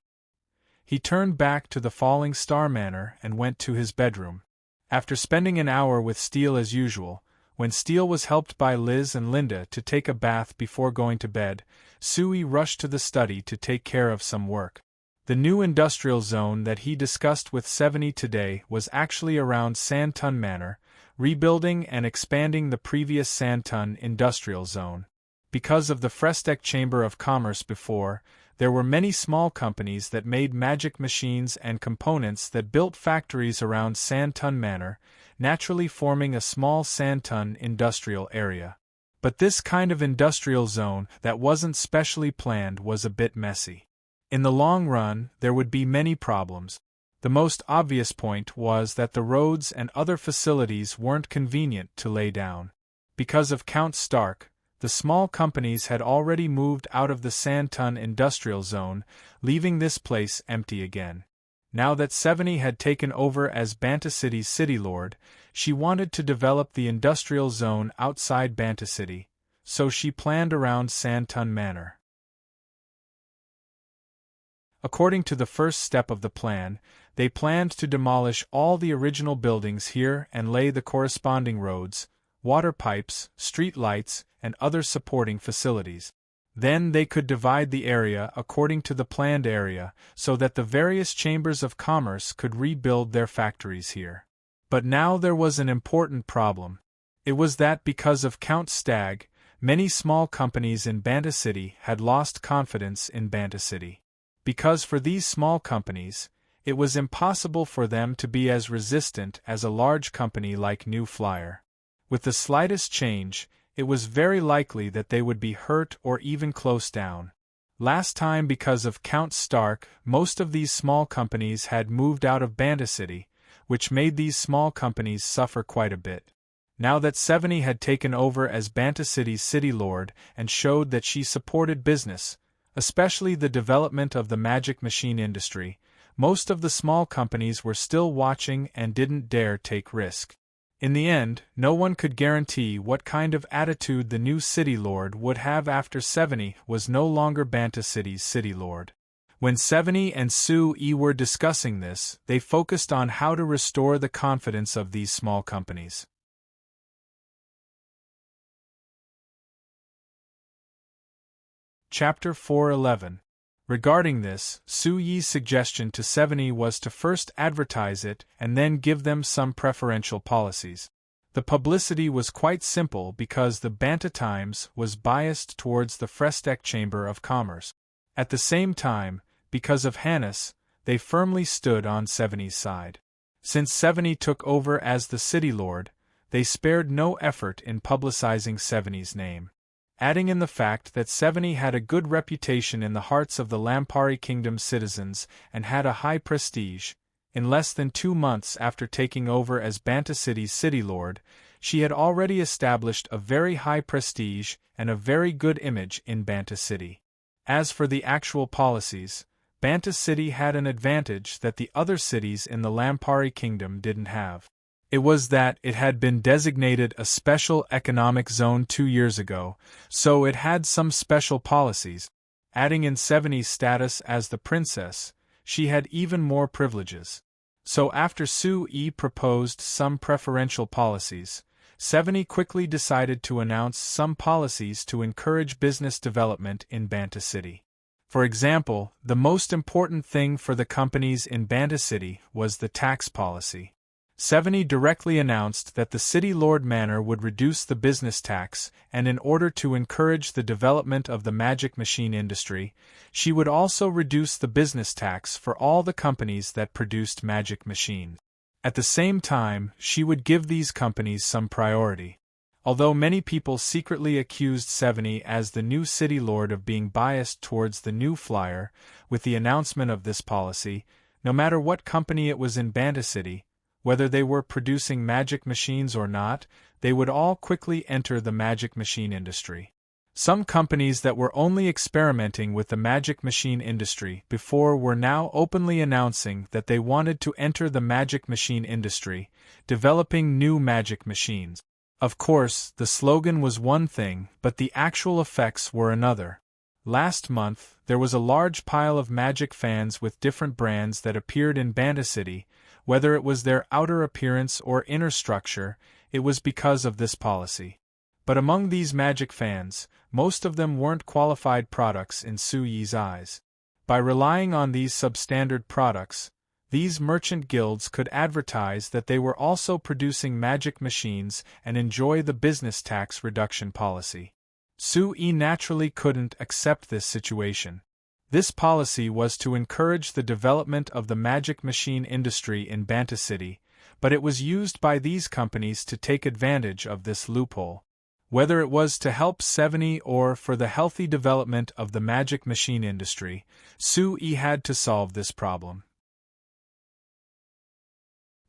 He turned back to the Falling Star Manor and went to his bedroom. After spending an hour with Steele as usual, when Steele was helped by Liz and Linda to take a bath before going to bed, Sui rushed to the study to take care of some work. The new industrial zone that he discussed with Seveni today was actually around Sandton Manor, rebuilding and expanding the previous Sandton industrial zone. Because of the Frestec Chamber of Commerce before, there were many small companies that made magic machines and components that built factories around Sandton Manor, naturally forming a small Sandton industrial area. But this kind of industrial zone that wasn't specially planned was a bit messy. In the long run, there would be many problems. The most obvious point was that the roads and other facilities weren't convenient to lay down. Because of Count Stark, the small companies had already moved out of the Sandton industrial zone, leaving this place empty again. Now that Seveni had taken over as Banta City's city lord, she wanted to develop the industrial zone outside Banta City, so she planned around Sandton Manor. According to the first step of the plan, they planned to demolish all the original buildings here and lay the corresponding roads, water pipes, street lights, and other supporting facilities. Then they could divide the area according to the planned area so that the various chambers of commerce could rebuild their factories here. But now there was an important problem. It was that because of Count Stag, many small companies in Banta City had lost confidence in Banta City. Because for these small companies, it was impossible for them to be as resistant as a large company like New Flyer. With the slightest change, it was very likely that they would be hurt or even closed down. Last time, because of Count Stark, most of these small companies had moved out of Banta City, which made these small companies suffer quite a bit. Now that Seveni had taken over as Banta City's city lord and showed that she supported business, especially the development of the magic machine industry, most of the small companies were still watching and didn't dare take risk. In the end, no one could guarantee what kind of attitude the new city lord would have after Seveni was no longer Banta City's city lord. When Seveni and Sue were discussing this, they focused on how to restore the confidence of these small companies. Chapter 4:11. Regarding this, Su Yi's suggestion to Seveni was to first advertise it and then give them some preferential policies. The publicity was quite simple because the Banta Times was biased towards the Frestec Chamber of Commerce. At the same time, because of Hannes, they firmly stood on Seveni's side. Since Seveni took over as the city lord, they spared no effort in publicizing Seveni's name. Adding in the fact that Seveni had a good reputation in the hearts of the Lampari Kingdom citizens and had a high prestige, in less than 2 months after taking over as Banta City's city lord, she had already established a very high prestige and a very good image in Banta City. As for the actual policies, Banta City had an advantage that the other cities in the Lampari Kingdom didn't have. It was that it had been designated a special economic zone 2 years ago, so it had some special policies. Adding in Seveni's status as the princess, she had even more privileges. So after Su Yi proposed some preferential policies, Seveni quickly decided to announce some policies to encourage business development in Banta City. For example, the most important thing for the companies in Banta City was the tax policy. Seveni directly announced that the City Lord Manor would reduce the business tax, and in order to encourage the development of the magic machine industry, she would also reduce the business tax for all the companies that produced magic machines. At the same time, she would give these companies some priority. Although many people secretly accused Seveni as the new city lord of being biased towards the New Flyer, with the announcement of this policy, no matter what company it was in Banta City, whether they were producing magic machines or not, they would all quickly enter the magic machine industry. Some companies that were only experimenting with the magic machine industry before were now openly announcing that they wanted to enter the magic machine industry, developing new magic machines. Of course, the slogan was one thing, but the actual effects were another. Last month, there was a large pile of magic fans with different brands that appeared in Banta City. Whether it was their outer appearance or inner structure, it was because of this policy. But among these magic fans, most of them weren't qualified products in Su Yi's eyes. By relying on these substandard products, these merchant guilds could advertise that they were also producing magic machines and enjoy the business tax reduction policy. Su Yi naturally couldn't accept this situation. This policy was to encourage the development of the magic machine industry in Banta City, but it was used by these companies to take advantage of this loophole. Whether it was to help Seveni or for the healthy development of the magic machine industry, Su Yi had to solve this problem.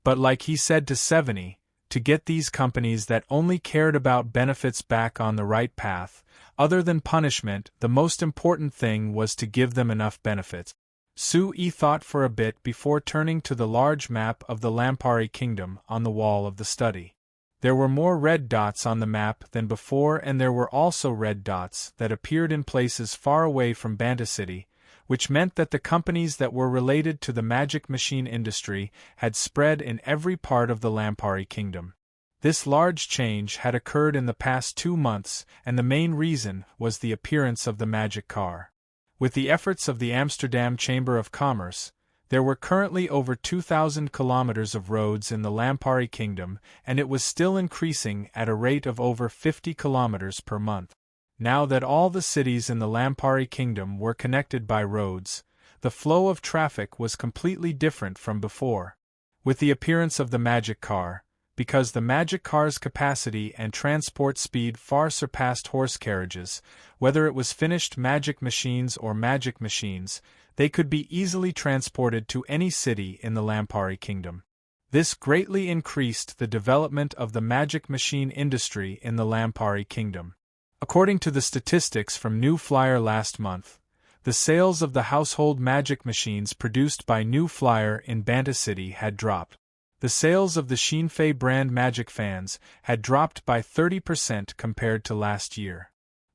But like he said to Seveni, to get these companies that only cared about benefits back on the right path, other than punishment, the most important thing was to give them enough benefits. Su Yi thought for a bit before turning to the large map of the Lampari Kingdom on the wall of the study. There were more red dots on the map than before, and there were also red dots that appeared in places far away from Banta City, which meant that the companies that were related to the magic machine industry had spread in every part of the Lampari Kingdom. This large change had occurred in the past 2 months, and the main reason was the appearance of the magic car. With the efforts of the Amsterdam Chamber of Commerce, there were currently over 2,000 kilometers of roads in the Lampari Kingdom, and it was still increasing at a rate of over 50 kilometers per month. Now that all the cities in the Lampari Kingdom were connected by roads, The flow of traffic was completely different from before. With the appearance of the magic car, because the magic car's capacity and transport speed far surpassed horse carriages, whether it was finished magic machines or magic machines, they could be easily transported to any city in the Lampari Kingdom. This greatly increased the development of the magic machine industry in the Lampari Kingdom. According to the statistics from New Flyer last month, the sales of the household magic machines produced by New Flyer in Banta City had dropped. The sales of the Xinfei brand magic fans had dropped by 30% compared to last year.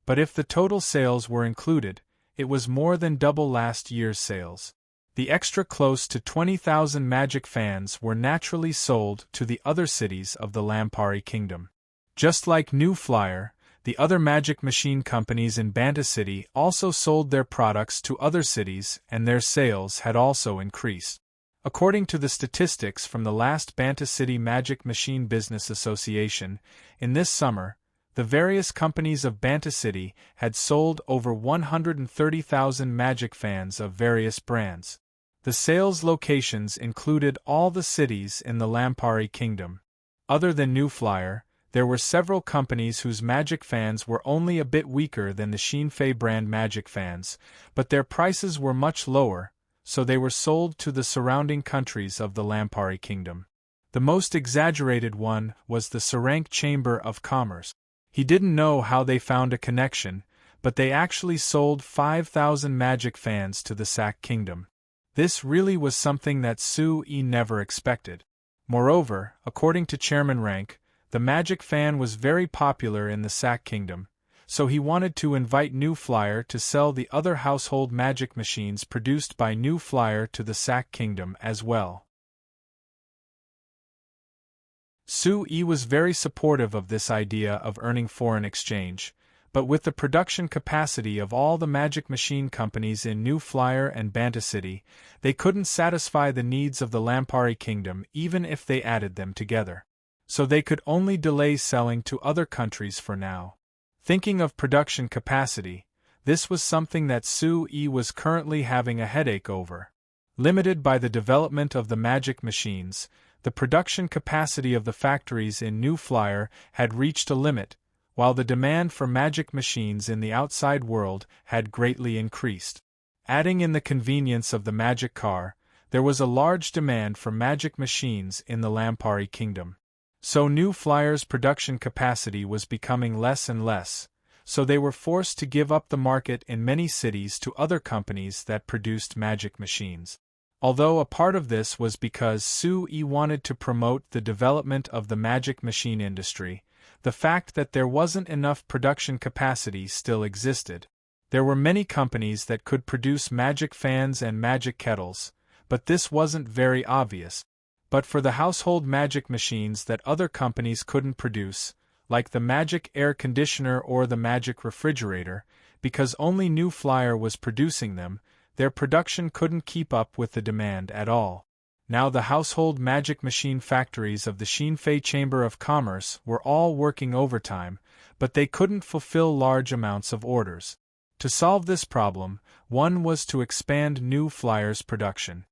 But if the total sales were included, it was more than double last year's sales. The extra close to 20,000 magic fans were naturally sold to the other cities of the Lampari Kingdom. Just like New Flyer, the other magic machine companies in Banta City also sold their products to other cities, and their sales had also increased. According to the statistics from the last Banta City Magic Machine Business Association, in this summer, the various companies of Banta City had sold over 130,000 magic fans of various brands. The sales locations included all the cities in the Lampari Kingdom. Other than New Flyer, there were several companies whose magic fans were only a bit weaker than the Xinfei brand magic fans, but their prices were much lower, so they were sold to the surrounding countries of the Lampari Kingdom. The most exaggerated one was the Serene Chamber of Commerce. He didn't know how they found a connection, but they actually sold 5,000 magic fans to the Sac Kingdom. This really was something that Su-Yi never expected. Moreover, according to Chairman Rank, the magic fan was very popular in the Sac Kingdom, so he wanted to invite New Flyer to sell the other household magic machines produced by New Flyer to the Sac Kingdom as well. Su-Yi was very supportive of this idea of earning foreign exchange, but with the production capacity of all the magic machine companies in New Flyer and Banta City, they couldn't satisfy the needs of the Lampari Kingdom even if they added them together. So they could only delay selling to other countries for now. Thinking of production capacity, this was something that Su-Yi was currently having a headache over. Limited by the development of the magic machines, the production capacity of the factories in New Flyer had reached a limit, while the demand for magic machines in the outside world had greatly increased. Adding in the convenience of the magic car, there was a large demand for magic machines in the Lampari Kingdom. So New Flyer's production capacity was becoming less and less, so they were forced to give up the market in many cities to other companies that produced magic machines. Although a part of this was because Su-Yi wanted to promote the development of the magic machine industry, the fact that there wasn't enough production capacity still existed. There were many companies that could produce magic fans and magic kettles, but this wasn't very obvious. But for the household magic machines that other companies couldn't produce, like the magic air conditioner or the magic refrigerator, because only New Flyer was producing them, their production couldn't keep up with the demand at all. Now the household magic machine factories of the Xinfei Chamber of Commerce were all working overtime, but they couldn't fulfill large amounts of orders. To solve this problem, one was to expand New Flyer's production.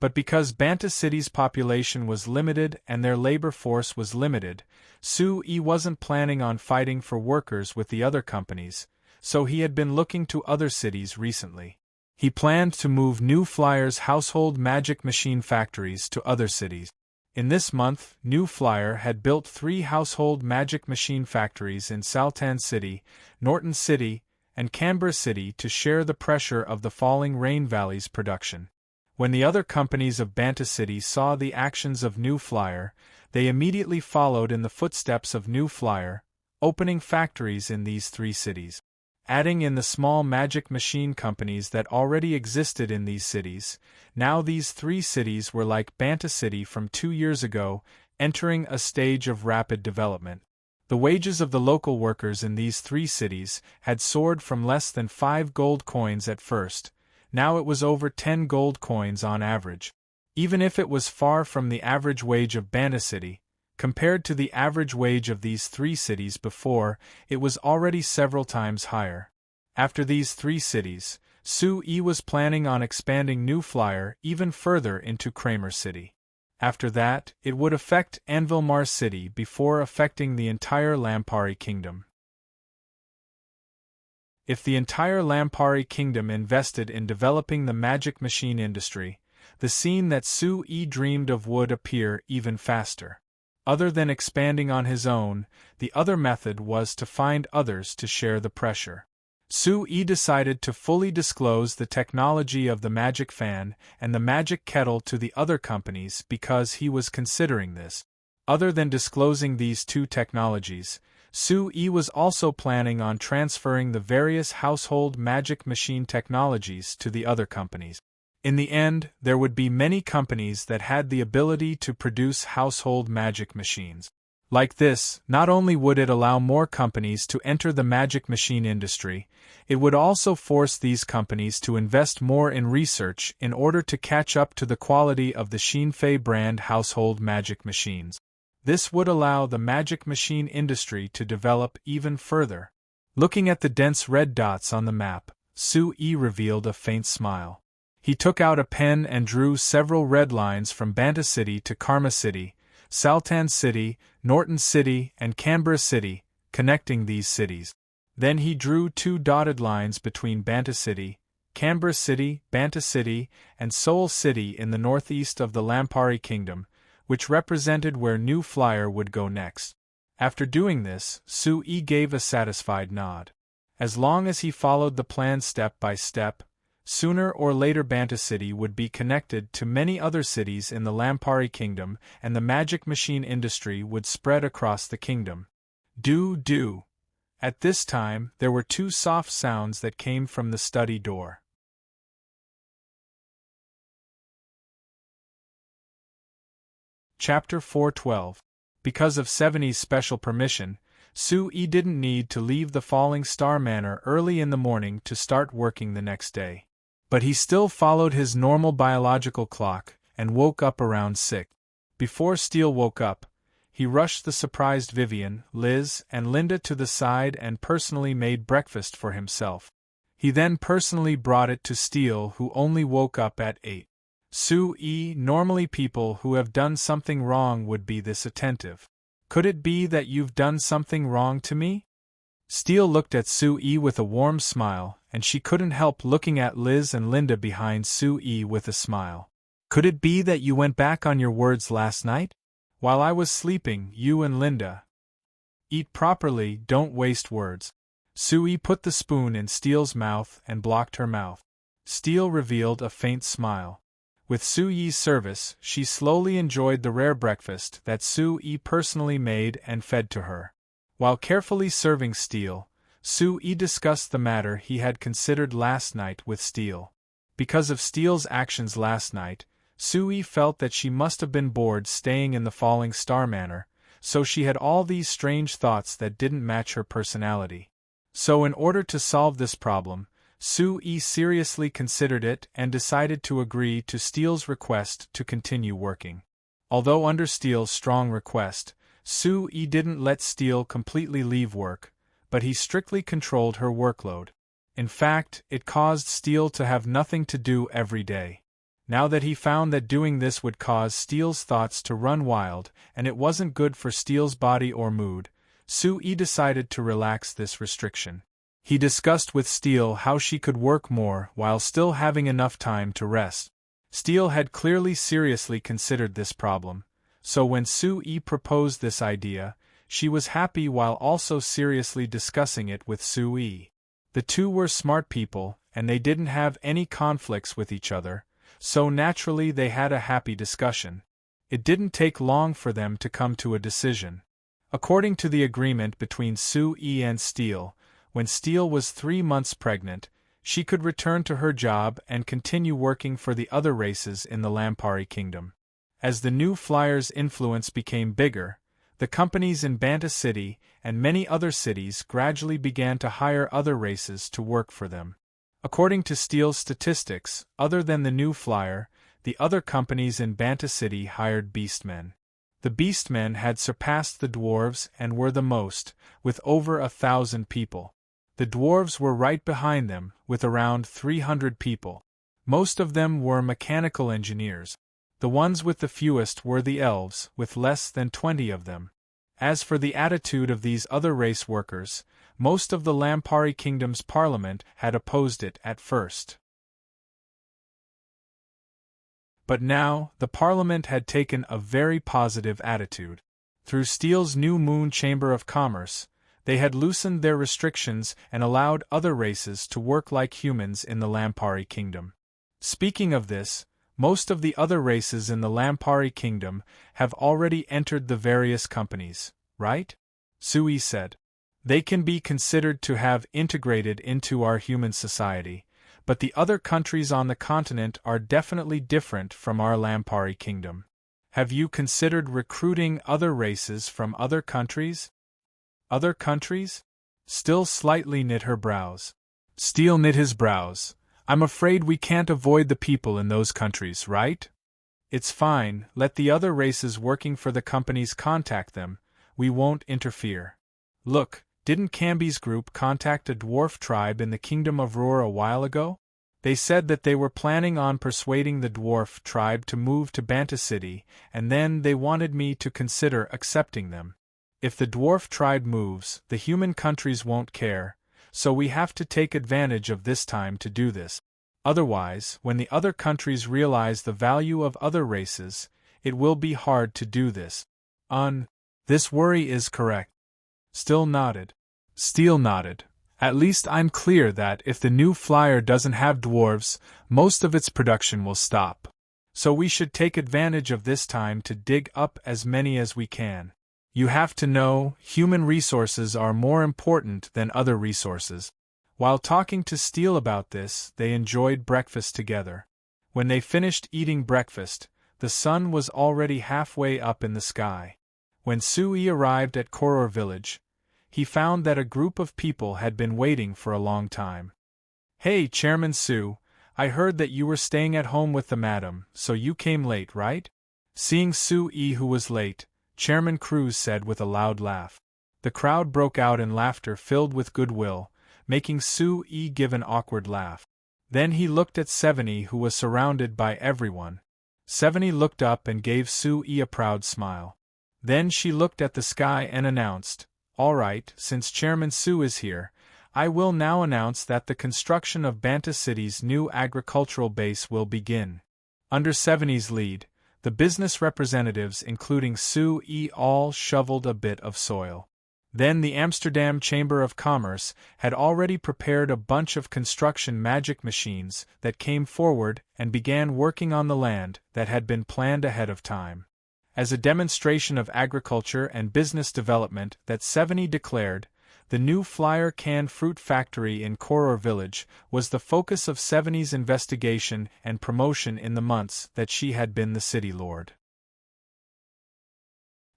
But because Banta City's population was limited and their labor force was limited, Su-Yi wasn't planning on fighting for workers with the other companies, so he had been looking to other cities recently. He planned to move New Flyer's household magic machine factories to other cities. In this month, New Flyer had built 3 household magic machine factories in Saltan City, Norton City, and Canberra City to share the pressure of the falling Rain Valley's production. When the other companies of Banta City saw the actions of New Flyer, they immediately followed in the footsteps of New Flyer, opening factories in these 3 cities. Adding in the small magic machine companies that already existed in these cities, now these 3 cities were like Banta City from 2 years ago, entering a stage of rapid development. The wages of the local workers in these 3 cities had soared from less than 5 gold coins at first. Now it was over 10 gold coins on average. Even if it was far from the average wage of Banta City, compared to the average wage of these 3 cities before, it was already several times higher. After these 3 cities, Sue was planning on expanding New Flyer even further into Kramer City. After that, it would affect Anvilmar City before affecting the entire Lampari Kingdom. If the entire Lampari Kingdom invested in developing the magic machine industry, the scene that Sue dreamed of would appear even faster. Other than expanding on his own, the other method was to find others to share the pressure. Sue decided to fully disclose the technology of the magic fan and the magic kettle to the other companies because he was considering this. Other than disclosing these two technologies, Sue was also planning on transferring the various household magic machine technologies to the other companies. In the end, there would be many companies that had the ability to produce household magic machines. Like this, not only would it allow more companies to enter the magic machine industry, it would also force these companies to invest more in research in order to catch up to the quality of the Xinfei brand household magic machines. This would allow the magic machine industry to develop even further. Looking at the dense red dots on the map, Sue revealed a faint smile. He took out a pen and drew several red lines from Banta City to Karma City, Sultan City, Norton City, and Canberra City, connecting these cities. Then he drew two dotted lines between Banta City, Canberra City, Banta City, and Seoul City in the northeast of the Lampari Kingdom, which represented where New Flyer would go next. After doing this, Sue gave a satisfied nod. As long as he followed the plan step by step, sooner or later Banta City would be connected to many other cities in the Lampari Kingdom and the magic machine industry would spread across the kingdom. Do. At this time, there were two soft sounds that came from the study door. Chapter 412. Because of Seveni's special permission, Sue didn't need to leave the Falling Star Manor early in the morning to start working the next day. But he still followed his normal biological clock and woke up around 6. Before Steele woke up, he rushed the surprised Vivian, Liz, and Linda to the side and personally made breakfast for himself. He then personally brought it to Steele, who only woke up at 8. Sue normally people who have done something wrong would be this attentive. Could it be that you've done something wrong to me? Steele looked at Sue with a warm smile, and she couldn't help looking at Liz and Linda behind Sue with a smile. Could it be that you went back on your words last night? While I was sleeping, you and Linda. Eat properly, don't waste words. Sue put the spoon in Steele's mouth and blocked her mouth. Steele revealed a faint smile. With Sue's service, she slowly enjoyed the rare breakfast that Sue personally made and fed to her. While carefully serving Steele, Sue discussed the matter he had considered last night with Steele. Because of Steele's actions last night, Sue felt that she must have been bored staying in the Falling Star Manor, so she had all these strange thoughts that didn't match her personality. So in order to solve this problem, Sue seriously considered it and decided to agree to Steele's request to continue working. Although under Steele's strong request, Sue didn't let Steele completely leave work, but he strictly controlled her workload. In fact, it caused Steele to have nothing to do every day. Now that he found that doing this would cause Steele's thoughts to run wild, and it wasn't good for Steele's body or mood, Sue decided to relax this restriction. He discussed with Steele how she could work more while still having enough time to rest. Steele had clearly seriously considered this problem, so when Sue proposed this idea, she was happy while also seriously discussing it with Sue. The two were smart people, and they didn't have any conflicts with each other, so naturally they had a happy discussion. It didn't take long for them to come to a decision. According to the agreement between Sue and Steele, when Steele was 3 months pregnant, she could return to her job and continue working for the other races in the Lampari Kingdom. As the New Flyers' influence became bigger, the companies in Banta City and many other cities gradually began to hire other races to work for them. According to Steele's statistics, other than the New Flyer, the other companies in Banta City hired beastmen. The beastmen had surpassed the dwarves and were the most, with over 1,000 people. The dwarves were right behind them, with around 300 people. Most of them were mechanical engineers. The ones with the fewest were the elves, with less than 20 of them. As for the attitude of these other race workers, most of the Lampari Kingdom's parliament had opposed it at first. But now, the parliament had taken a very positive attitude. Through Steele's new Moon Chamber of Commerce, they had loosened their restrictions and allowed other races to work like humans in the Lampari Kingdom. Speaking of this, most of the other races in the Lampari Kingdom have already entered the various companies, right? Sui said. They can be considered to have integrated into our human society, but the other countries on the continent are definitely different from our Lampari Kingdom. Have you considered recruiting other races from other countries? Other countries? Still slightly knit her brows. Steele knit his brows. I'm afraid we can't avoid the people in those countries, right? It's fine, let the other races working for the companies contact them, we won't interfere. Look, didn't Camby's group contact a dwarf tribe in the Kingdom of Roar a while ago? They said that they were planning on persuading the dwarf tribe to move to Banta City, and then they wanted me to consider accepting them. If the dwarf tribe moves, the human countries won't care, so we have to take advantage of this time to do this. Otherwise, when the other countries realize the value of other races, it will be hard to do this. This worry is correct. Steele nodded. At least I'm clear that if the new flyer doesn't have dwarves, most of its production will stop. So we should take advantage of this time to dig up as many as we can. You have to know, human resources are more important than other resources. While talking to Steele about this, they enjoyed breakfast together. When they finished eating breakfast, the sun was already halfway up in the sky. When Sui arrived at Koror village, he found that a group of people had been waiting for a long time. Hey, Chairman Su, I heard that you were staying at home with the madam, so you came late, right? Seeing Sui who was late, Chairman Cruz said with a loud laugh. The crowd broke out in laughter filled with goodwill, making Sui give an awkward laugh. Then he looked at Seveni who was surrounded by everyone. Seveni looked up and gave Sui a proud smile. Then she looked at the sky and announced, "All right, since Chairman Su is here, I will now announce that the construction of Banta City's new agricultural base will begin." Under Seveni's lead, the business representatives including Sui all shoveled a bit of soil. Then the Amsterdam Chamber of Commerce had already prepared a bunch of construction magic machines that came forward and began working on the land that had been planned ahead of time. As a demonstration of agriculture and business development that Seveni declared, the new Flyer canned fruit factory in Koror village was the focus of Seveni's investigation and promotion in the months that she had been the city lord.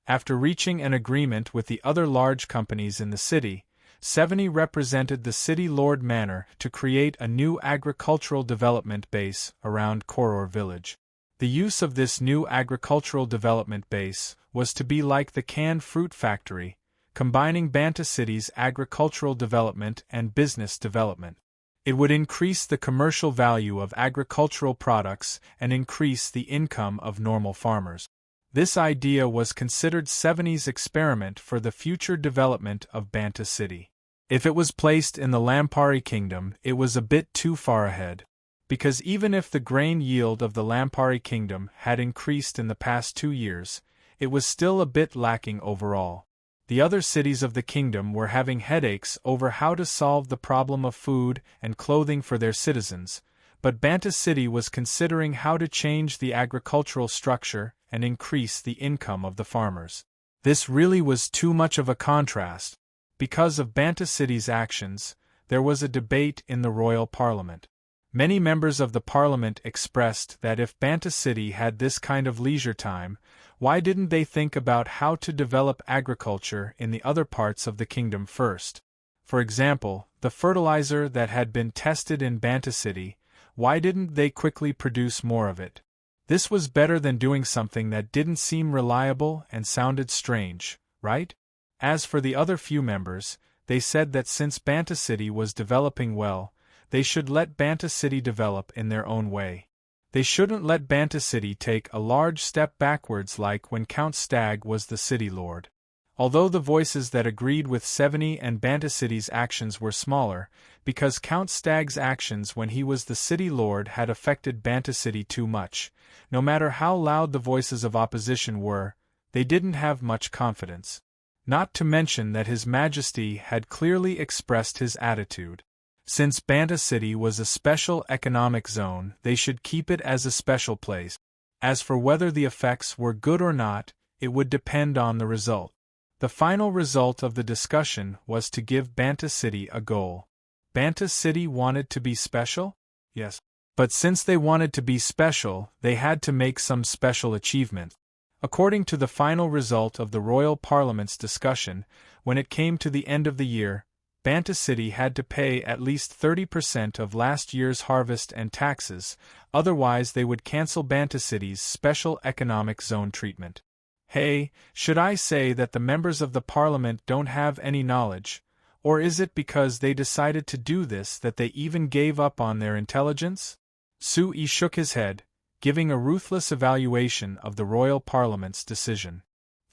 After reaching an agreement with the other large companies in the city, Seveni represented the city lord manor to create a new agricultural development base around Koror village. The use of this new agricultural development base was to be like the canned fruit factory, combining Banta City's agricultural development and business development. It would increase the commercial value of agricultural products and increase the income of normal farmers. This idea was considered Seveni's experiment for the future development of Banta City. If it was placed in the Lampari Kingdom, it was a bit too far ahead. Because even if the grain yield of the Lampari Kingdom had increased in the past 2 years, it was still a bit lacking overall. The other cities of the kingdom were having headaches over how to solve the problem of food and clothing for their citizens, but Banta City was considering how to change the agricultural structure and increase the income of the farmers. This really was too much of a contrast. Because of Banta City's actions, there was a debate in the royal parliament. Many members of the parliament expressed that if Banta City had this kind of leisure time, why didn't they think about how to develop agriculture in the other parts of the kingdom first? For example, the fertilizer that had been tested in Banta City, why didn't they quickly produce more of it? This was better than doing something that didn't seem reliable and sounded strange, right? As for the other few members, They said that since Banta City was developing well, they should let Banta City develop in their own way. They shouldn't let Banta City take a large step backwards like when Count Stag was the city lord. Although the voices that agreed with 70 and Banta City's actions were smaller, because Count Stag's actions when he was the city lord had affected Banta City too much, no matter how loud the voices of opposition were, they didn't have much confidence. Not to mention that His Majesty had clearly expressed his attitude. Since Banta City was a special economic zone, they should keep it as a special place. As for whether the effects were good or not, it would depend on the result. The final result of the discussion was to give Banta City a goal. Banta City wanted to be special? Yes. But since they wanted to be special, they had to make some special achievement. According to the final result of the Royal Parliament's discussion, when it came to the end of the year, Banta City had to pay at least 30% of last year's harvest and taxes, otherwise they would cancel Banta City's special economic zone treatment. Hey, should I say that the members of the Parliament don't have any knowledge, or is it because they decided to do this that they even gave up on their intelligence? Sui shook his head, giving a ruthless evaluation of the Royal Parliament's decision.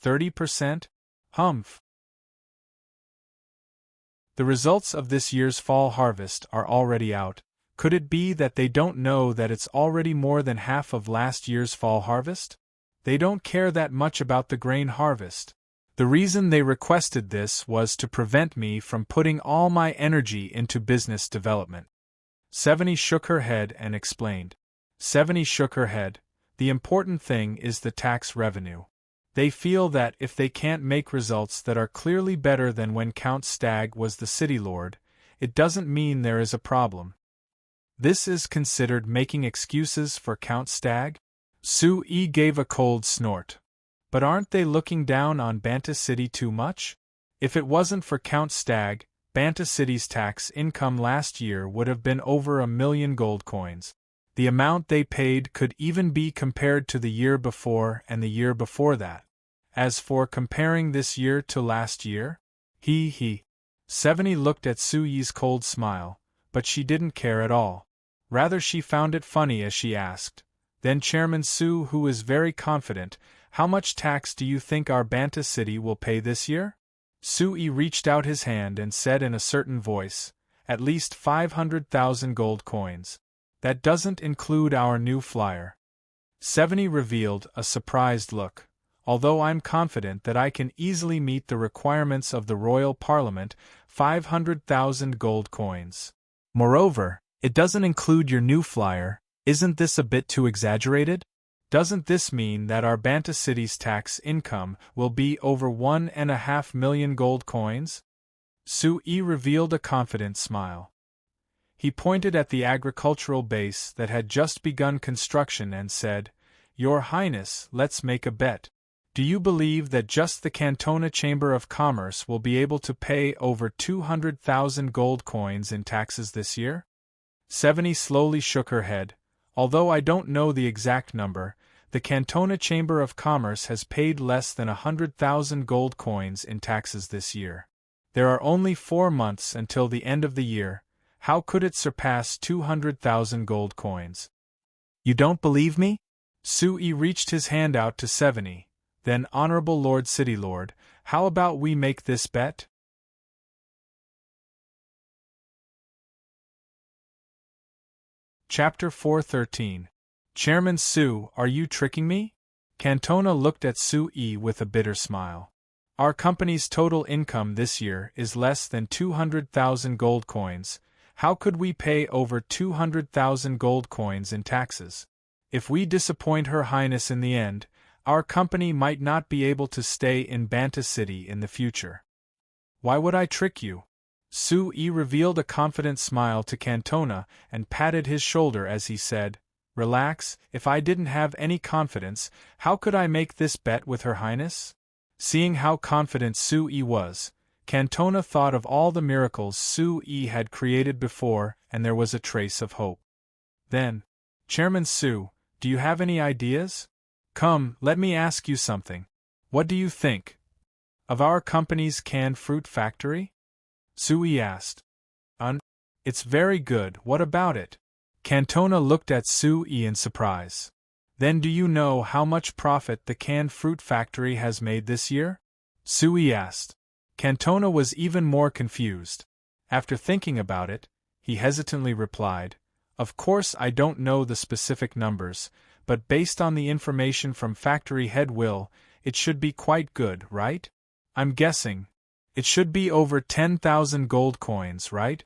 30%? Humph. The results of this year's fall harvest are already out. Could it be that they don't know that it's already more than half of last year's fall harvest? They don't care that much about the grain harvest. The reason they requested this was to prevent me from putting all my energy into business development. 70 shook her head and explained. 70 shook her head. The important thing is the tax revenue. They feel that if they can't make results that are clearly better than when Count Stag was the city lord, it doesn't mean there is a problem. This is considered making excuses for Count Stag? Sui gave a cold snort. But aren't they looking down on Banta City too much? If it wasn't for Count Stag, Banta City's tax income last year would have been over 1 million gold coins. The amount they paid could even be compared to the year before and the year before that. As for comparing this year to last year? 70 looked at Sui's cold smile, but she didn't care at all. Rather she found it funny as she asked, "Then Chairman Su, who is very confident, how much tax do you think our Banta City will pay this year?" Sui reached out his hand and said in a certain voice, "At least 500,000 gold coins. That doesn't include our new flyer." 70 revealed a surprised look. Although I'm confident that I can easily meet the requirements of the Royal Parliament, 500,000 gold coins. Moreover, it doesn't include your new flyer. Isn't this a bit too exaggerated? Doesn't this mean that our Banta City's tax income will be over 1.5 million gold coins? Sui revealed a confident smile. He pointed at the agricultural base that had just begun construction and said, "Your Highness, let's make a bet. Do you believe that just the Cantona Chamber of Commerce will be able to pay over 200,000 gold coins in taxes this year?" 70 slowly shook her head. "Although I don't know the exact number, the Cantona Chamber of Commerce has paid less than 100,000 gold coins in taxes this year. There are only 4 months until the end of the year. How could it surpass 200,000 gold coins?" "You don't believe me?" Sui reached his hand out to 70. "Then, Honorable Lord City Lord, how about we make this bet?" Chapter 413. Chairman Su, are you tricking me? Cantona looked at Sui with a bitter smile. "Our company's total income this year is less than 200,000 gold coins. How could we pay over 200,000 gold coins in taxes? If we disappoint Her Highness in the end, our company might not be able to stay in Banta City in the future." "Why would I trick you?" Sui revealed a confident smile to Cantona and patted his shoulder as he said, "Relax, if I didn't have any confidence, how could I make this bet with Her Highness?" Seeing how confident Sui was, Cantona thought of all the miracles Sui had created before, and there was a trace of hope. "Then, Chairman Su, do you have any ideas? Come, let me ask you something. What do you think of our company's canned fruit factory?" Sui asked. It's very good, what about it? Cantona looked at Sui in surprise. Then do you know how much profit the canned fruit factory has made this year? Sui asked. Cantona was even more confused. After thinking about it, he hesitantly replied, Of course I don't know the specific numbers, but based on the information from factory head Will, it should be quite good, right? I'm guessing. It should be over 10,000 gold coins, right?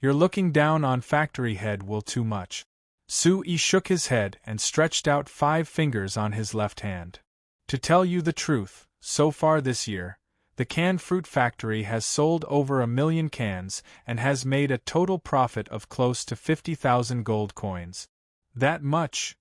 You're looking down on factory head Will too much. Sui shook his head and stretched out 5 fingers on his left hand. To tell you the truth, so far this year, the canned fruit factory has sold over 1 million cans and has made a total profit of close to 50,000 gold coins. That much?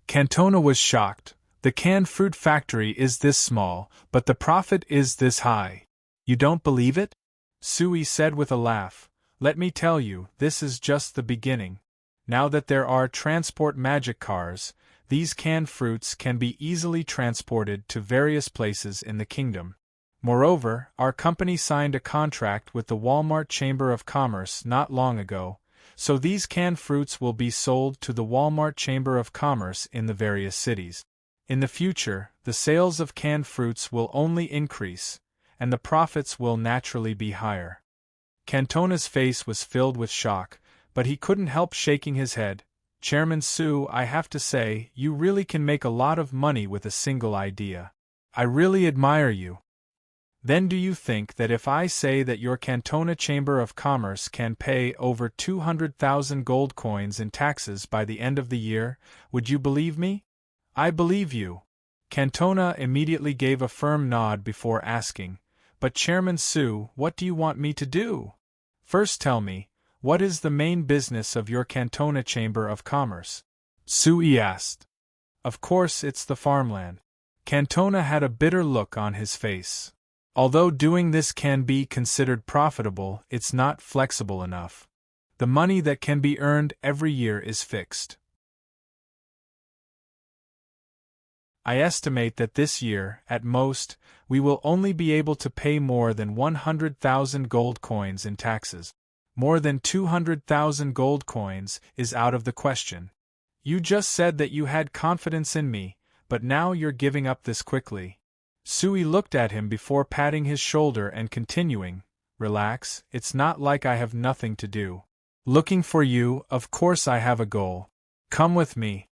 Cantona was shocked. The canned fruit factory is this small, but the profit is this high. You don't believe it? Sui said with a laugh. Let me tell you, this is just the beginning. Now that there are transport magic cars, these canned fruits can be easily transported to various places in the kingdom. Moreover, our company signed a contract with the Walmart Chamber of Commerce not long ago, so these canned fruits will be sold to the Walmart Chamber of Commerce in the various cities. In the future, the sales of canned fruits will only increase, and the profits will naturally be higher. Cantona's face was filled with shock, but he couldn't help shaking his head. Chairman Su, I have to say, you really can make a lot of money with a single idea. I really admire you. Then do you think that if I say that your Cantona Chamber of Commerce can pay over 200,000 gold coins in taxes by the end of the year, would you believe me? I believe you. Cantona immediately gave a firm nod before asking, But Chairman Su, what do you want me to do? First tell me, what is the main business of your Cantona Chamber of Commerce? Sui asked. Of course it's the farmland. Cantona had a bitter look on his face. Although doing this can be considered profitable, it's not flexible enough. The money that can be earned every year is fixed. I estimate that this year, at most, we will only be able to pay more than 100,000 gold coins in taxes. More than 200,000 gold coins is out of the question. You just said that you had confidence in me, but now you're giving up this quickly. Sui looked at him before patting his shoulder and continuing, Relax, it's not like I have nothing to do. Looking for you, of course I have a goal. Come with me.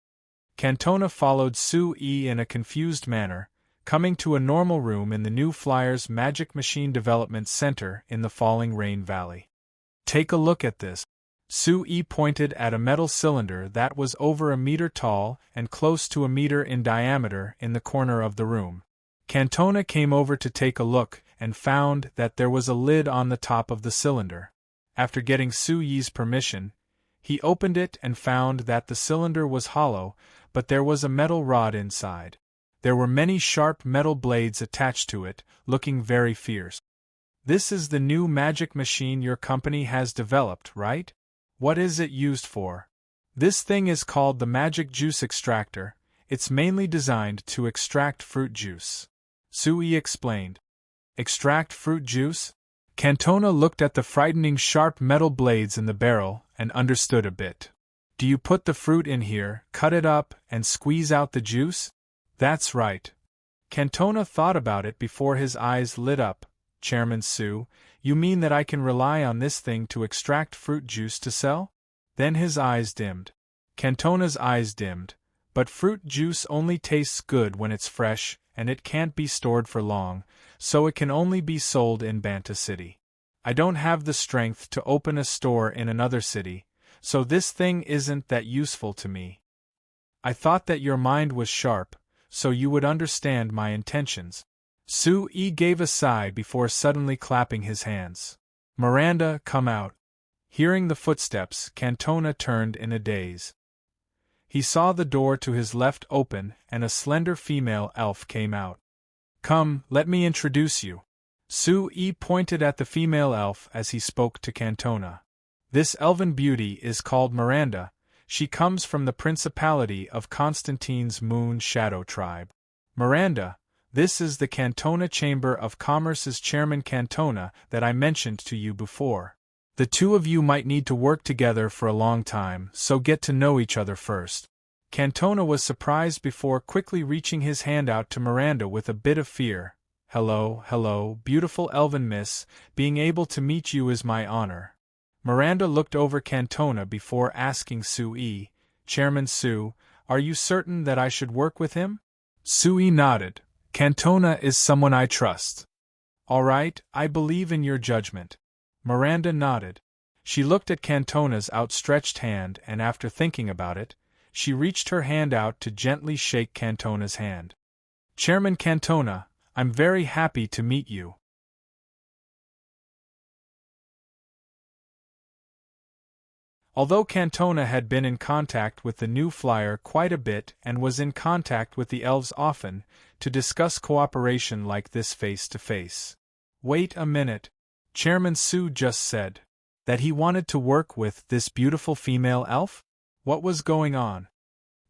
Cantona followed Sui in a confused manner, coming to a normal room in the New Flyers Magic Machine Development Center in the Falling Rain Valley. Take a look at this. Sui pointed at a metal cylinder that was over 1 meter tall and close to 1 meter in diameter in the corner of the room. Cantona came over to take a look and found that there was a lid on the top of the cylinder. After getting Sui's permission, he opened it and found that the cylinder was hollow, but there was a metal rod inside. There were many sharp metal blades attached to it, looking very fierce. This is the new magic machine your company has developed, right? What is it used for? This thing is called the Magic Juice Extractor. It's mainly designed to extract fruit juice. Sui explained. Extract fruit juice? Cantona looked at the frightening sharp metal blades in the barrel and understood a bit. Do you put the fruit in here, cut it up, and squeeze out the juice? That's right. Cantona thought about it before his eyes lit up. Chairman Su, you mean that I can rely on this thing to extract fruit juice to sell? Then his eyes dimmed. Cantona's eyes dimmed. But fruit juice only tastes good when it's fresh, and it can't be stored for long, so it can only be sold in Banta City. I don't have the strength to open a store in another city, so this thing isn't that useful to me. I thought that your mind was sharp, so you would understand my intentions. Sui gave a sigh before suddenly clapping his hands. Miranda, come out. Hearing the footsteps, Cantona turned in a daze. He saw the door to his left open and a slender female elf came out. Come, let me introduce you. Sui pointed at the female elf as he spoke to Cantona. This elven beauty is called Miranda. She comes from the Principality of Constantine's Moon Shadow tribe. Miranda, This is the Cantona Chamber of Commerce's Chairman Cantona that I mentioned to you before. The two of you might need to work together for a long time, so get to know each other first. Cantona was surprised before quickly reaching his hand out to Miranda with a bit of fear. Hello, beautiful elven miss, being able to meet you is my honor. Miranda looked over Cantona before asking Sue, Chairman Sue, are you certain that I should work with him? Sue nodded. Cantona is someone I trust. All right, I believe in your judgment. Miranda nodded. She looked at Cantona's outstretched hand and after thinking about it, she reached her hand out to gently shake Cantona's hand. Chairman Cantona, I'm very happy to meet you. Although Cantona had been in contact with the new flyer quite a bit and was in contact with the elves often, to discuss cooperation like this face-to-face. Wait a minute. Chairman Sue just said that he wanted to work with this beautiful female elf? What was going on?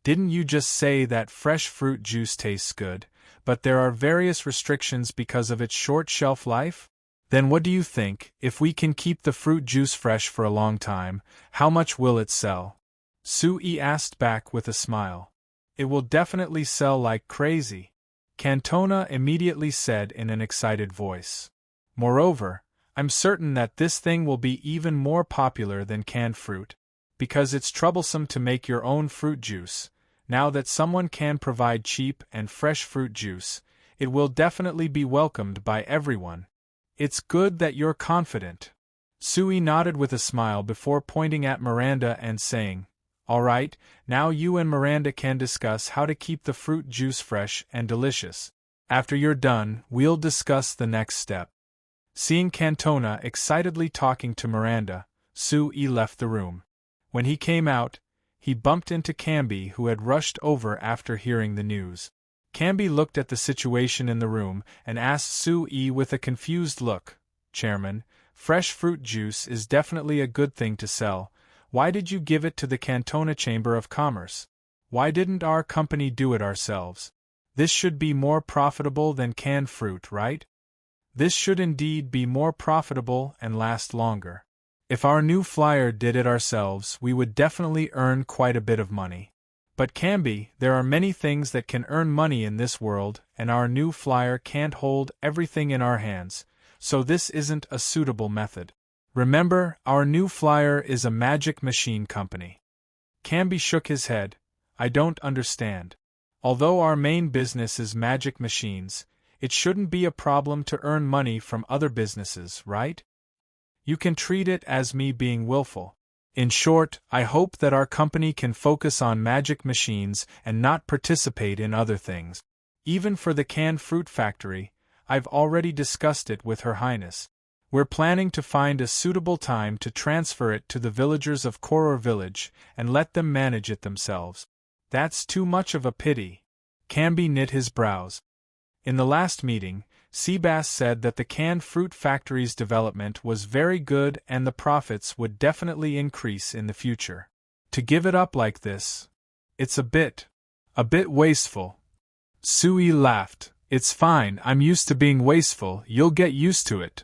Didn't you just say that fresh fruit juice tastes good, but there are various restrictions because of its short shelf life? Then what do you think, if we can keep the fruit juice fresh for a long time, how much will it sell? Sue asked back with a smile. It will definitely sell like crazy, Cantona immediately said in an excited voice. Moreover, I'm certain that this thing will be even more popular than canned fruit, because it's troublesome to make your own fruit juice. Now that someone can provide cheap and fresh fruit juice, it will definitely be welcomed by everyone. It's good that you're confident. Sue nodded with a smile before pointing at Miranda and saying, All right, now you and Miranda can discuss how to keep the fruit juice fresh and delicious. After you're done, we'll discuss the next step. Seeing Cantona excitedly talking to Miranda, Sue left the room. When he came out, he bumped into Camby, who had rushed over after hearing the news. Camby looked at the situation in the room and asked Sue with a confused look, Chairman, fresh fruit juice is definitely a good thing to sell. Why did you give it to the Cantona Chamber of Commerce? Why didn't our company do it ourselves? This should be more profitable than canned fruit, right? This should indeed be more profitable and last longer. If our new flyer did it ourselves, we would definitely earn quite a bit of money. But Camby, there are many things that can earn money in this world, and our new flyer can't hold everything in our hands, so this isn't a suitable method. Remember, our new flyer is a magic machine company. Camby shook his head. I don't understand. Although our main business is magic machines, it shouldn't be a problem to earn money from other businesses, right? You can treat it as me being willful. In short, I hope that our company can focus on magic machines and not participate in other things. Even for the canned fruit factory, I've already discussed it with Her Highness. We're planning to find a suitable time to transfer it to the villagers of Koror Village and let them manage it themselves. That's too much of a pity. Camby knit his brows. In the last meeting, Seabass said that the canned fruit factory's development was very good and the profits would definitely increase in the future. To give it up like this, it's a bit wasteful. Sue laughed. It's fine, I'm used to being wasteful, you'll get used to it.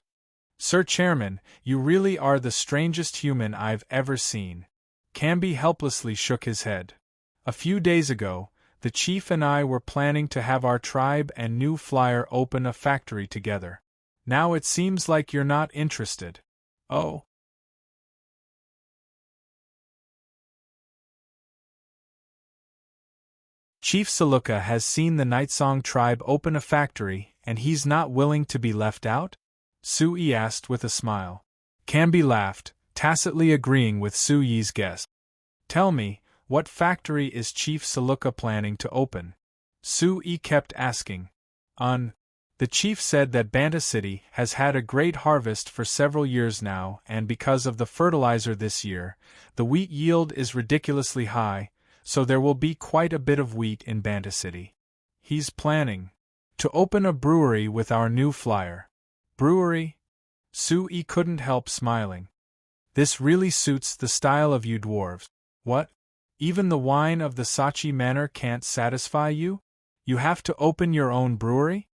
Sir Chairman, you really are the strangest human I've ever seen. Camby helplessly shook his head. A few days ago, the chief and I were planning to have our tribe and new flyer open a factory together. Now it seems like you're not interested. Oh. Chief Saluka has seen the Nightsong tribe open a factory, and he's not willing to be left out? Sue asked with a smile. Camby laughed, tacitly agreeing with Sue's guess. Tell me, what factory is Chief Saluka planning to open? Sue kept asking. The chief said that Banta City has had a great harvest for several years now, and because of the fertilizer this year, the wheat yield is ridiculously high, so there will be quite a bit of wheat in Banta City. He's planning to open a brewery with our new flyer. Brewery? Sue couldn't help smiling. This really suits the style of you dwarves. What? Even the wine of the Sachi Manor can't satisfy you? You have to open your own brewery?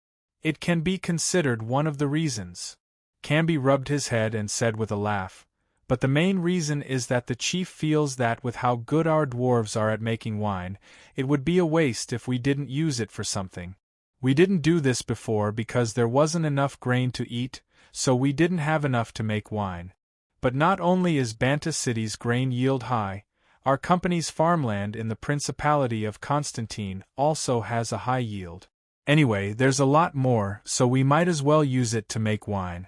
It can be considered one of the reasons. Canby rubbed his head and said with a laugh, but the main reason is that the chief feels that with how good our dwarves are at making wine, it would be a waste if we didn't use it for something. We didn't do this before because there wasn't enough grain to eat, so we didn't have enough to make wine. But not only is Banta City's grain yield high, our company's farmland in the Principality of Constantine also has a high yield. Anyway, there's a lot more, so we might as well use it to make wine.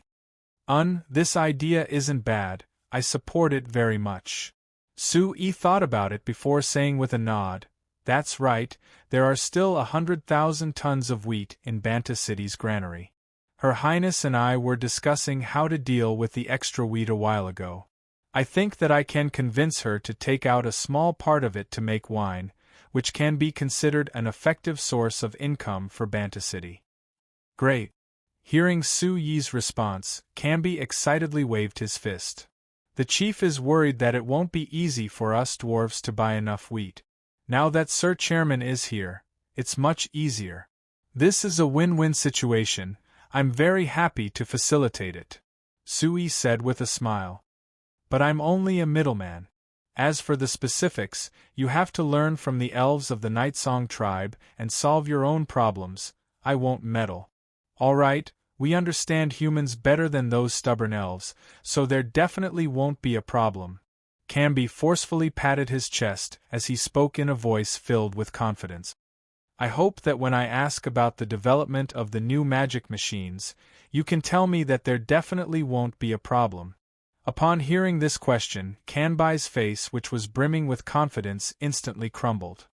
This idea isn't bad, I support it very much. Sue thought about it before saying with a nod, that's right, there are still 100,000 tons of wheat in Banta City's granary. Her Highness and I were discussing how to deal with the extra wheat a while ago. I think that I can convince her to take out a small part of it to make wine, which can be considered an effective source of income for Banta City. Great. Hearing Sue Yi's response, Canby excitedly waved his fist. The chief is worried that it won't be easy for us dwarves to buy enough wheat. Now that Sir Chairman is here, it's much easier. This is a win-win situation. I'm very happy to facilitate it, Sue said with a smile. But I'm only a middleman. As for the specifics, you have to learn from the elves of the Nightsong tribe and solve your own problems. I won't meddle. All right, we understand humans better than those stubborn elves, so there definitely won't be a problem. Canby forcefully patted his chest as he spoke in a voice filled with confidence. I hope that when I ask about the development of the new magic machines, you can tell me that there definitely won't be a problem. Upon hearing this question, Canby's face, which was brimming with confidence, instantly crumbled.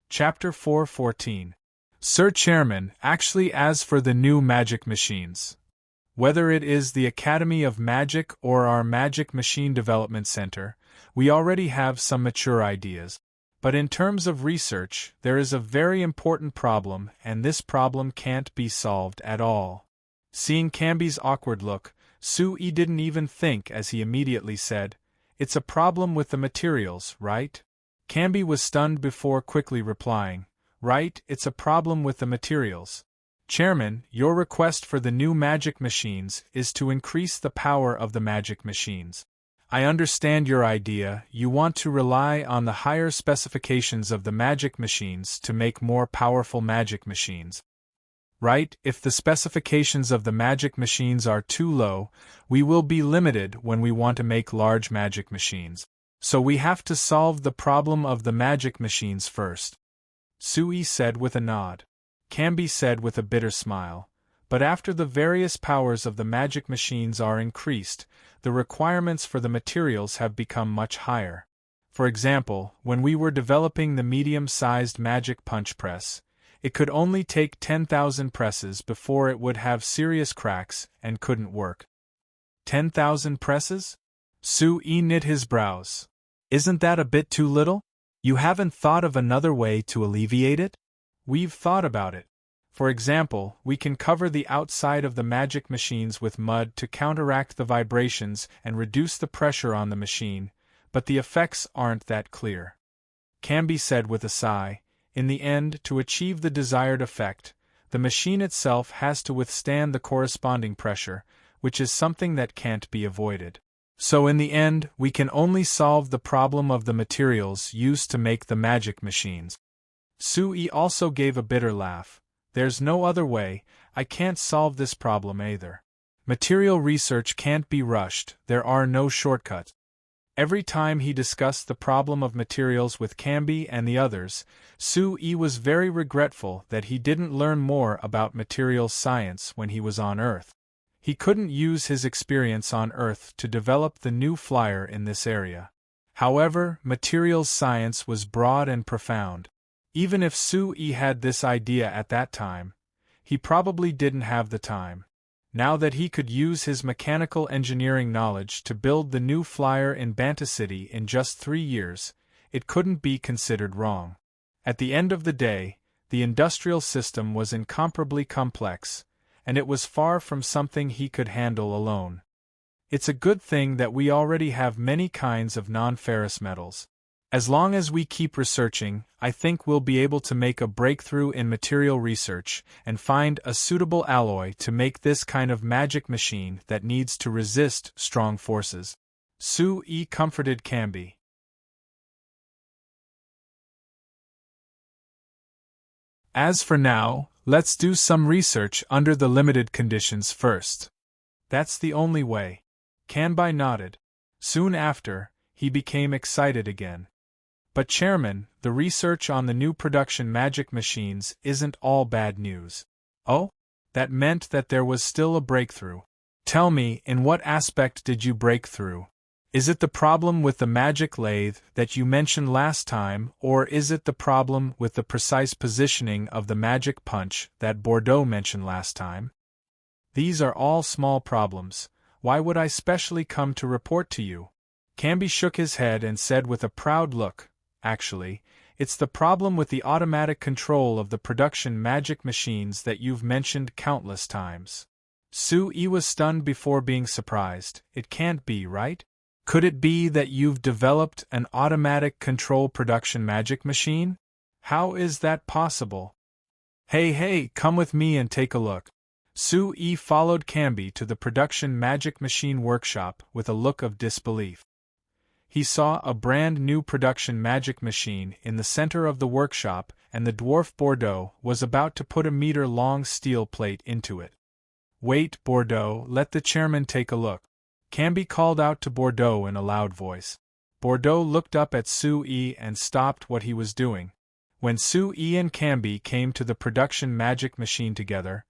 Chapter 4:14. Sir Chairman, actually, as for the new magic machines, whether it is the Academy of Magic or our Magic Machine Development Center, we already have some mature ideas. But in terms of research, there is a very important problem, and this problem can't be solved at all. Seeing Canby's awkward look, Sue didn't even think as he immediately said, "It's a problem with the materials, right?" Canby was stunned before quickly replying, "Right, it's a problem with the materials. Chairman, your request for the new magic machines is to increase the power of the magic machines. I understand your idea. You want to rely on the higher specifications of the magic machines to make more powerful magic machines. Right, if the specifications of the magic machines are too low, we will be limited when we want to make large magic machines. So we have to solve the problem of the magic machines first," Sue said with a nod. Canby said with a bitter smile, "But after the various powers of the magic machines are increased, the requirements for the materials have become much higher. For example, when we were developing the medium-sized magic punch press, it could only take 10,000 presses before it would have serious cracks and couldn't work." 10,000 presses? Sue knit his brows. "Isn't that a bit too little? You haven't thought of another way to alleviate it?" "We've thought about it. For example, we can cover the outside of the magic machines with mud to counteract the vibrations and reduce the pressure on the machine, but the effects aren't that clear," Canby said with a sigh. "In the end, to achieve the desired effect, the machine itself has to withstand the corresponding pressure, which is something that can't be avoided. So in the end, we can only solve the problem of the materials used to make the magic machines." Sue also gave a bitter laugh. "There's no other way. I can't solve this problem either. Material research can't be rushed, there are no shortcuts." Every time he discussed the problem of materials with Canby and the others, Sue was very regretful that he didn't learn more about materials science when he was on Earth. He couldn't use his experience on Earth to develop the new flyer in this area. However, materials science was broad and profound. Even if Sue had this idea at that time, he probably didn't have the time. Now that he could use his mechanical engineering knowledge to build the new flyer in Banta City in just 3 years, it couldn't be considered wrong. At the end of the day, the industrial system was incomparably complex, and it was far from something he could handle alone. It's a good thing that we already have many kinds of non-ferrous metals. As long as we keep researching, I think we'll be able to make a breakthrough in material research and find a suitable alloy to make this kind of magic machine that needs to resist strong forces. Sue comforted Camby. As for now, let's do some research under the limited conditions first. That's the only way. Camby nodded. Soon after, he became excited again. But Chairman, the research on the new production magic machines isn't all bad news. Oh? That meant that there was still a breakthrough. Tell me, in what aspect did you break through? Is it the problem with the magic lathe that you mentioned last time, or is it the problem with the precise positioning of the magic punch that Bordeaux mentioned last time? These are all small problems. Why would I specially come to report to you? Camby shook his head and said with a proud look, Actually, it's the problem with the automatic control of the production magic machines that you've mentioned countless times. Sue was stunned before being surprised. It can't be, right? Could it be that you've developed an automatic control production magic machine? How is that possible? Hey, come with me and take a look. Sue followed Camby to the production magic machine workshop with a look of disbelief. He saw a brand new production magic machine in the center of the workshop, and the dwarf Bordeaux was about to put a meter-long steel plate into it. Wait, Bordeaux, let the chairman take a look. Camby called out to Bordeaux in a loud voice. Bordeaux looked up at Sue and stopped what he was doing. When Sue and Camby came to the production magic machine together,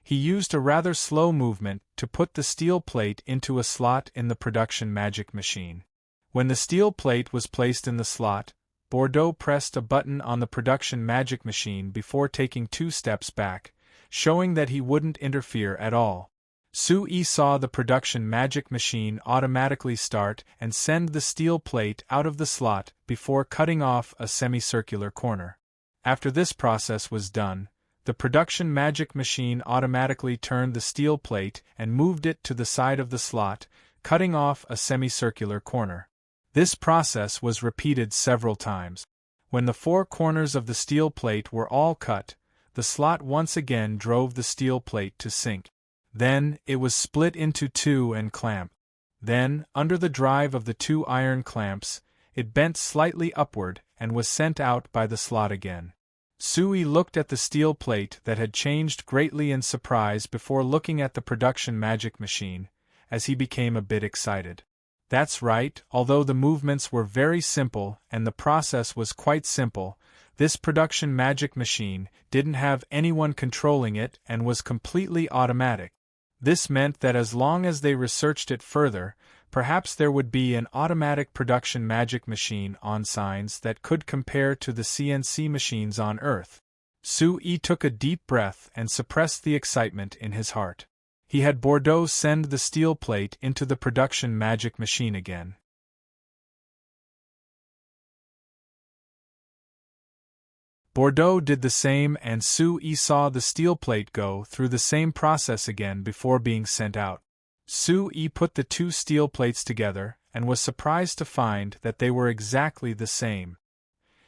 he used a rather slow movement to put the steel plate into a slot in the production magic machine. When the steel plate was placed in the slot, Bordeaux pressed a button on the production magic machine before taking 2 steps back, showing that he wouldn't interfere at all. Sue saw the production magic machine automatically start and send the steel plate out of the slot before cutting off a semicircular corner. After this process was done, the production magic machine automatically turned the steel plate and moved it to the side of the slot, cutting off a semicircular corner. This process was repeated several times. When the 4 corners of the steel plate were all cut, the slot once again drove the steel plate to sink. Then, it was split into 2 and clamped. Then, under the drive of the 2 iron clamps, it bent slightly upward and was sent out by the slot again. Sue looked at the steel plate that had changed greatly in surprise before looking at the production magic machine, as he became a bit excited. That's right, although the movements were very simple and the process was quite simple, this production magic machine didn't have anyone controlling it and was completely automatic. This meant that as long as they researched it further, perhaps there would be an automatic production magic machine on signs that could compare to the CNC machines on Earth. Sue took a deep breath and suppressed the excitement in his heart. He had Bordeaux send the steel plate into the production magic machine again. Bordeaux did the same and Sue saw the steel plate go through the same process again before being sent out. Sue put the 2 steel plates together and was surprised to find that they were exactly the same.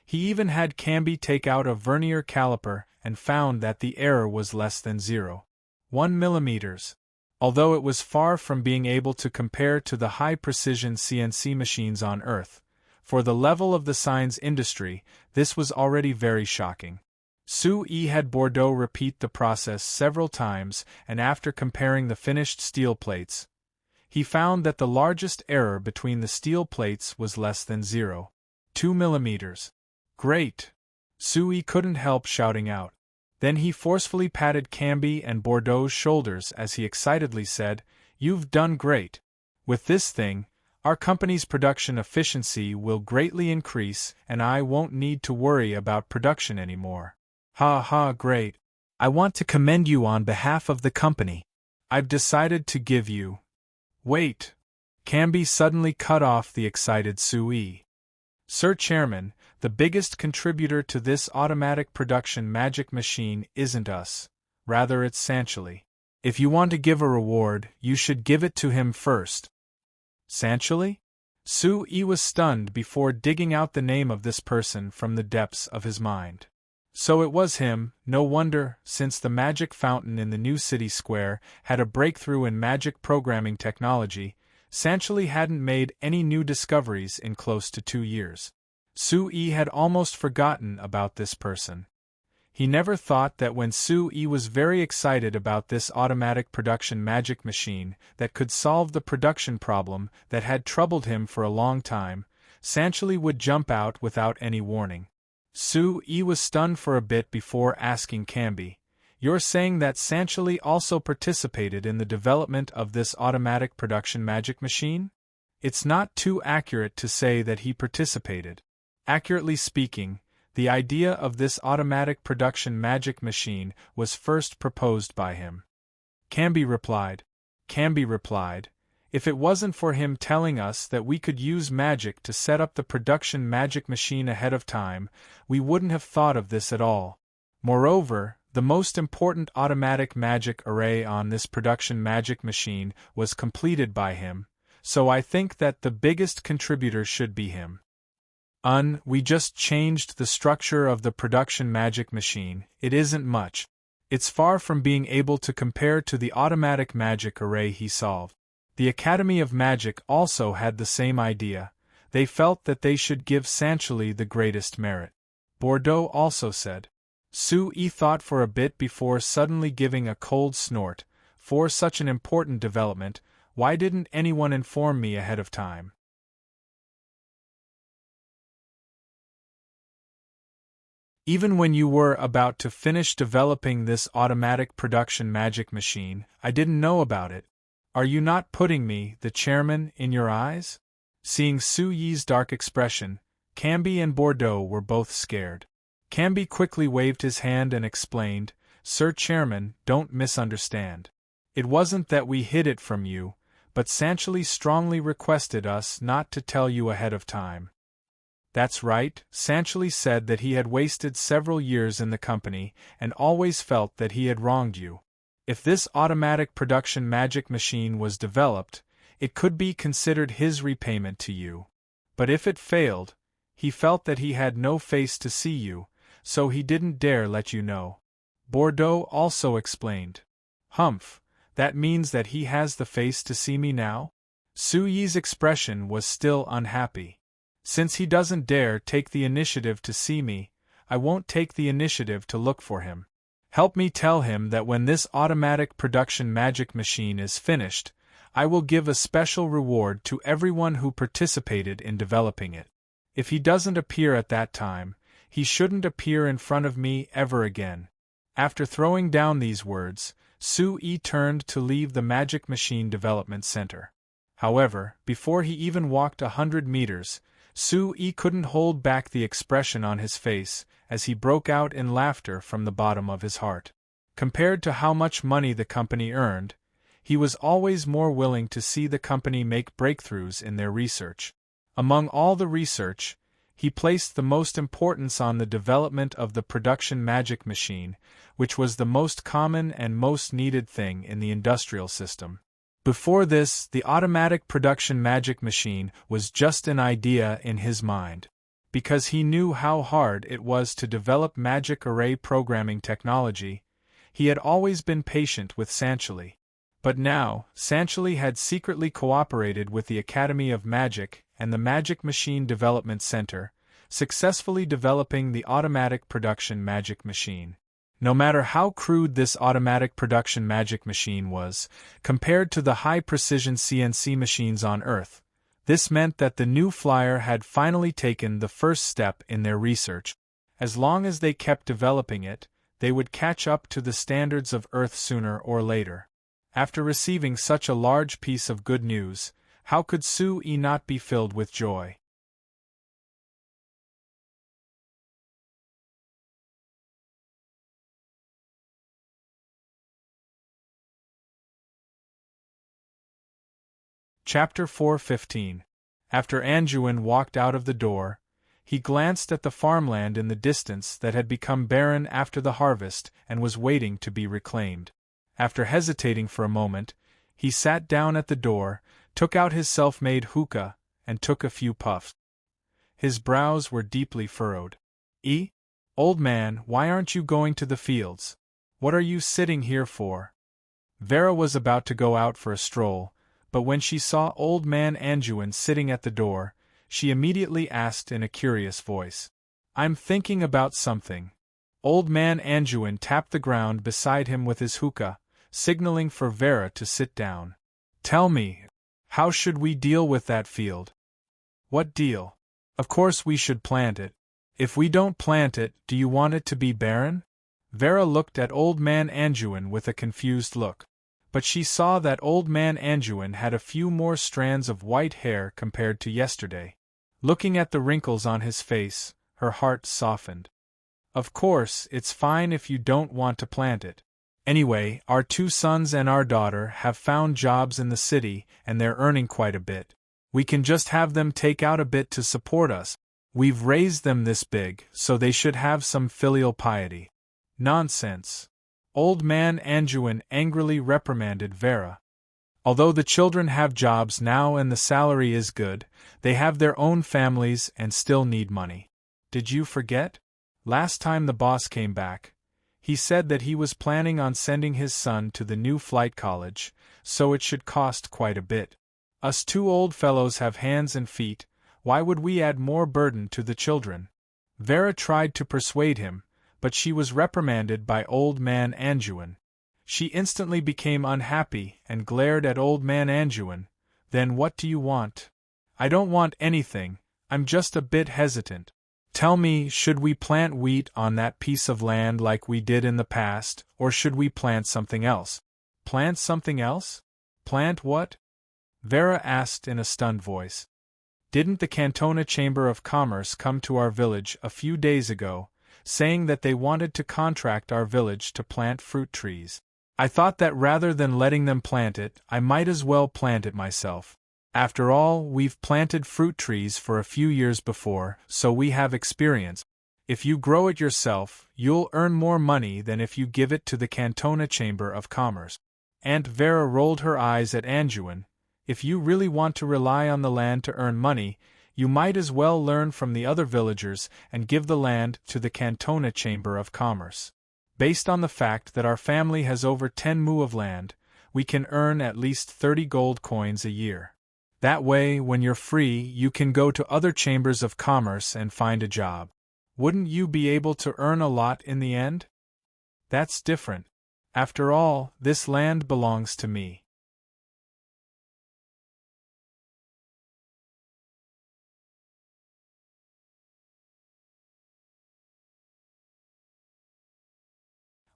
He even had Camby take out a vernier caliper and found that the error was less than 0.1 millimeters. Although it was far from being able to compare to the high-precision CNC machines on Earth, for the level of the signs industry, this was already very shocking. Sue had Bordeaux repeat the process several times, and after comparing the finished steel plates, he found that the largest error between the steel plates was less than 0.2 millimeters. Great! Sue couldn't help shouting out. Then he forcefully patted Camby and Bordeaux's shoulders as he excitedly said, "You've done great. With this thing, our company's production efficiency will greatly increase and I won't need to worry about production anymore." Ha, great. I want to commend you on behalf of the company. I've decided to give you... Wait. Camby suddenly cut off the excited Sue. Sir Chairman, the biggest contributor to this automatic production magic machine isn't us, rather it's Sanchely. If you want to give a reward, you should give it to him first. Sanchali? Su-yi was stunned before digging out the name of this person from the depths of his mind. So it was him, no wonder, since the magic fountain in the new city square had a breakthrough in magic programming technology, Sanchali hadn't made any new discoveries in close to 2 years. Su-yi had almost forgotten about this person. He never thought that when Su-yi was very excited about this automatic production magic machine that could solve the production problem that had troubled him for a long time, Sanchali would jump out without any warning. Su-yi was stunned for a bit before asking Cambi, "You're saying that Sanchali also participated in the development of this automatic production magic machine?" It's not too accurate to say that he participated. Accurately speaking, the idea of this automatic production magic machine was first proposed by him. Cambi replied, "If it wasn't for him telling us that we could use magic to set up the production magic machine ahead of time, we wouldn't have thought of this at all. Moreover, the most important automatic magic array on this production magic machine was completed by him, so I think that the biggest contributor should be him. We just changed the structure of the production magic machine. It isn't much. It's far from being able to compare to the automatic magic array he solved." The Academy of Magic also had the same idea. They felt that they should give Sanchali the greatest merit. Bordeaux also said. Su-yi thought for a bit before suddenly giving a cold snort. For such an important development, why didn't anyone inform me ahead of time? Even when you were about to finish developing this automatic production magic machine, I didn't know about it. Are you not putting me, the chairman, in your eyes? Seeing Su-yi's dark expression, Cambi and Bordeaux were both scared. Cambi quickly waved his hand and explained, "Sir Chairman, don't misunderstand. It wasn't that we hid it from you, but Sanchali strongly requested us not to tell you ahead of time." That's right, Sanchali said that he had wasted several years in the company and always felt that he had wronged you. If this automatic production magic machine was developed, it could be considered his repayment to you. But if it failed, he felt that he had no face to see you, so he didn't dare let you know. Bordeaux also explained. Humph, that means that he has the face to see me now? Su-yi's expression was still unhappy. Since he doesn't dare take the initiative to see me, I won't take the initiative to look for him. Help me tell him that when this automatic production magic machine is finished, I will give a special reward to everyone who participated in developing it. If he doesn't appear at that time, he shouldn't appear in front of me ever again." After throwing down these words, Su-yi turned to leave the Magic Machine Development Center. However, before he even walked 100 meters, Su-yi couldn't hold back the expression on his face as he broke out in laughter from the bottom of his heart. Compared to how much money the company earned, he was always more willing to see the company make breakthroughs in their research. Among all the research, he placed the most importance on the development of the production magic machine, which was the most common and most needed thing in the industrial system. Before this, the automatic production magic machine was just an idea in his mind. Because he knew how hard it was to develop magic array programming technology, he had always been patient with Sanchali. But now, Sanchali had secretly cooperated with the Academy of Magic and the Magic Machine Development Center, successfully developing the automatic production magic machine. No matter how crude this automatic production magic machine was, compared to the high-precision CNC machines on Earth, this meant that the new flyer had finally taken the first step in their research. As long as they kept developing it, they would catch up to the standards of Earth sooner or later. After receiving such a large piece of good news, how could Su-yi not be filled with joy? Chapter 4:15. After Anjuin walked out of the door, he glanced at the farmland in the distance that had become barren after the harvest and was waiting to be reclaimed. After hesitating for a moment, he sat down at the door, took out his self-made hookah, and took a few puffs. His brows were deeply furrowed. Old man, why aren't you going to the fields? What are you sitting here for? Vera was about to go out for a stroll, but when she saw old man Anjuin sitting at the door, she immediately asked in a curious voice, "I'm thinking about something." Old man Anjuin tapped the ground beside him with his hookah, signaling for Vera to sit down. "Tell me, how should we deal with that field?" "What deal? Of course we should plant it. If we don't plant it, do you want it to be barren?" Vera looked at old man Anjuin with a confused look. But she saw that old man Anjuin had a few more strands of white hair compared to yesterday. Looking at the wrinkles on his face, her heart softened. "Of course, it's fine if you don't want to plant it. Anyway, our 2 sons and our daughter have found jobs in the city and they're earning quite a bit. We can just have them take out a bit to support us. We've raised them this big, so they should have some filial piety." "Nonsense!" Old man Anjuin angrily reprimanded Vera. "Although the children have jobs now and the salary is good, they have their own families and still need money. Did you forget? Last time the boss came back, he said that he was planning on sending his son to the new flight college, so it should cost quite a bit. Us 2 old fellows have hands and feet, why would we add more burden to the children?" Vera tried to persuade him, but she was reprimanded by old man Anjuin. She instantly became unhappy and glared at old man Anjuin. "Then what do you want?" "I don't want anything, I'm just a bit hesitant. Tell me, should we plant wheat on that piece of land like we did in the past, or should we plant something else?" "Plant something else? Plant what?" Vera asked in a stunned voice. "Didn't the Cantona Chamber of Commerce come to our village a few days ago, saying that they wanted to contract our village to plant fruit trees? I thought that rather than letting them plant it, I might as well plant it myself. After all, we've planted fruit trees for a few years before, so we have experience. If you grow it yourself, you'll earn more money than if you give it to the Cantona Chamber of Commerce." Aunt Vera rolled her eyes at Anjuin. "If you really want to rely on the land to earn money, you might as well learn from the other villagers and give the land to the Cantona Chamber of Commerce. Based on the fact that our family has over 10 mu of land, we can earn at least 30 gold coins a year. That way, when you're free, you can go to other chambers of commerce and find a job. Wouldn't you be able to earn a lot in the end?" "That's different. After all, this land belongs to me."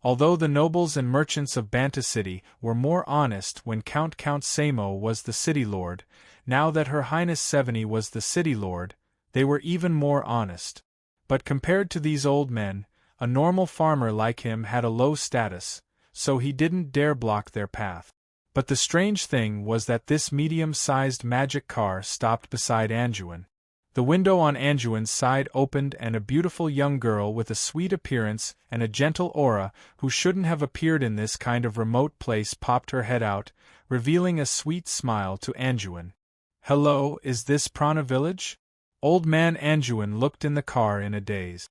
Although the nobles and merchants of Banta City were more honest when Count Samo was the city lord, now that Her Highness Seveni was the city lord, they were even more honest. But compared to these old men, a normal farmer like him had a low status, so he didn't dare block their path. But the strange thing was that this medium-sized magic car stopped beside Anjuin. The window on Anjuin's side opened and a beautiful young girl with a sweet appearance and a gentle aura who shouldn't have appeared in this kind of remote place popped her head out, revealing a sweet smile to Anjuin. "Hello, is this Prana Village?" Old man Anjuin looked in the car in a daze.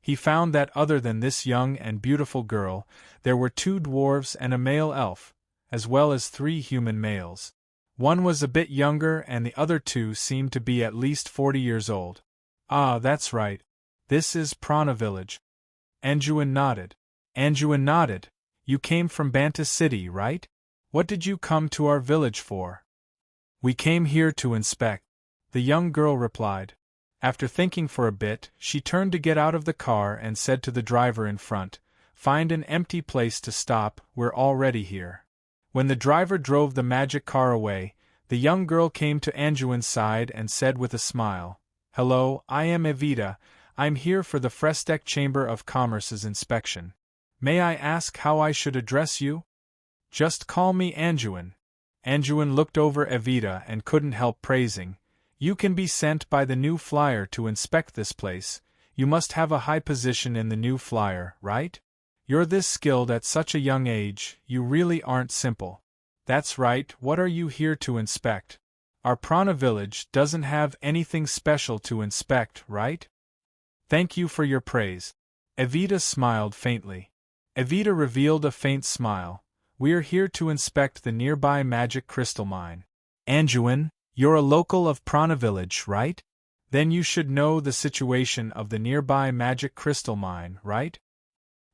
He found that other than this young and beautiful girl, there were 2 dwarves and a male elf, as well as 3 human males. One was a bit younger and the other 2 seemed to be at least 40 years old. "Ah, that's right. This is Prana Village." Anjuin nodded. "You came from Banta City, right? What did you come to our village for?" "We came here to inspect," the young girl replied. After thinking for a bit, she turned to get out of the car and said to the driver in front, "Find an empty place to stop, we're already here." When the driver drove the magic car away, the young girl came to Anjuin's side and said with a smile, "Hello, I am Evita, I'm here for the Frestek Chamber of Commerce's inspection. May I ask how I should address you?" "Just call me Anjuin." Anjuin looked over Evita and couldn't help praising, "You can be sent by the new flyer to inspect this place, you must have a high position in the new flyer, right? You're this skilled at such a young age, you really aren't simple." That's right, what are you here to inspect? Our Prana village doesn't have anything special to inspect, right? Thank you for your praise. Evita smiled faintly. Evita revealed a faint smile. We're here to inspect the nearby magic crystal mine. Anjuin, you're a local of Prana village, right? Then you should know the situation of the nearby magic crystal mine, right?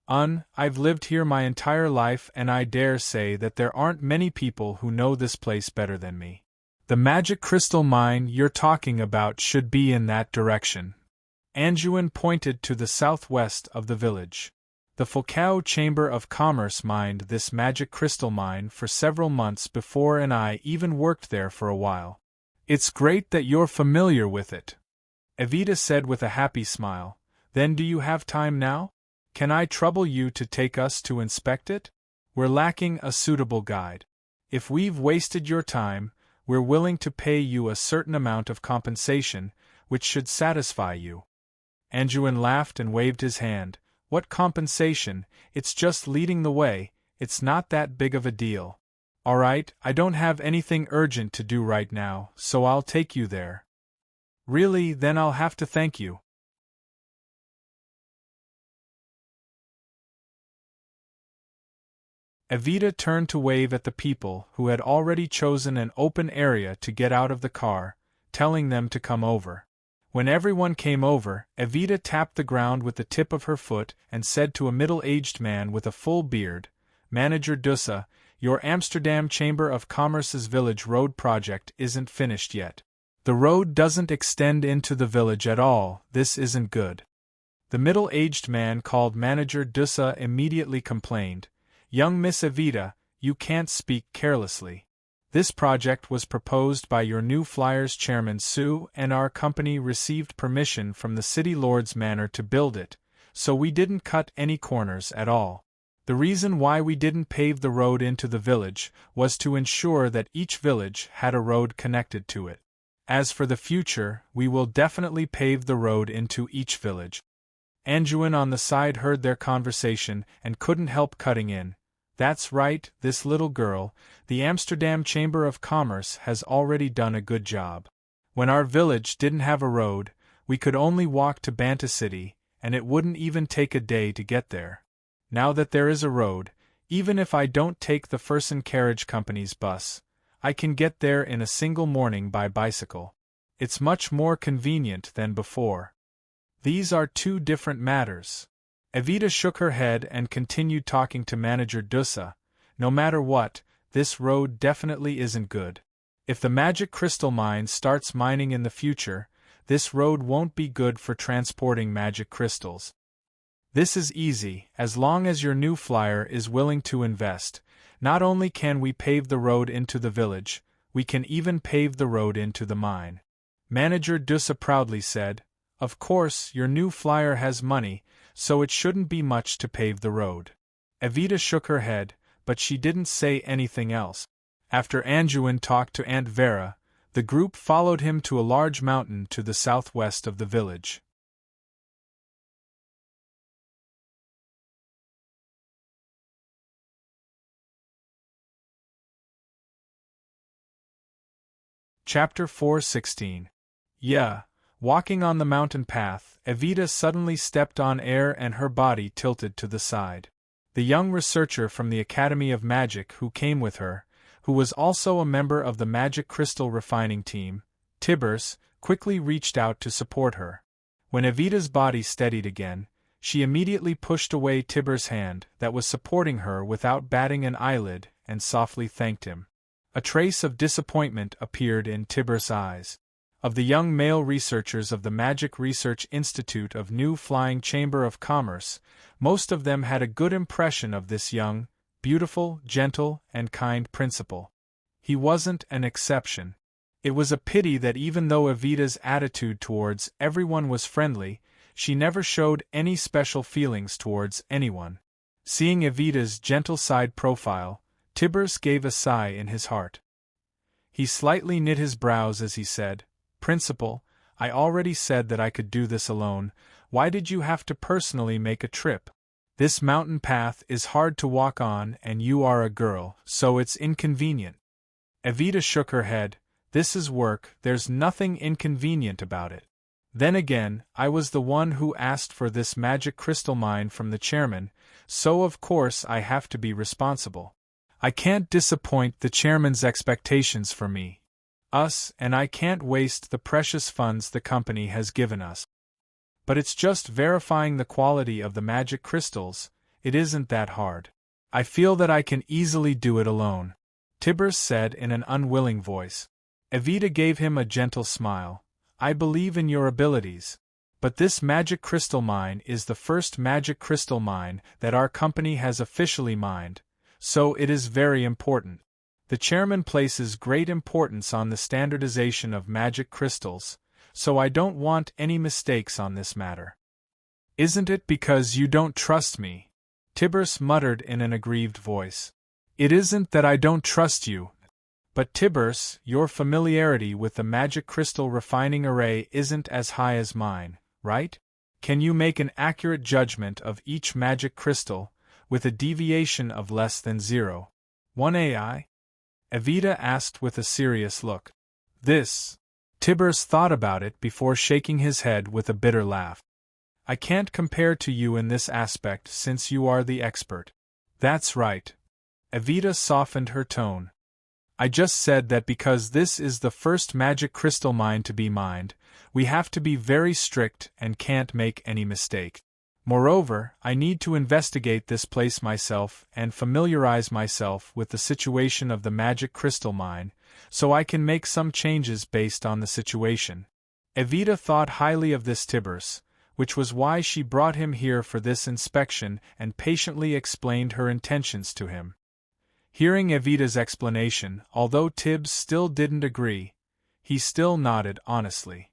I've lived here my entire life and I dare say that there aren't many people who know this place better than me. The magic crystal mine you're talking about should be in that direction. Anjuin pointed to the southwest of the village. The Foucault Chamber of Commerce mined this magic crystal mine for several months before and I even worked there for a while. It's great that you're familiar with it, Evita said with a happy smile. Then do you have time now? Can I trouble you to take us to inspect it? We're lacking a suitable guide. If we've wasted your time, we're willing to pay you a certain amount of compensation, which should satisfy you. Anjuin laughed and waved his hand. What compensation? It's just leading the way, it's not that big of a deal. All right, I don't have anything urgent to do right now, so I'll take you there. Really, then I'll have to thank you. Evita turned to wave at the people who had already chosen an open area to get out of the car, telling them to come over. When everyone came over, Evita tapped the ground with the tip of her foot and said to a middle-aged man with a full beard, Manager Dussa, your Amsterdam Chamber of Commerce's village road project isn't finished yet. The road doesn't extend into the village at all, this isn't good. The middle-aged man called Manager Dussa immediately complained, Young Miss Evita, you can't speak carelessly. This project was proposed by your new Flyers chairman Sue and our company received permission from the City Lord's Manor to build it, so we didn't cut any corners at all. The reason why we didn't pave the road into the village was to ensure that each village had a road connected to it. As for the future, we will definitely pave the road into each village. Anjuin on the side heard their conversation and couldn't help cutting in. That's right, this little girl, the Amsterdam Chamber of Commerce has already done a good job. When our village didn't have a road, we could only walk to Banta City, and it wouldn't even take a day to get there. Now that there is a road, even if I don't take the Fersen Carriage Company's bus, I can get there in a single morning by bicycle. It's much more convenient than before. These are two different matters. Evita shook her head and continued talking to Manager Dussa. No matter what, this road definitely isn't good. If the magic crystal mine starts mining in the future, this road won't be good for transporting magic crystals. This is easy, as long as your new flyer is willing to invest. Not only can we pave the road into the village, we can even pave the road into the mine. Manager Dussa proudly said, Of course, your new flyer has money, so it shouldn't be much to pave the road. Evita shook her head, but she didn't say anything else. After Anjuin talked to Aunt Vera, the group followed him to a large mountain to the southwest of the village. Chapter 4:16. Yeah. Walking on the mountain path, Evita suddenly stepped on air and her body tilted to the side. The young researcher from the Academy of Magic who came with her, who was also a member of the Magic Crystal Refining Team, Tibers, quickly reached out to support her. When Evita's body steadied again, she immediately pushed away Tibers' hand that was supporting her without batting an eyelid and softly thanked him. A trace of disappointment appeared in Tibers' eyes. Of the young male researchers of the Magic Research Institute of New Flying Chamber of Commerce, most of them had a good impression of this young, beautiful, gentle, and kind principal. He wasn't an exception. It was a pity that even though Evita's attitude towards everyone was friendly, she never showed any special feelings towards anyone. Seeing Evita's gentle side profile, Tibers gave a sigh in his heart. He slightly knit his brows as he said, Principal, I already said that I could do this alone. Why did you have to personally make a trip? This mountain path is hard to walk on and you are a girl, so it's inconvenient. Evita shook her head. This is work, there's nothing inconvenient about it. Then again, I was the one who asked for this magic crystal mine from the chairman, so of course I have to be responsible. I can't disappoint the chairman's expectations for me. And I can't waste the precious funds the company has given us. But it's just verifying the quality of the magic crystals, it isn't that hard. I feel that I can easily do it alone, Tiberius said in an unwilling voice. Evita gave him a gentle smile. I believe in your abilities. But this magic crystal mine is the first magic crystal mine that our company has officially mined, so it is very important. The chairman places great importance on the standardization of magic crystals, so I don't want any mistakes on this matter. Isn't it because you don't trust me? Tiberius muttered in an aggrieved voice. It isn't that I don't trust you. But Tiberius, your familiarity with the magic crystal refining array isn't as high as mine, right? Can you make an accurate judgment of each magic crystal, with a deviation of less than 0.1 AI? Evita asked with a serious look. Tiberius thought about it before shaking his head with a bitter laugh. I can't compare to you in this aspect since you are the expert. That's right. Evita softened her tone. I just said that because this is the first magic crystal mine to be mined, we have to be very strict and can't make any mistake. Moreover, I need to investigate this place myself and familiarize myself with the situation of the magic crystal mine, so I can make some changes based on the situation. Evita thought highly of this Tiberius, which was why she brought him here for this inspection and patiently explained her intentions to him. Hearing Evita's explanation, although Tibbs still didn't agree, he still nodded honestly.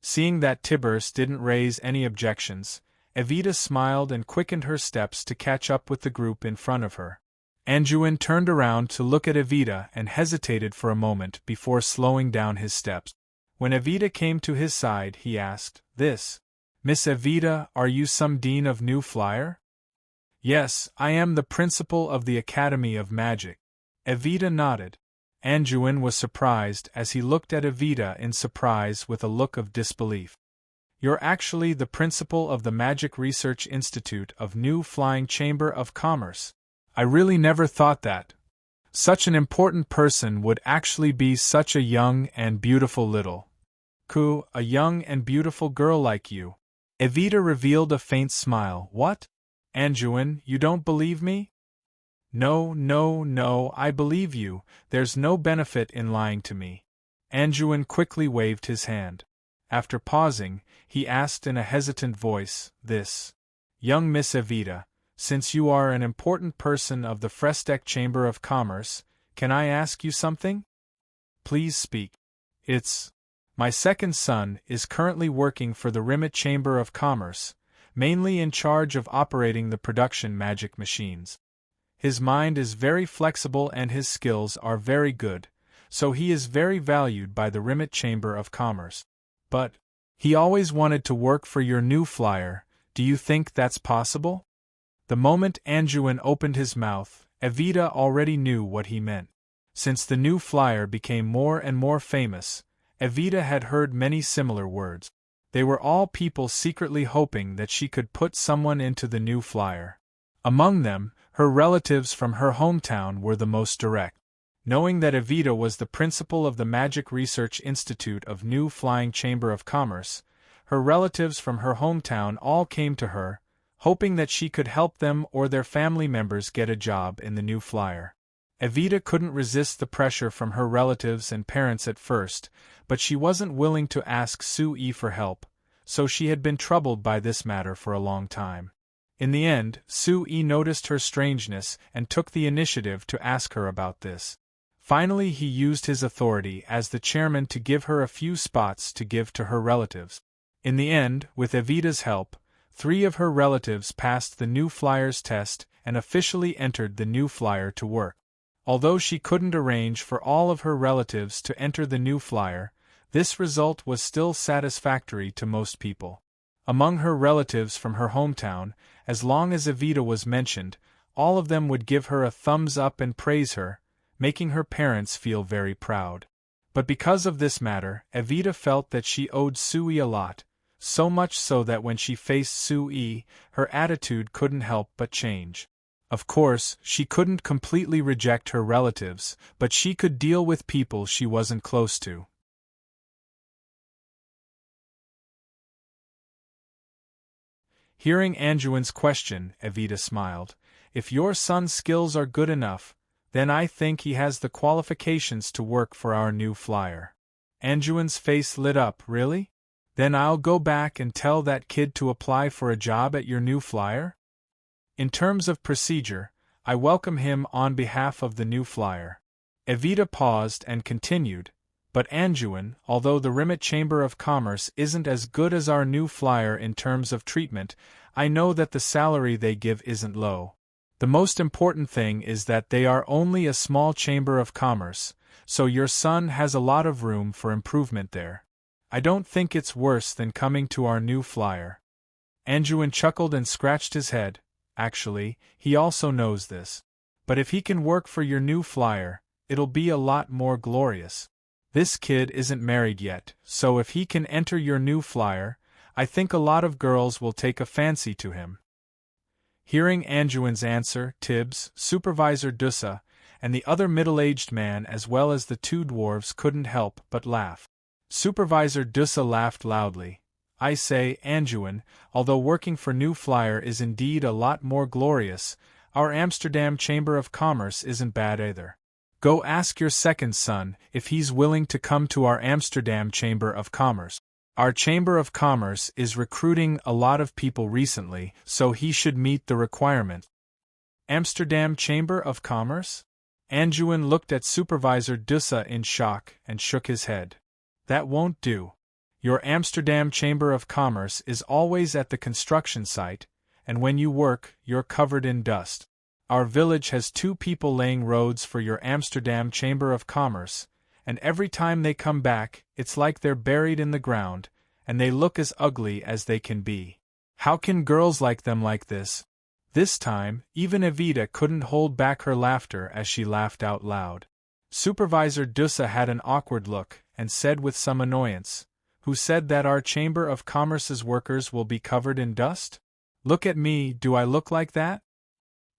Seeing that Tiberius didn't raise any objections, Evita smiled and quickened her steps to catch up with the group in front of her. Anduin turned around to look at Evita and hesitated for a moment before slowing down his steps. When Evita came to his side, he asked, Miss Evita, are you some dean of New Flyer? Yes, I am the principal of the Academy of Magic. Evita nodded. Anduin was surprised as he looked at Evita in surprise with a look of disbelief. You're actually the principal of the Magic Research Institute of New Flying Chamber of Commerce. I really never thought that such an important person would actually be such a young and beautiful a young and beautiful girl like you. Evita revealed a faint smile. What? Anduin, you don't believe me? No, I believe you, there's no benefit in lying to me. Anduin quickly waved his hand. After pausing, he asked in a hesitant voice, Young Miss Evita, since you are an important person of the Frestek Chamber of Commerce, can I ask you something? Please speak. My second son is currently working for the Rimmet Chamber of Commerce, mainly in charge of operating the production magic machines. His mind is very flexible and his skills are very good, so he is very valued by the Rimmet Chamber of Commerce. But he always wanted to work for your New Flyer. Do you think that's possible? The moment Anduin opened his mouth, Evita already knew what he meant. Since the New Flyer became more and more famous, Evita had heard many similar words. They were all people secretly hoping that she could put someone into the New Flyer. Among them, her relatives from her hometown were the most direct. Knowing that Evita was the principal of the Magic Research Institute of New Flying Chamber of Commerce, her relatives from her hometown all came to her, hoping that she could help them or their family members get a job in the New Flyer. Evita couldn't resist the pressure from her relatives and parents at first, but she wasn't willing to ask Sue for help, so she had been troubled by this matter for a long time. In the end, Sue noticed her strangeness and took the initiative to ask her about this. Finally, he used his authority as the chairman to give her a few spots to give to her relatives. In the end, with Evita's help, 3 of her relatives passed the New Flyer's test and officially entered the New Flyer to work. Although she couldn't arrange for all of her relatives to enter the New Flyer, This result was still satisfactory to most people. Among her relatives from her hometown, as long as Evita was mentioned, all of them would give her a thumbs up and praise her, making her parents feel very proud. But because of this matter, Evita felt that she owed Sui a lot, so much so that when she faced Sui, her attitude couldn't help but change. Of course, she couldn't completely reject her relatives, but she could deal with people she wasn't close to. Hearing Anjuin's question, Evita smiled. If your son's skills are good enough, then I think he has the qualifications to work for our new flyer. Anjuin's face lit up. Really? Then I'll go back and tell that kid to apply for a job at your new flyer? In terms of procedure, I welcome him on behalf of the new flyer. Evita paused and continued, but Anjuin, although the Rimmet Chamber of Commerce isn't as good as our new flyer in terms of treatment, I know that the salary they give isn't low. The most important thing is that they are only a small chamber of commerce, so your son has a lot of room for improvement there. I don't think it's worse than coming to our new flyer. Anjuin chuckled and scratched his head. Actually, he also knows this. But if he can work for your new flyer, it'll be a lot more glorious. This kid isn't married yet, so if he can enter your new flyer, I think a lot of girls will take a fancy to him. Hearing Anjuin's answer, Tibbs, Supervisor Dussa, and the other middle-aged man as well as the two dwarves couldn't help but laugh. Supervisor Dussa laughed loudly. I say, Anjuin, although working for New Flyer is indeed a lot more glorious, our Amsterdam Chamber of Commerce isn't bad either. Go ask your second son if he's willing to come to our Amsterdam Chamber of Commerce. Our Chamber of Commerce is recruiting a lot of people recently, so he should meet the requirement. Amsterdam Chamber of Commerce? Anjuin looked at Supervisor Dussa in shock and shook his head. That won't do. Your Amsterdam Chamber of Commerce is always at the construction site, and when you work, you're covered in dust. Our village has 2 people laying roads for your Amsterdam Chamber of Commerce, and every time they come back, it's like they're buried in the ground, and they look as ugly as they can be. How can girls like them like this? This time, even Evita couldn't hold back her laughter as she laughed out loud. Supervisor Dussa had an awkward look, and said with some annoyance, Who said that our Chamber of Commerce's workers will be covered in dust? Look at me, do I look like that?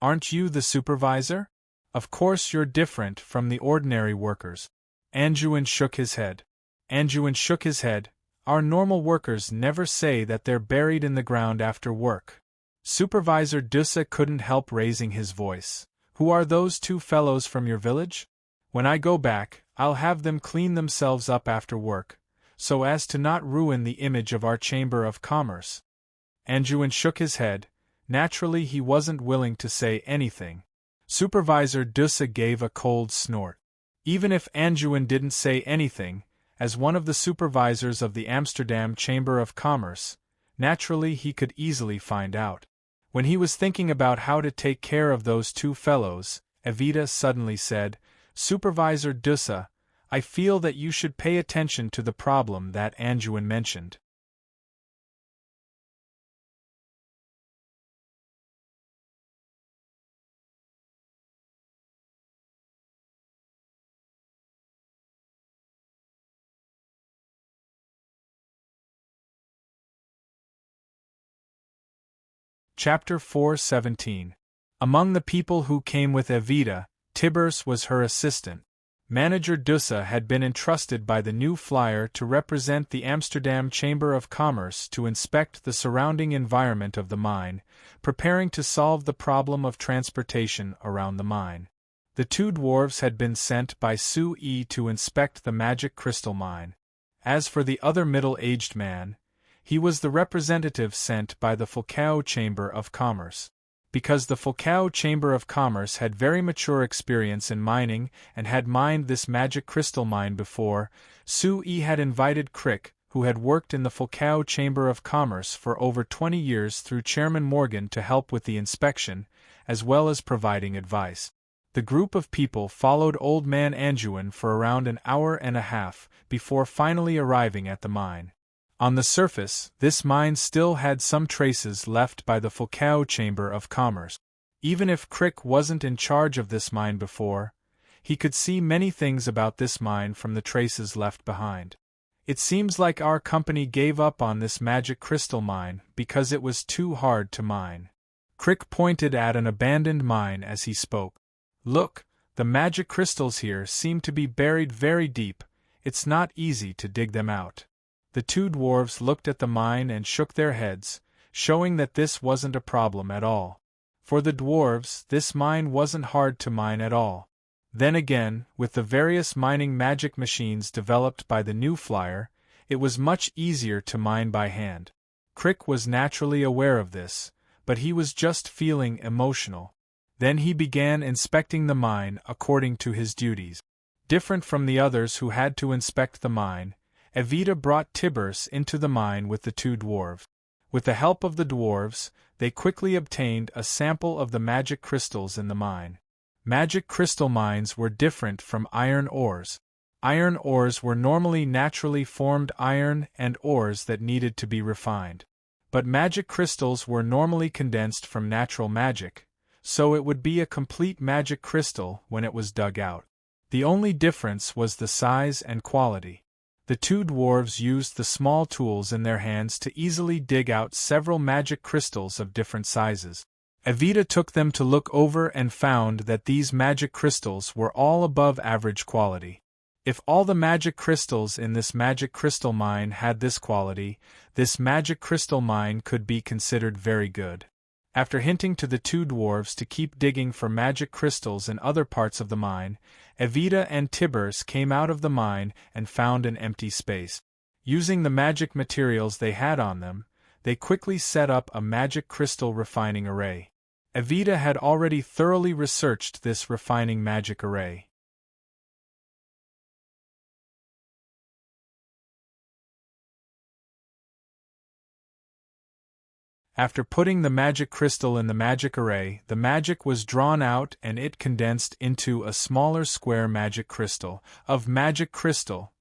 Aren't you the supervisor? Of course you're different from the ordinary workers. Anjuin shook his head. Our normal workers never say that they're buried in the ground after work. Supervisor Dussa couldn't help raising his voice. Who are those 2 fellows from your village? When I go back, I'll have them clean themselves up after work, so as to not ruin the image of our Chamber of Commerce. Anjuin shook his head. Naturally he wasn't willing to say anything. Supervisor Dussa gave a cold snort. Even if Anjuin didn't say anything, as one of the supervisors of the Amsterdam Chamber of Commerce, naturally he could easily find out. When he was thinking about how to take care of those 2 fellows, Evita suddenly said, Supervisor Dussa, I feel that you should pay attention to the problem that Anjuin mentioned. Chapter 4:17. Among the people who came with Evita, Tibbers was her assistant. Manager Dussa had been entrusted by the new flyer to represent the Amsterdam Chamber of Commerce to inspect the surrounding environment of the mine, preparing to solve the problem of transportation around the mine. The 2 dwarves had been sent by Sui to inspect the magic crystal mine. As for the other middle-aged man, he was the representative sent by the Fulcao Chamber of Commerce. Because the Fulcao Chamber of Commerce had very mature experience in mining and had mined this magic crystal mine before, Sui had invited Crick, who had worked in the Fulcao Chamber of Commerce for over 20 years through Chairman Morgan to help with the inspection, as well as providing advice. The group of people followed Old Man Anjuin for around an hour and a half, before finally arriving at the mine. On the surface, this mine still had some traces left by the Foucault Chamber of Commerce. Even if Crick wasn't in charge of this mine before, he could see many things about this mine from the traces left behind. It seems like our company gave up on this magic crystal mine because it was too hard to mine. Crick pointed at an abandoned mine as he spoke. Look, the magic crystals here seem to be buried very deep. It's not easy to dig them out. The two dwarves looked at the mine and shook their heads, showing that this wasn't a problem at all. For the dwarves, this mine wasn't hard to mine at all. Then again, with the various mining magic machines developed by the new flyer, it was much easier to mine by hand. Crick was naturally aware of this, but he was just feeling emotional. Then he began inspecting the mine according to his duties. Different from the others who had to inspect the mine, Evita brought Tibbers into the mine with the two dwarves. With the help of the dwarves, they quickly obtained a sample of the magic crystals in the mine. Magic crystal mines were different from iron ores. Iron ores were normally naturally formed iron and ores that needed to be refined. But magic crystals were normally condensed from natural magic, so it would be a complete magic crystal when it was dug out. The only difference was the size and quality. The two dwarves used the small tools in their hands to easily dig out several magic crystals of different sizes. Evita took them to look over and found that these magic crystals were all above average quality. If all the magic crystals in this magic crystal mine had this quality, this magic crystal mine could be considered very good. After hinting to the two dwarves to keep digging for magic crystals in other parts of the mine, Evita and Tibbers came out of the mine and found an empty space. Using the magic materials they had on them, they quickly set up a magic crystal refining array. Evita had already thoroughly researched this refining magic array. After putting the magic crystal in the magic array, the magic was drawn out and it condensed into a smaller square magic crystal, of magic crystals.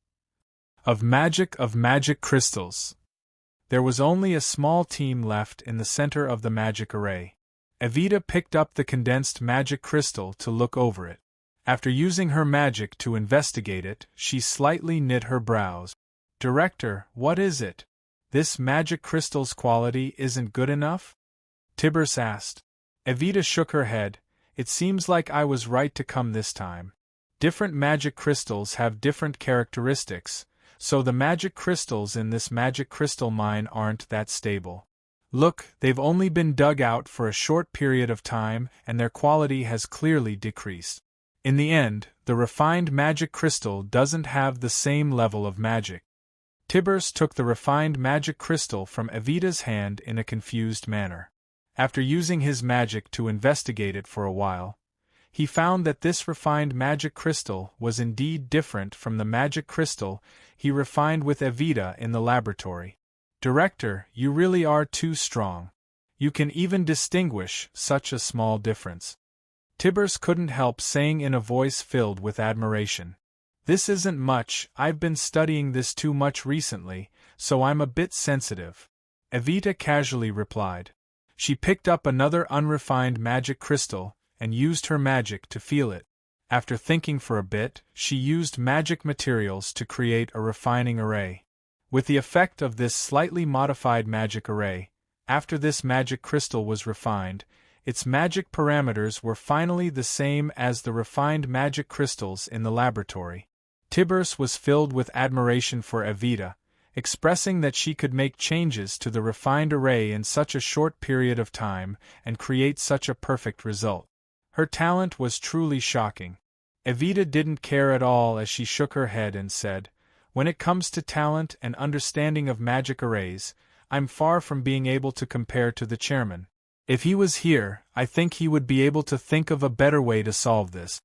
There was only a small team left in the center of the magic array. Evita picked up the condensed magic crystal to look over it. After using her magic to investigate it, she slightly knit her brows. "Director, what is it? This magic crystal's quality isn't good enough?" Tibbers asked. Evita shook her head. "It seems like I was right to come this time. Different magic crystals have different characteristics, so the magic crystals in this magic crystal mine aren't that stable. Look, they've only been dug out for a short period of time and their quality has clearly decreased. In the end, the refined magic crystal doesn't have the same level of magic." Tibbers took the refined magic crystal from Evita's hand in a confused manner. After using his magic to investigate it for a while, he found that this refined magic crystal was indeed different from the magic crystal he refined with Evita in the laboratory. "Director, you really are too strong. You can even distinguish such a small difference." Tibbers couldn't help saying in a voice filled with admiration. "This isn't much, I've been studying this too much recently, so I'm a bit sensitive," Evita casually replied. She picked up another unrefined magic crystal, and used her magic to feel it. After thinking for a bit, she used magic materials to create a refining array. With the effect of this slightly modified magic array, after this magic crystal was refined, its magic parameters were finally the same as the refined magic crystals in the laboratory. Tibbers was filled with admiration for Evita, expressing that she could make changes to the refined array in such a short period of time and create such a perfect result. Her talent was truly shocking. Evita didn't care at all as she shook her head and said, "When it comes to talent and understanding of magic arrays, I'm far from being able to compare to the chairman. If he was here, I think he would be able to think of a better way to solve this."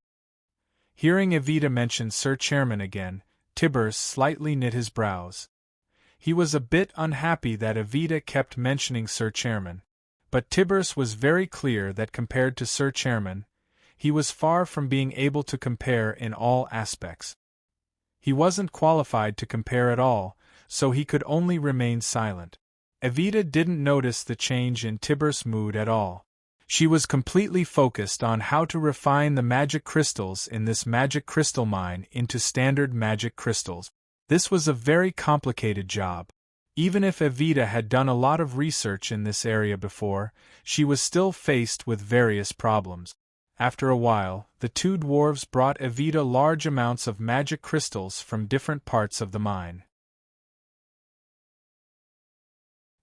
Hearing Evita mention Sir Chairman again, Tibbers slightly knit his brows. He was a bit unhappy that Evita kept mentioning Sir Chairman, but Tibbers was very clear that compared to Sir Chairman, he was far from being able to compare in all aspects. He wasn't qualified to compare at all, so he could only remain silent. Evita didn't notice the change in Tibur's mood at all. She was completely focused on how to refine the magic crystals in this magic crystal mine into standard magic crystals. This was a very complicated job. Even if Evita had done a lot of research in this area before, she was still faced with various problems. After a while, the two dwarves brought Evita large amounts of magic crystals from different parts of the mine.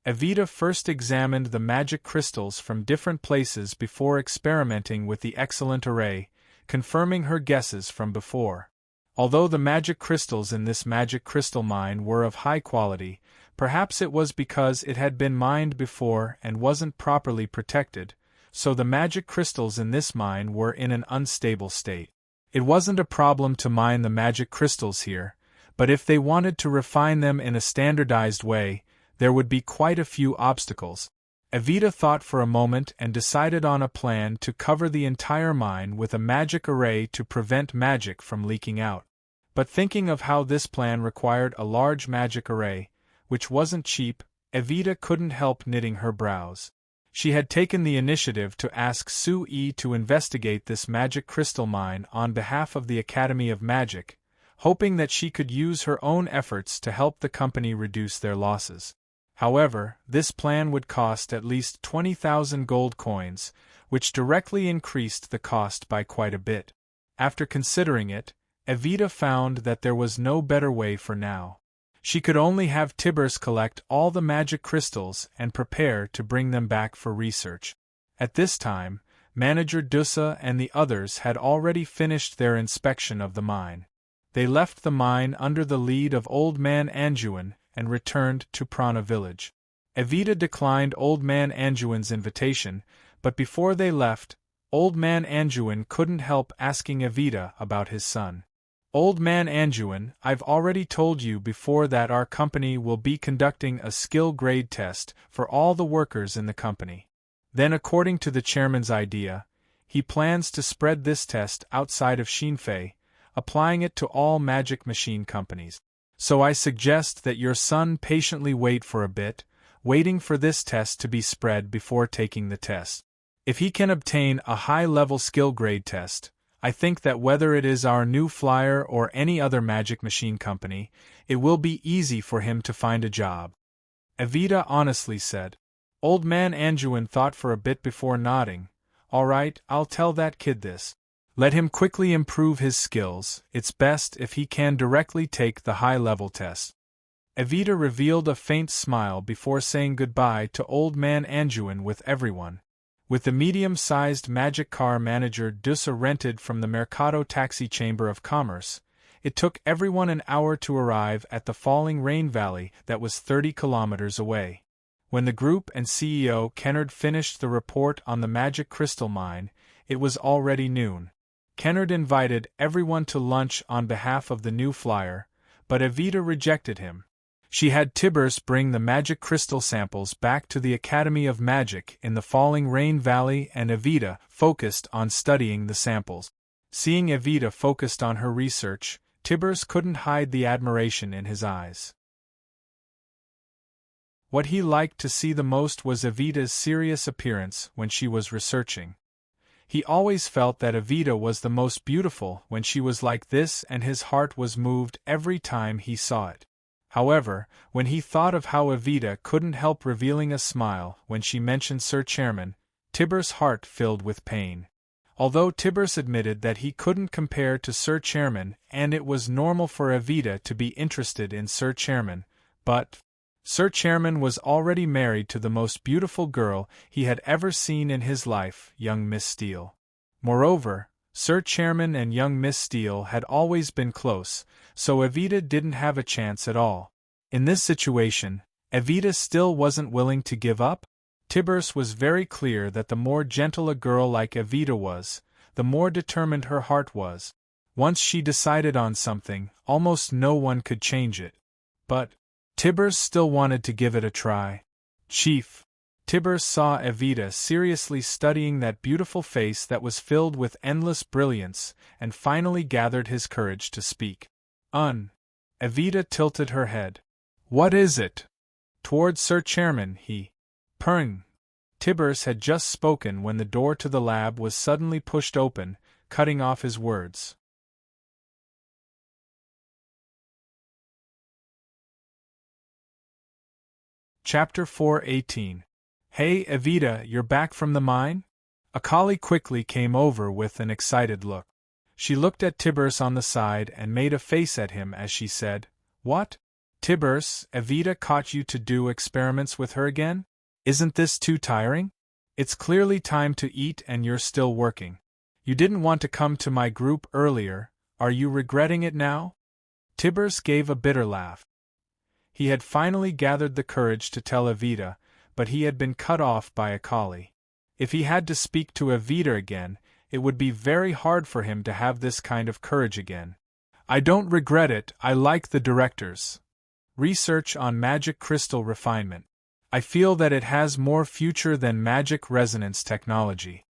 Evita first examined the magic crystals from different places before experimenting with the excellent array, confirming her guesses from before. Although the magic crystals in this magic crystal mine were of high quality, perhaps it was because it had been mined before and wasn't properly protected, so the magic crystals in this mine were in an unstable state. It wasn't a problem to mine the magic crystals here, but if they wanted to refine them in a standardized way, there would be quite a few obstacles. Evita thought for a moment and decided on a plan to cover the entire mine with a magic array to prevent magic from leaking out. But thinking of how this plan required a large magic array, which wasn't cheap, Evita couldn't help knitting her brows. She had taken the initiative to ask Sue to investigate this magic crystal mine on behalf of the Academy of Magic, hoping that she could use her own efforts to help the company reduce their losses. However, this plan would cost at least 20,000 gold coins, which directly increased the cost by quite a bit. After considering it, Evita found that there was no better way for now. She could only have Tibur's collect all the magic crystals and prepare to bring them back for research. At this time, Manager Dusa and the others had already finished their inspection of the mine. They left the mine under the lead of Old Man Anjuin and returned to Prana village. Evita declined Old Man Anjuin's invitation, but before they left, Old Man Anjuin couldn't help asking Evita about his son. Old Man Anjuin, I've already told you before that our company will be conducting a skill grade test for all the workers in the company. Then, according to the chairman's idea, he plans to spread this test outside of Xinfei, applying it to all magic machine companies. So I suggest that your son patiently wait for a bit, waiting for this test to be spread before taking the test. If he can obtain a high-level skill grade test, I think that whether it is our new flyer or any other magic machine company, it will be easy for him to find a job. Evita honestly said. Old Man Anjuin thought for a bit before nodding. All right, I'll tell that kid this. Let him quickly improve his skills, it's best if he can directly take the high-level test. Evita revealed a faint smile before saying goodbye to Old Man Anjuin with everyone. With the medium-sized magic car Manager Dusa rented from the Mercado Taxi Chamber of Commerce, it took everyone an hour to arrive at the falling rain valley that was 30 kilometers away. When the group and CEO Kennard finished the report on the magic crystal mine, it was already noon. Kennard invited everyone to lunch on behalf of the new flyer, but Evita rejected him. She had Tibur's bring the magic crystal samples back to the Academy of Magic in the Falling Rain Valley, and Evita focused on studying the samples. Seeing Evita focused on her research, Tibur's couldn't hide the admiration in his eyes. What he liked to see the most was Evita's serious appearance when she was researching. He always felt that Evita was the most beautiful when she was like this, and his heart was moved every time he saw it. However, when he thought of how Evita couldn't help revealing a smile when she mentioned Sir Chairman, Tibur's heart filled with pain. Although Tibur's admitted that he couldn't compare to Sir Chairman and it was normal for Evita to be interested in Sir Chairman, but Sir Chairman was already married to the most beautiful girl he had ever seen in his life, young Miss Steele. Moreover, Sir Chairman and young Miss Steele had always been close, so Evita didn't have a chance at all. In this situation, Evita still wasn't willing to give up. Tibur's was very clear that the more gentle a girl like Evita was, the more determined her heart was. Once she decided on something, almost no one could change it. But Tibur's still wanted to give it a try. Chief, Tibers saw Evita seriously studying that beautiful face that was filled with endless brilliance, and finally gathered his courage to speak. Evita tilted her head. What is it? Toward Sir Chairman, he. Purring. Tibers had just spoken when the door to the lab was suddenly pushed open, cutting off his words. Chapter 4:18. Hey, Evita, you're back from the mine? Akali quickly came over with an excited look. She looked at Tibers on the side and made a face at him as she said, What? Tibers, Evita caught you to do experiments with her again? Isn't this too tiring? It's clearly time to eat and you're still working. You didn't want to come to my group earlier, are you regretting it now? Tibers gave a bitter laugh. He had finally gathered the courage to tell Evita, but he had been cut off by Akali. If he had to speak to Evita again, it would be very hard for him to have this kind of courage again. I don't regret it, I like the director's research on magic crystal refinement. I feel that it has more future than magic resonance technology.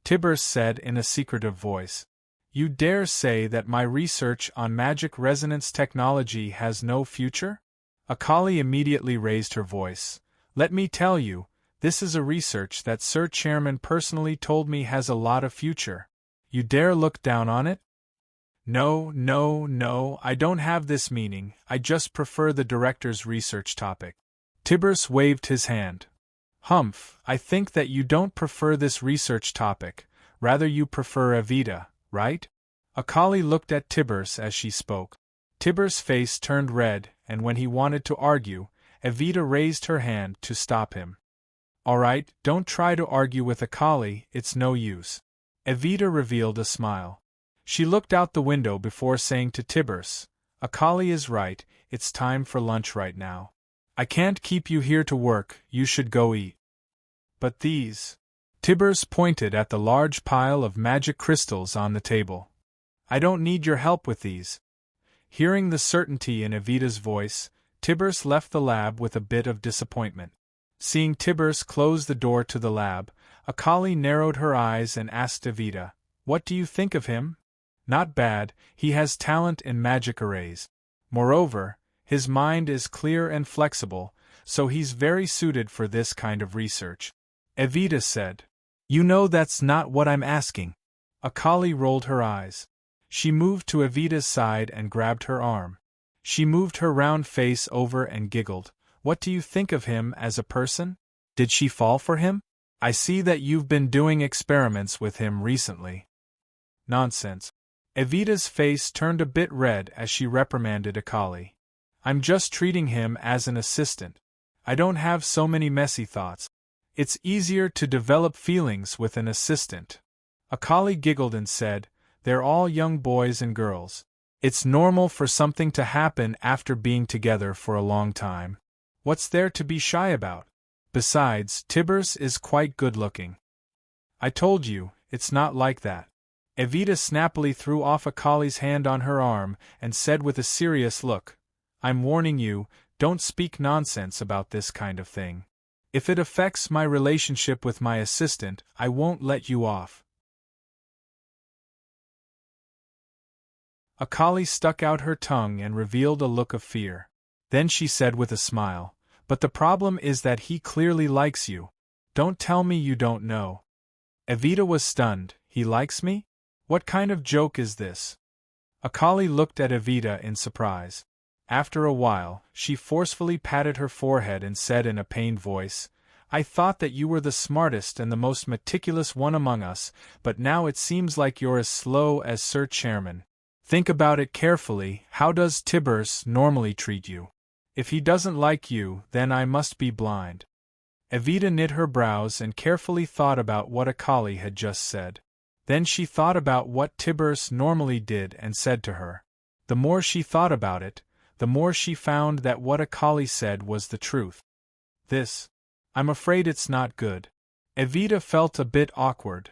Tibers said in a secretive voice. You dare say that my research on magic resonance technology has no future? Akali immediately raised her voice. Let me tell you, this is a research that Sir Chairman personally told me has a lot of future. You dare look down on it? No, I don't have this meaning, I just prefer the director's research topic. Tibers waved his hand. Humph, I think that you don't prefer this research topic, rather you prefer Evita, right? Akali looked at Tibers as she spoke. Tibers' face turned red, and when he wanted to argue, Evita raised her hand to stop him. Alright, don't try to argue with Akali, it's no use. Evita revealed a smile. She looked out the window before saying to Tibers, Akali is right, it's time for lunch right now. I can't keep you here to work, you should go eat. But these... Tibers pointed at the large pile of magic crystals on the table. I don't need your help with these. Hearing the certainty in Evita's voice, Tibers left the lab with a bit of disappointment. Seeing Tibers close the door to the lab, Akali narrowed her eyes and asked Evita, What do you think of him? Not bad, he has talent in magic arrays. Moreover, his mind is clear and flexible, so he's very suited for this kind of research. Evita said. You know that's not what I'm asking. Akali rolled her eyes. She moved to Evita's side and grabbed her arm. She moved her round face over and giggled. What do you think of him as a person? Did she fall for him? I see that you've been doing experiments with him recently. Nonsense. Evita's face turned a bit red as she reprimanded Akali. I'm just treating him as an assistant. I don't have so many messy thoughts. It's easier to develop feelings with an assistant. Akali giggled and said, They're all young boys and girls. It's normal for something to happen after being together for a long time. What's there to be shy about? Besides, Tibers is quite good-looking. I told you, it's not like that. Evita snappily threw off Akali's hand on her arm and said with a serious look, I'm warning you, don't speak nonsense about this kind of thing. If it affects my relationship with my assistant, I won't let you off. Akali stuck out her tongue and revealed a look of fear. Then she said with a smile, But the problem is that he clearly likes you. Don't tell me you don't know. Evita was stunned. He likes me? What kind of joke is this? Akali looked at Evita in surprise. After a while, she forcefully patted her forehead and said in a pained voice, I thought that you were the smartest and the most meticulous one among us, but now it seems like you're as slow as Sir Chairman. Think about it carefully, how does Tibers normally treat you? If he doesn't like you, then I must be blind. Evita knit her brows and carefully thought about what Akali had just said. Then she thought about what Tibers normally did and said to her. The more she thought about it, the more she found that what Akali said was the truth. I'm afraid it's not good. Evita felt a bit awkward.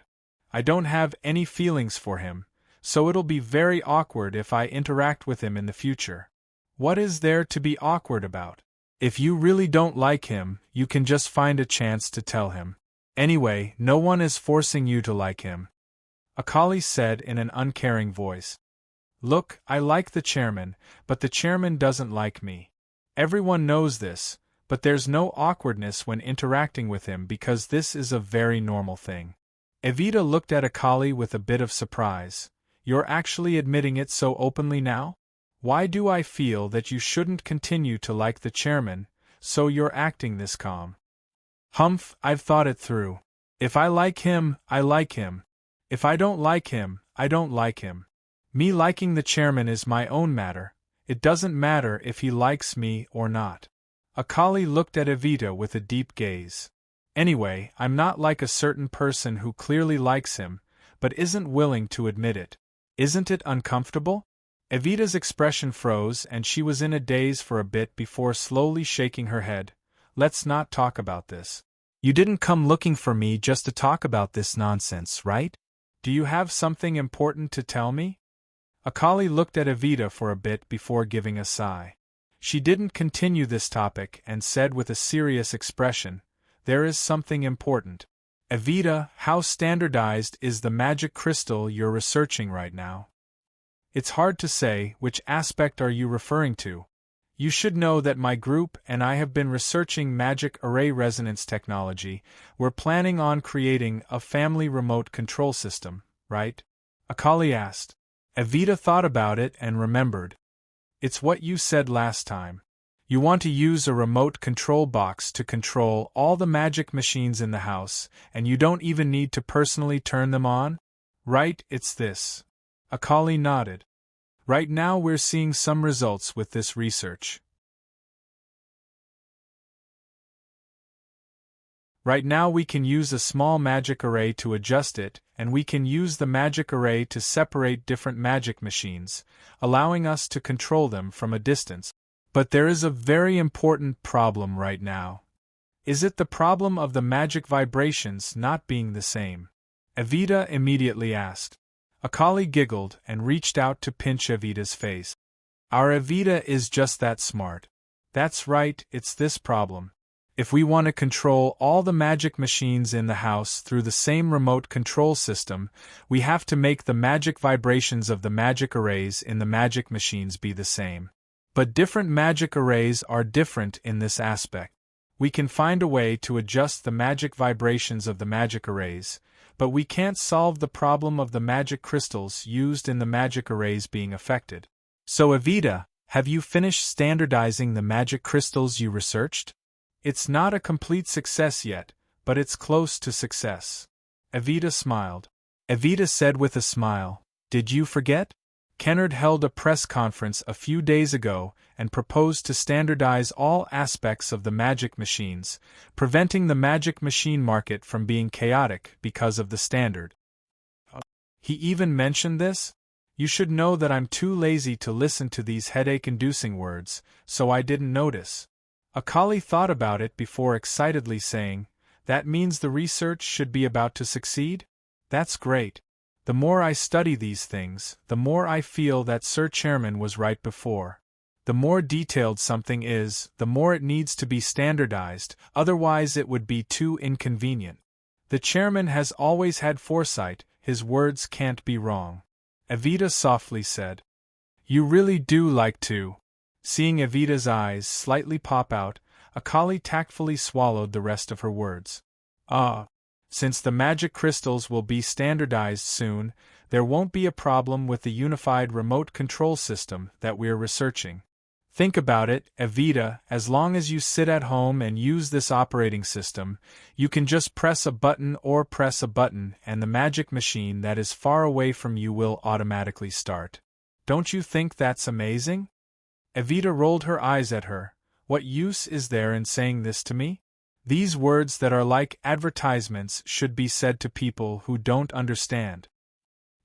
I don't have any feelings for him, so it'll be very awkward if I interact with him in the future. What is there to be awkward about? If you really don't like him, you can just find a chance to tell him. Anyway, no one is forcing you to like him. Akali said in an uncaring voice. Look, I like the chairman, but the chairman doesn't like me. Everyone knows this, but there's no awkwardness when interacting with him because this is a very normal thing. Evita looked at Akali with a bit of surprise. You're actually admitting it so openly now? Why do I feel that you shouldn't continue to like the chairman, so you're acting this calm? Humph, I've thought it through. If I like him, I like him. If I don't like him, I don't like him. Me liking the chairman is my own matter. It doesn't matter if he likes me or not. Akali looked at Evita with a deep gaze. Anyway, I'm not like a certain person who clearly likes him, but isn't willing to admit it. Isn't it uncomfortable? Evita's expression froze and she was in a daze for a bit before slowly shaking her head. Let's not talk about this. You didn't come looking for me just to talk about this nonsense, right? Do you have something important to tell me? Akali looked at Evita for a bit before giving a sigh. She didn't continue this topic and said with a serious expression, There is something important. Evita, how standardized is the magic crystal you're researching right now? It's hard to say. Which aspect are you referring to? You should know that my group and I have been researching magic array resonance technology. We're planning on creating a family remote control system, right? Akali asked. Evita thought about it and remembered. It's what you said last time. You want to use a remote control box to control all the magic machines in the house, and you don't even need to personally turn them on? Right, it's this. Akali nodded. Right now we're seeing some results with this research. Right now we can use a small magic array to adjust it, and we can use the magic array to separate different magic machines, allowing us to control them from a distance. But there is a very important problem right now. Is it the problem of the magic vibrations not being the same? Evita immediately asked. Akali giggled and reached out to pinch Evita's face. Our Evita is just that smart. That's right, it's this problem. If we want to control all the magic machines in the house through the same remote control system, we have to make the magic vibrations of the magic arrays in the magic machines be the same. But different magic arrays are different in this aspect. We can find a way to adjust the magic vibrations of the magic arrays, but we can't solve the problem of the magic crystals used in the magic arrays being affected. So Evita, have you finished standardizing the magic crystals you researched? It's not a complete success yet, but it's close to success. Evita smiled. Evita said with a smile, Did you forget? Kennard held a press conference a few days ago and proposed to standardize all aspects of the magic machines, preventing the magic machine market from being chaotic because of the standard. He even mentioned this? You should know that I'm too lazy to listen to these headache-inducing words, so I didn't notice. Akali thought about it before excitedly saying, That means the research should be about to succeed? That's great. The more I study these things, the more I feel that Sir Chairman was right before. The more detailed something is, the more it needs to be standardized, otherwise it would be too inconvenient. The chairman has always had foresight, his words can't be wrong. Evita softly said. You really do like to. Seeing Evita's eyes slightly pop out, Akali tactfully swallowed the rest of her words. Since the magic crystals will be standardized soon, there won't be a problem with the unified remote control system that we're researching. Think about it, Evita, as long as you sit at home and use this operating system, you can just press a button and the magic machine that is far away from you will automatically start. Don't you think that's amazing? Evita rolled her eyes at her. What use is there in saying this to me? These words that are like advertisements should be said to people who don't understand.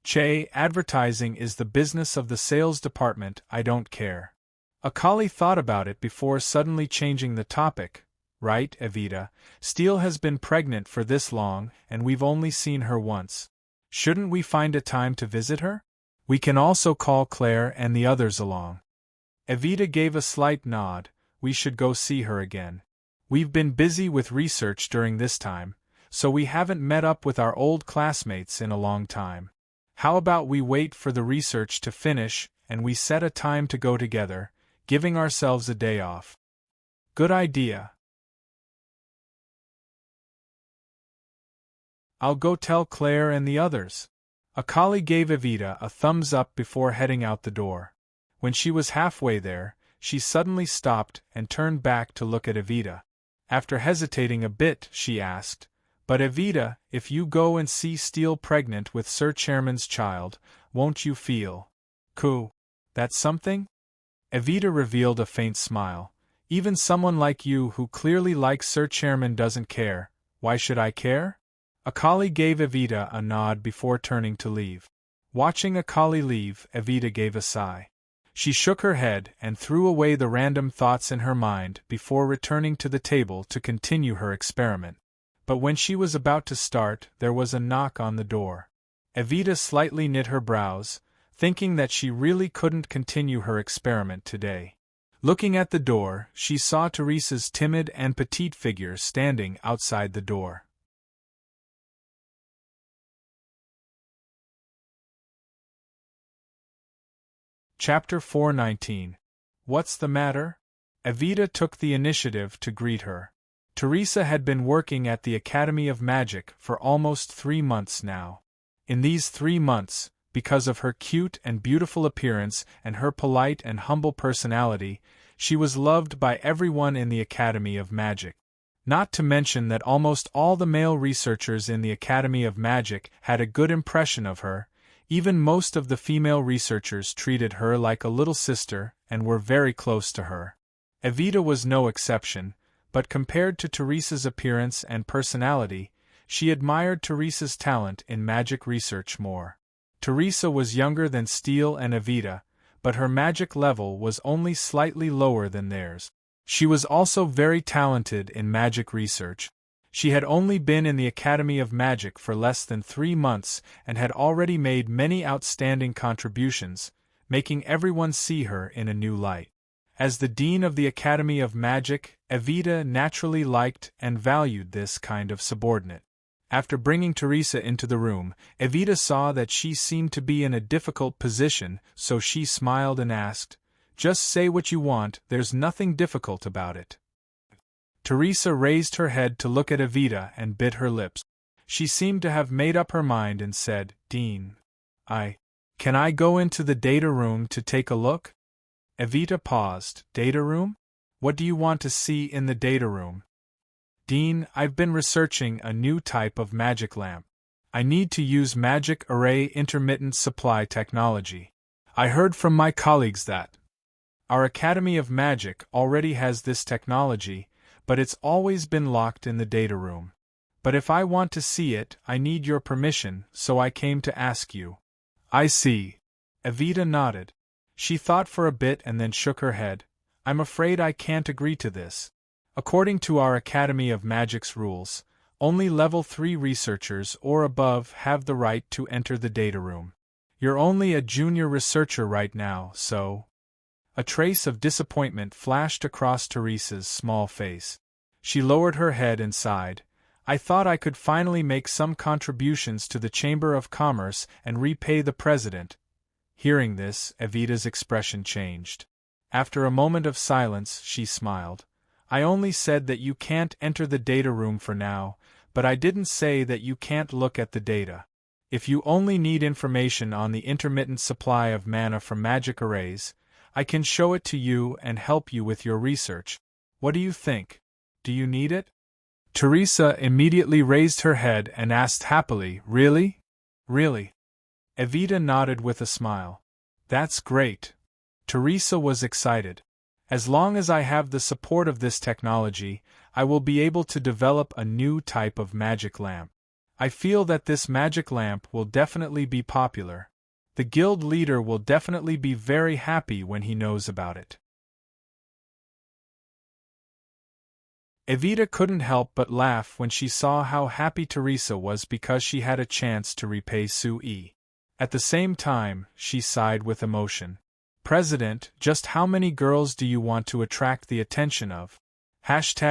Che, advertising is the business of the sales department, I don't care. Akali thought about it before suddenly changing the topic. Right, Evita, Steele has been pregnant for this long and we've only seen her once. Shouldn't we find a time to visit her? We can also call Claire and the others along. Evita gave a slight nod, we should go see her again. We've been busy with research during this time, so we haven't met up with our old classmates in a long time. How about we wait for the research to finish and we set a time to go together, giving ourselves a day off? Good idea. I'll go tell Claire and the others. Akali gave Evita a thumbs up before heading out the door. When she was halfway there, she suddenly stopped and turned back to look at Evita. After hesitating a bit, she asked, "But Evita, if you go and see Steele pregnant with Sir Chairman's child, won't you feel cool? That's something?" Evita revealed a faint smile. "Even someone like you who clearly likes Sir Chairman doesn't care. Why should I care?" Akali gave Evita a nod before turning to leave. Watching Akali leave, Evita gave a sigh. She shook her head and threw away the random thoughts in her mind before returning to the table to continue her experiment. But when she was about to start, there was a knock on the door. Evita slightly knit her brows, thinking that she really couldn't continue her experiment today. Looking at the door, she saw Teresa's timid and petite figure standing outside the door. Chapter 419. What's the matter? Evita took the initiative to greet her. Teresa had been working at the Academy of Magic for almost 3 months now. In these 3 months, because of her cute and beautiful appearance and her polite and humble personality, she was loved by everyone in the Academy of Magic. Not to mention that almost all the male researchers in the Academy of Magic had a good impression of her. Even most of the female researchers treated her like a little sister and were very close to her. Evita was no exception, but compared to Teresa's appearance and personality, she admired Teresa's talent in magic research more. Teresa was younger than Steele and Evita, but her magic level was only slightly lower than theirs. She was also very talented in magic research. She had only been in the Academy of Magic for less than 3 months and had already made many outstanding contributions, making everyone see her in a new light. As the Dean of the Academy of Magic, Evita naturally liked and valued this kind of subordinate. After bringing Teresa into the room, Evita saw that she seemed to be in a difficult position, so she smiled and asked, "Just say what you want, there's nothing difficult about it." Teresa raised her head to look at Evita and bit her lips. She seemed to have made up her mind and said, "Dean, can I go into the data room to take a look?" Evita paused. "Data room? What do you want to see in the data room?" "Dean, I've been researching a new type of magic lamp. I need to use magic array intermittent supply technology. I heard from my colleagues that our Academy of Magic already has this technology, but it's always been locked in the data room. But if I want to see it, I need your permission, so I came to ask you." "I see." Evita nodded. She thought for a bit and then shook her head. "I'm afraid I can't agree to this. According to our Academy of Magic's rules, only level 3 researchers or above have the right to enter the data room. You're only a junior researcher right now, so—" A trace of disappointment flashed across Teresa's small face. She lowered her head and sighed. "I thought I could finally make some contributions to the Chamber of Commerce and repay the president." Hearing this, Evita's expression changed. After a moment of silence, she smiled. "I only said that you can't enter the data room for now, but I didn't say that you can't look at the data. If you only need information on the intermittent supply of mana from magic arrays, I can show it to you and help you with your research. What do you think? Do you need it?" Teresa immediately raised her head and asked happily, "Really? Really?" Evita nodded with a smile. "That's great." Teresa was excited. "As long as I have the support of this technology, I will be able to develop a new type of magic lamp. I feel that this magic lamp will definitely be popular. The guild leader will definitely be very happy when he knows about it." Evita couldn't help but laugh when she saw how happy Teresa was because she had a chance to repay Sui. At the same time, she sighed with emotion. President, just how many girls do you want to attract the attention of? ####.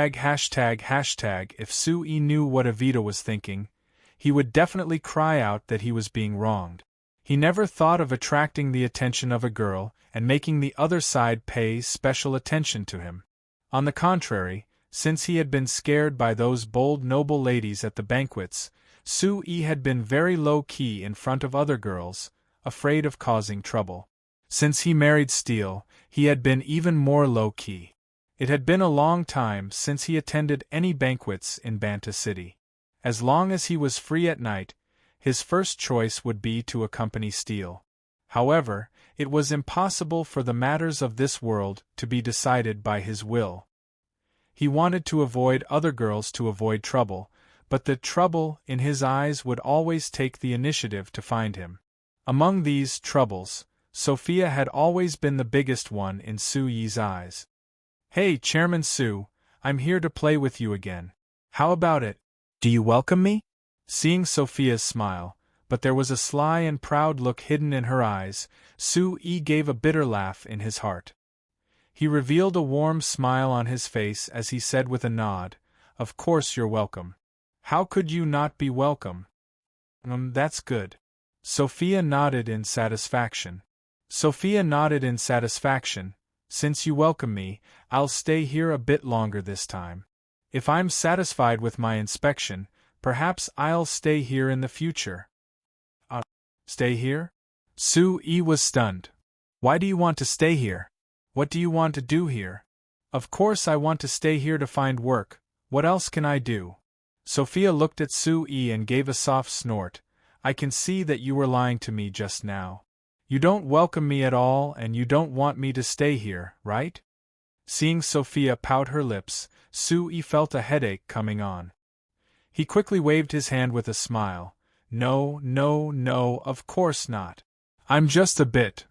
If Sui knew what Evita was thinking, he would definitely cry out that he was being wronged. He never thought of attracting the attention of a girl and making the other side pay special attention to him. On the contrary, since he had been scared by those bold noble ladies at the banquets, Sui had been very low-key in front of other girls, afraid of causing trouble. Since he married Steele, he had been even more low-key. It had been a long time since he attended any banquets in Banta City. As long as he was free at night, his first choice would be to accompany Steele. However, it was impossible for the matters of this world to be decided by his will. He wanted to avoid other girls to avoid trouble, but the trouble in his eyes would always take the initiative to find him. Among these troubles, Sophia had always been the biggest one in Suyi's eyes. "Hey, Chairman Su, I'm here to play with you again. How about it? Do you welcome me?" Seeing Sophia's smile, but there was a sly and proud look hidden in her eyes, Su-yi gave a bitter laugh in his heart. He revealed a warm smile on his face as he said with a nod, "Of course you're welcome. How could you not be welcome?" That's good." Sophia nodded in satisfaction. "Since you welcome me, I'll stay here a bit longer this time. If I'm satisfied with my inspection, perhaps I'll stay here in the future." Stay here? Su-yi was stunned. "Why do you want to stay here? What do you want to do here?" "Of course I want to stay here to find work. What else can I do?" Sophia looked at Su-yi and gave a soft snort. "I can see that you were lying to me just now. You don't welcome me at all and you don't want me to stay here, right?" Seeing Sophia pout her lips, Su-yi felt a headache coming on. He quickly waved his hand with a smile. No, of course not. I'm just a bit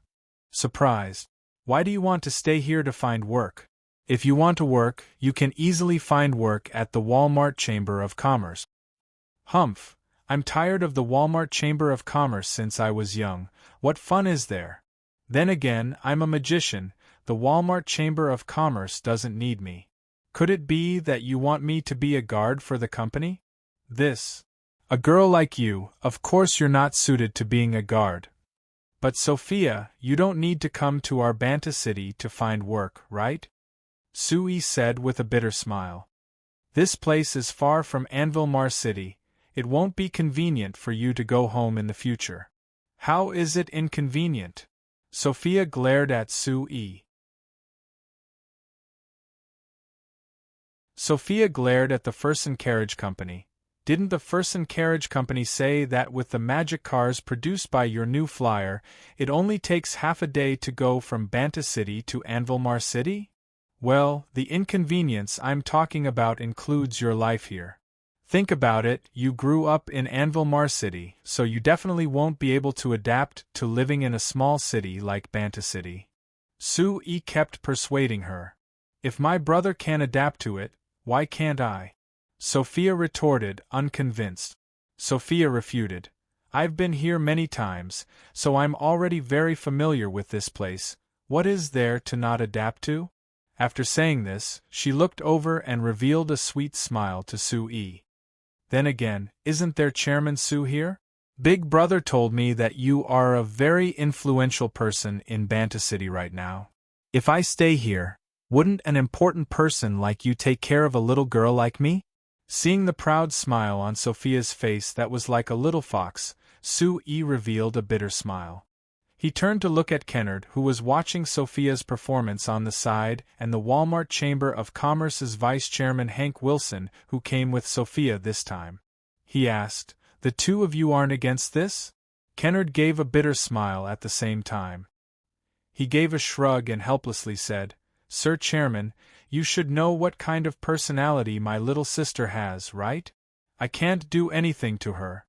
surprised. Why do you want to stay here to find work? If you want to work, you can easily find work at the Walmart Chamber of Commerce." "Humph, I'm tired of the Walmart Chamber of Commerce since I was young. What fun is there? Then again, I'm a magician, the Walmart Chamber of Commerce doesn't need me. Could it be that you want me to be a guard for the company? A girl like you, of course you're not suited to being a guard. But Sophia, you don't need to come to our Banta City to find work, right?" Sui said with a bitter smile. "This place is far from Anvilmar City. It won't be convenient for you to go home in the future." "How is it inconvenient?" Sophia glared at Sui. Sophia glared at the Furson Carriage Company. "Didn't the Furson Carriage Company say that with the magic cars produced by your new flyer, it only takes half a day to go from Banta City to Anvilmar City? Well, the inconvenience I'm talking about includes your life here. Think about it, you grew up in Anvilmar City, so you definitely won't be able to adapt to living in a small city like Banta City." Su-yi kept persuading her. "If my brother can adapt to it, why can't I?" Sophia retorted, unconvinced. Sophia refuted. "I've been here many times, so I'm already very familiar with this place. What is there to not adapt to?" After saying this, she looked over and revealed a sweet smile to Su-yi. "Then again, isn't there Chairman Su here? Big Brother told me that you are a very influential person in Banta City right now. If I stay here, wouldn't an important person like you take care of a little girl like me?" Seeing the proud smile on Sophia's face that was like a little fox, Su-yi revealed a bitter smile. He turned to look at Kennard, who was watching Sophia's performance on the side, and the Walmart Chamber of Commerce's Vice Chairman Hank Wilson, who came with Sophia this time. He asked, "The two of you aren't against this?" Kennard gave a bitter smile at the same time. He gave a shrug and helplessly said, "Sir Chairman, you should know what kind of personality my little sister has, right? I can't do anything to her."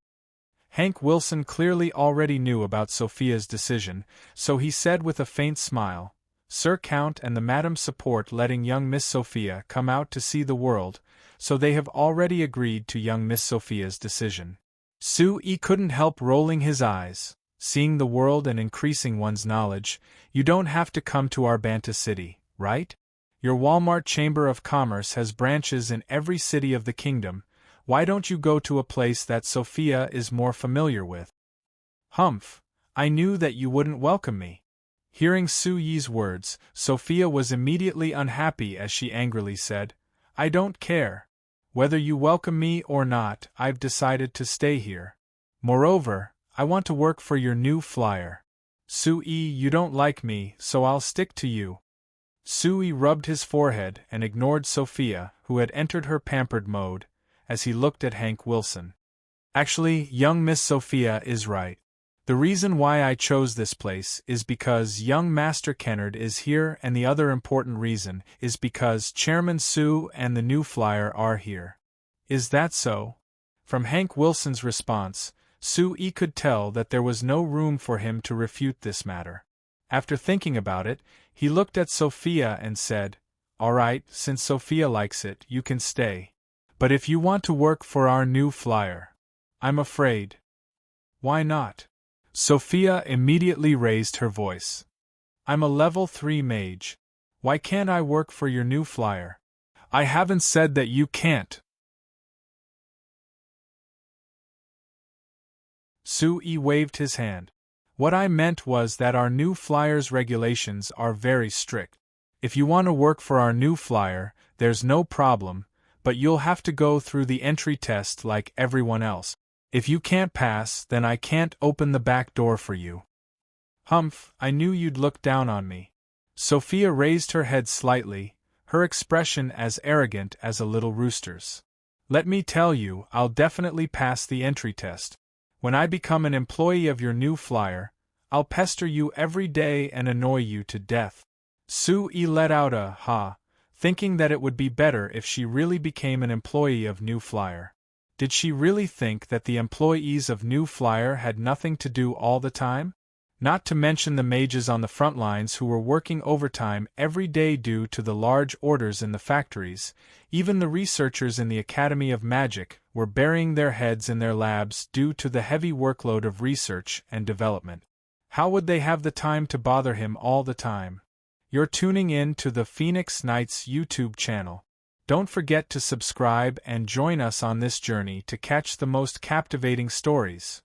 Hank Wilson clearly already knew about Sophia's decision, so he said with a faint smile, "Sir Count and the Madam support letting young Miss Sophia come out to see the world, so they have already agreed to young Miss Sophia's decision." Su-yi couldn't help rolling his eyes. seeing the world and increasing one's knowledge, you don't have to come to our Banta city, right? Your Walmart Chamber of Commerce has branches in every city of the kingdom. Why don't you go to a place that Sophia is more familiar with? Humph, I knew that you wouldn't welcome me. Hearing Su Yi's words, Sophia was immediately unhappy as she angrily said, I don't care. Whether you welcome me or not, I've decided to stay here. Moreover, I want to work for your new flyer. Su-yi, you don't like me, so I'll stick to you. Su-yi rubbed his forehead and ignored Sophia, who had entered her pampered mode, as he looked at Hank Wilson. Actually, young Miss Sophia is right. The reason why I chose this place is because young Master Kennard is here, and the other important reason is because Chairman Su and the new flyer are here. Is that so? From Hank Wilson's response, Su-yi could tell that there was no room for him to refute this matter. After thinking about it, he looked at Sophia and said, All right, since Sophia likes it, you can stay. But if you want to work for our new flyer, I'm afraid. Why not? Sophia immediately raised her voice. I'm a level 3 mage. Why can't I work for your new flyer? I haven't said that you can't. Su-yi waved his hand. What I meant was that our new flyer's regulations are very strict. If you want to work for our new flyer, there's no problem, but you'll have to go through the entry test like everyone else. If you can't pass, then I can't open the back door for you. Humph, I knew you'd look down on me. Sophia raised her head slightly, her expression as arrogant as a little rooster's. Let me tell you, I'll definitely pass the entry test. When I become an employee of your new flyer, I'll pester you every day and annoy you to death. Su-yi let out a ha, thinking that it would be better if she really became an employee of New Flyer. Did she really think that the employees of New Flyer had nothing to do all the time? Not to mention the mages on the front lines who were working overtime every day due to the large orders in the factories. Even the researchers in the Academy of Magic were burying their heads in their labs due to the heavy workload of research and development. How would they have the time to bother him all the time? You're tuning in to the Phoenix Knights YouTube channel. Don't forget to subscribe and join us on this journey to catch the most captivating stories.